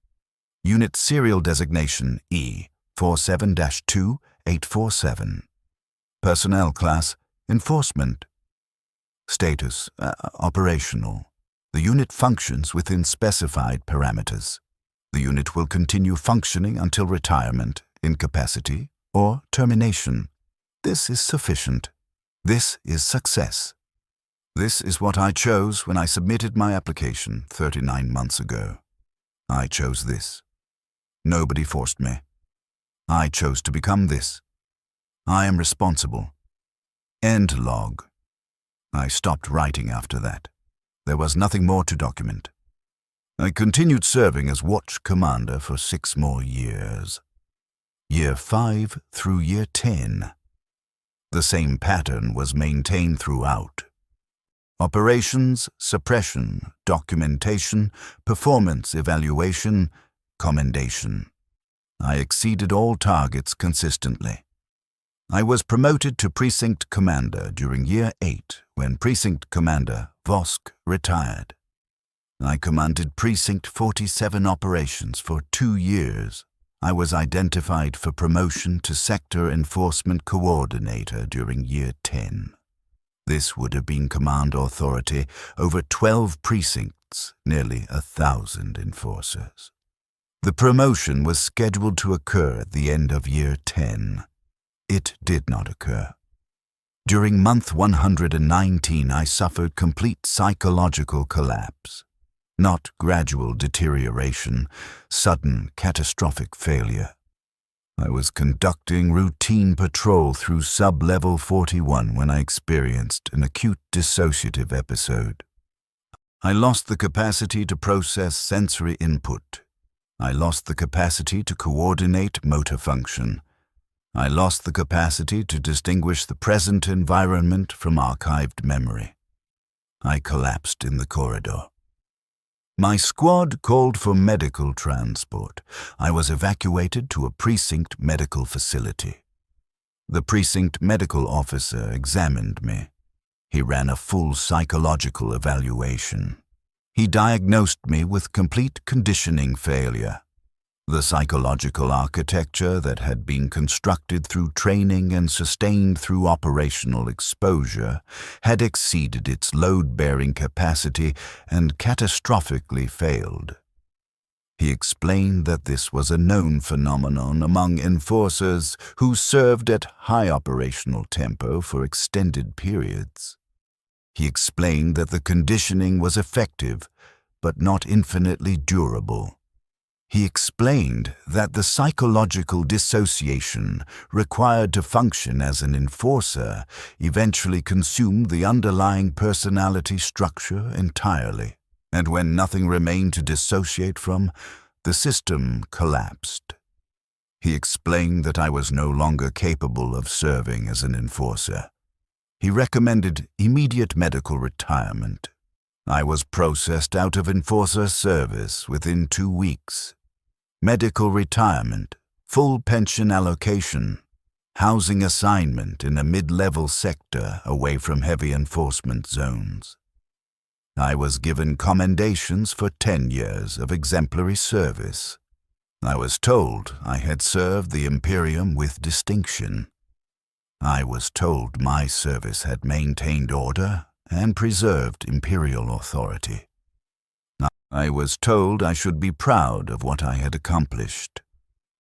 Unit Serial Designation E47-2847. Personnel Class Enforcement. Status Operational. The unit functions within specified parameters. The unit will continue functioning until retirement, incapacity, or termination. This is sufficient. This is success. This is what I chose when I submitted my application 39 months ago. I chose this. Nobody forced me. I chose to become this. I am responsible. End log. I stopped writing after that. There was nothing more to document. I continued serving as Watch Commander for 6 more years. Year 5 through Year 10. The same pattern was maintained throughout. Operations, suppression, documentation, performance evaluation, commendation. I exceeded all targets consistently. I was promoted to Precinct Commander during Year 8 when Precinct Commander Vosk retired. I commanded Precinct 47 operations for 2 years. I was identified for promotion to Sector Enforcement Coordinator during Year 10. This would have been command authority over 12 precincts, nearly 1,000 enforcers. The promotion was scheduled to occur at the end of Year 10. It did not occur. During month 119, I suffered complete psychological collapse. Not gradual deterioration, sudden catastrophic failure. I was conducting routine patrol through sub-level 41 when I experienced an acute dissociative episode. I lost the capacity to process sensory input. I lost the capacity to coordinate motor function. I lost the capacity to distinguish the present environment from archived memory. I collapsed in the corridor. My squad called for medical transport. I was evacuated to a precinct medical facility. The precinct medical officer examined me. He ran a full psychological evaluation. He diagnosed me with complete conditioning failure. The psychological architecture that had been constructed through training and sustained through operational exposure had exceeded its load-bearing capacity and catastrophically failed. He explained that this was a known phenomenon among enforcers who served at high operational tempo for extended periods. He explained that the conditioning was effective, but not infinitely durable. He explained that the psychological dissociation required to function as an enforcer eventually consumed the underlying personality structure entirely, and when nothing remained to dissociate from, the system collapsed. He explained that I was no longer capable of serving as an enforcer. He recommended immediate medical retirement. I was processed out of enforcer service within 2 weeks. Medical retirement, full pension allocation, housing assignment in a mid-level sector away from heavy enforcement zones. I was given commendations for 10 years of exemplary service. I was told I had served the Imperium with distinction. I was told my service had maintained order and preserved Imperial authority. I was told I should be proud of what I had accomplished.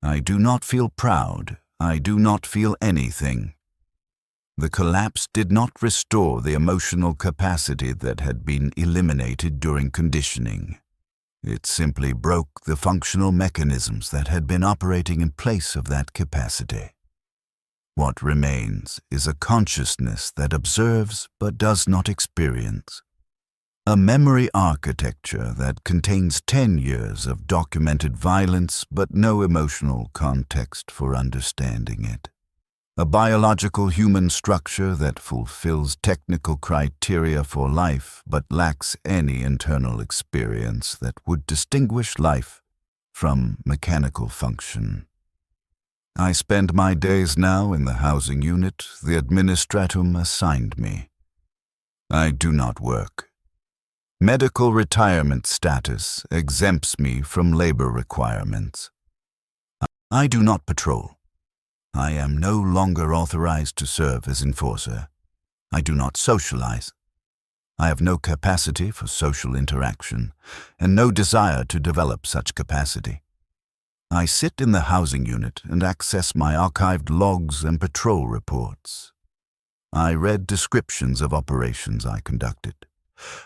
I do not feel proud. I do not feel anything. The collapse did not restore the emotional capacity that had been eliminated during conditioning. It simply broke the functional mechanisms that had been operating in place of that capacity. What remains is a consciousness that observes but does not experience. A memory architecture that contains 10 years of documented violence but no emotional context for understanding it. A biological human structure that fulfills technical criteria for life but lacks any internal experience that would distinguish life from mechanical function. I spend my days now in the housing unit the administratum assigned me. I do not work. Medical retirement status exempts me from labor requirements. I do not patrol. I am no longer authorized to serve as enforcer. I do not socialize. I have no capacity for social interaction and no desire to develop such capacity. I sit in the housing unit and access my archived logs and patrol reports. I read descriptions of operations I conducted.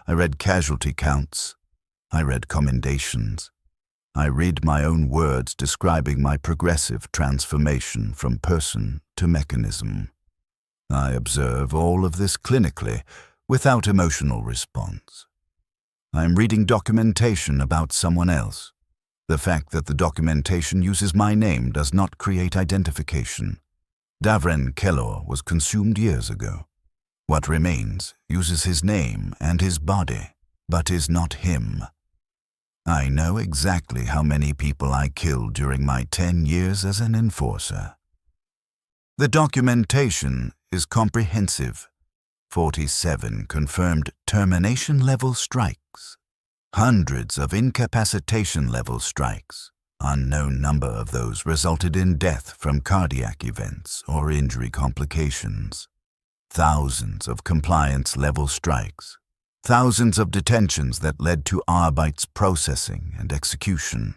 I read casualty counts. I read commendations. I read my own words describing my progressive transformation from person to mechanism. I observe all of this clinically, without emotional response. I am reading documentation about someone else. The fact that the documentation uses my name does not create identification. Davren Kellor was consumed years ago. What remains uses his name and his body, but is not him. I know exactly how many people I killed during my 10 years as an enforcer. The documentation is comprehensive. 47 confirmed termination-level strikes. Hundreds of incapacitation-level strikes. Unknown number of those resulted in death from cardiac events or injury complications. Thousands of compliance-level strikes. Thousands of detentions that led to Arbeits processing and execution.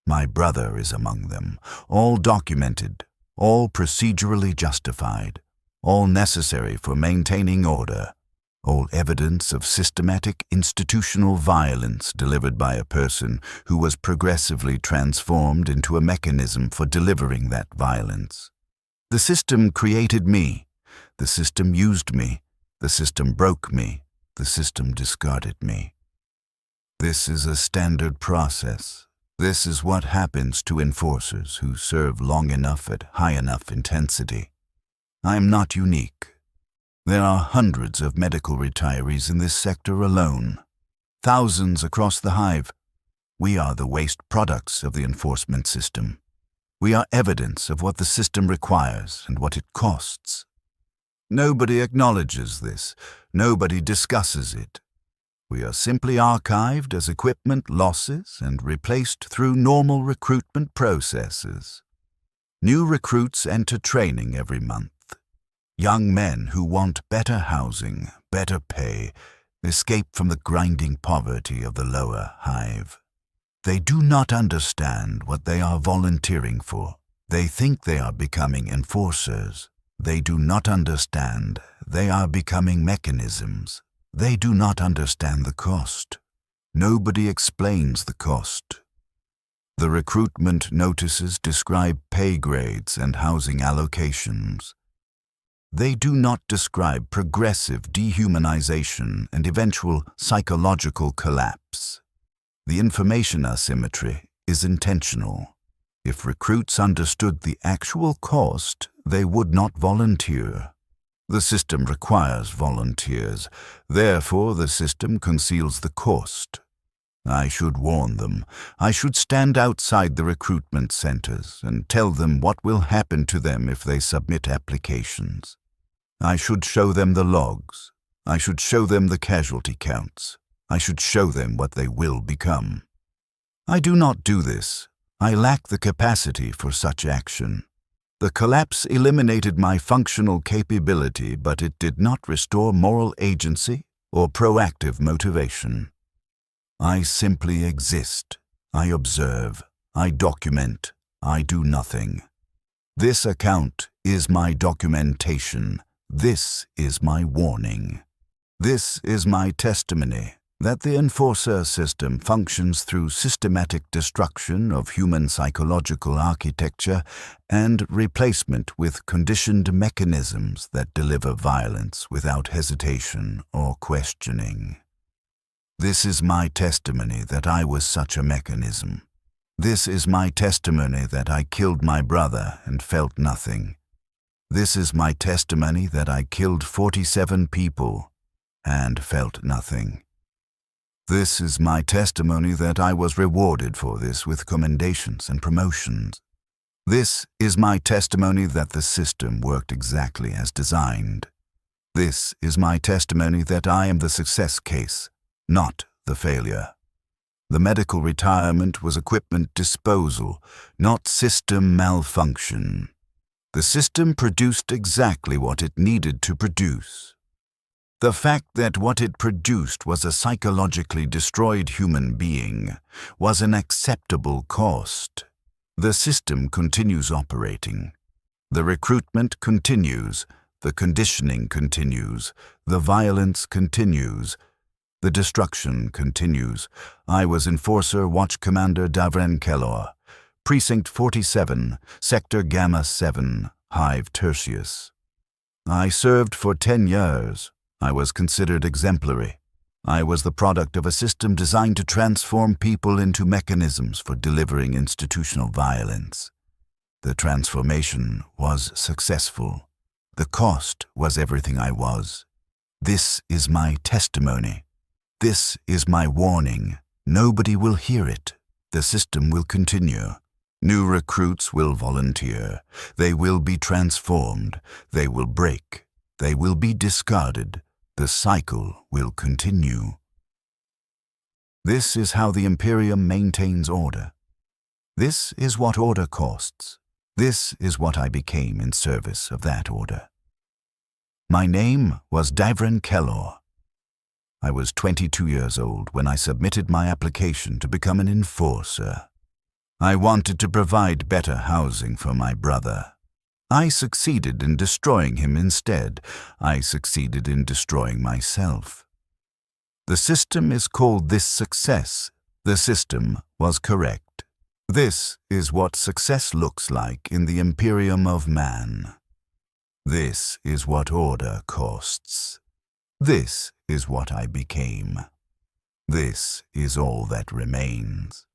My brother is among them, all documented, all procedurally justified, all necessary for maintaining order, all evidence of systematic institutional violence delivered by a person who was progressively transformed into a mechanism for delivering that violence. The system created me. The system used me. The system broke me. The system discarded me. This is a standard process. This is what happens to enforcers who serve long enough at high enough intensity. I am not unique. There are hundreds of medical retirees in this sector alone. Thousands across the hive. We are the waste products of the enforcement system. We are evidence of what the system requires and what it costs. Nobody acknowledges this. Nobody discusses it. We are simply archived as equipment losses and replaced through normal recruitment processes. New recruits enter training every month. Young men who want better housing, better pay, escape from the grinding poverty of the lower hive. They do not understand what they are volunteering for. They think they are becoming enforcers. They do not understand. They are becoming mechanisms. They do not understand the cost. Nobody explains the cost. The recruitment notices describe pay grades and housing allocations. They do not describe progressive dehumanization and eventual psychological collapse. The information asymmetry is intentional. If recruits understood the actual cost, they would not volunteer. The system requires volunteers. Therefore, the system conceals the cost. I should warn them. I should stand outside the recruitment centers and tell them what will happen to them if they submit applications. I should show them the logs. I should show them the casualty counts. I should show them what they will become. I do not do this. I lack the capacity for such action. The collapse eliminated my functional capability, but it did not restore moral agency or proactive motivation. I simply exist. I observe. I document. I do nothing. This account is my documentation. This is my warning. This is my testimony that the enforcer system functions through systematic destruction of human psychological architecture and replacement with conditioned mechanisms that deliver violence without hesitation or questioning. This is my testimony that I was such a mechanism. This is my testimony that I killed my brother and felt nothing. This is my testimony that I killed 47 people and felt nothing. This is my testimony that I was rewarded for this with commendations and promotions. This is my testimony that the system worked exactly as designed. This is my testimony that I am the success case, not the failure. The medical retirement was equipment disposal, not system malfunction. The system produced exactly what it needed to produce. The fact that what it produced was a psychologically destroyed human being was an acceptable cost. The system continues operating. The recruitment continues. The conditioning continues. The violence continues. The destruction continues. I was Enforcer Watch Commander Davren Kellor, Precinct 47, Sector Gamma 7, Hive Tertius. I served for 10 years. I was considered exemplary. I was the product of a system designed to transform people into mechanisms for delivering institutional violence. The transformation was successful. The cost was everything I was. This is my testimony. This is my warning. Nobody will hear it. The system will continue. New recruits will volunteer. They will be transformed. They will break. They will be discarded. The cycle will continue. This is how the Imperium maintains order. This is what order costs. This is what I became in service of that order. My name was Davren Kellor. I was 22 years old when I submitted my application to become an enforcer. I wanted to provide better housing for my brother. I succeeded in destroying him instead. I succeeded in destroying myself. The system is called this success. The system was correct. This is what success looks like in the Imperium of Man. This is what order costs. This is what I became. This is all that remains.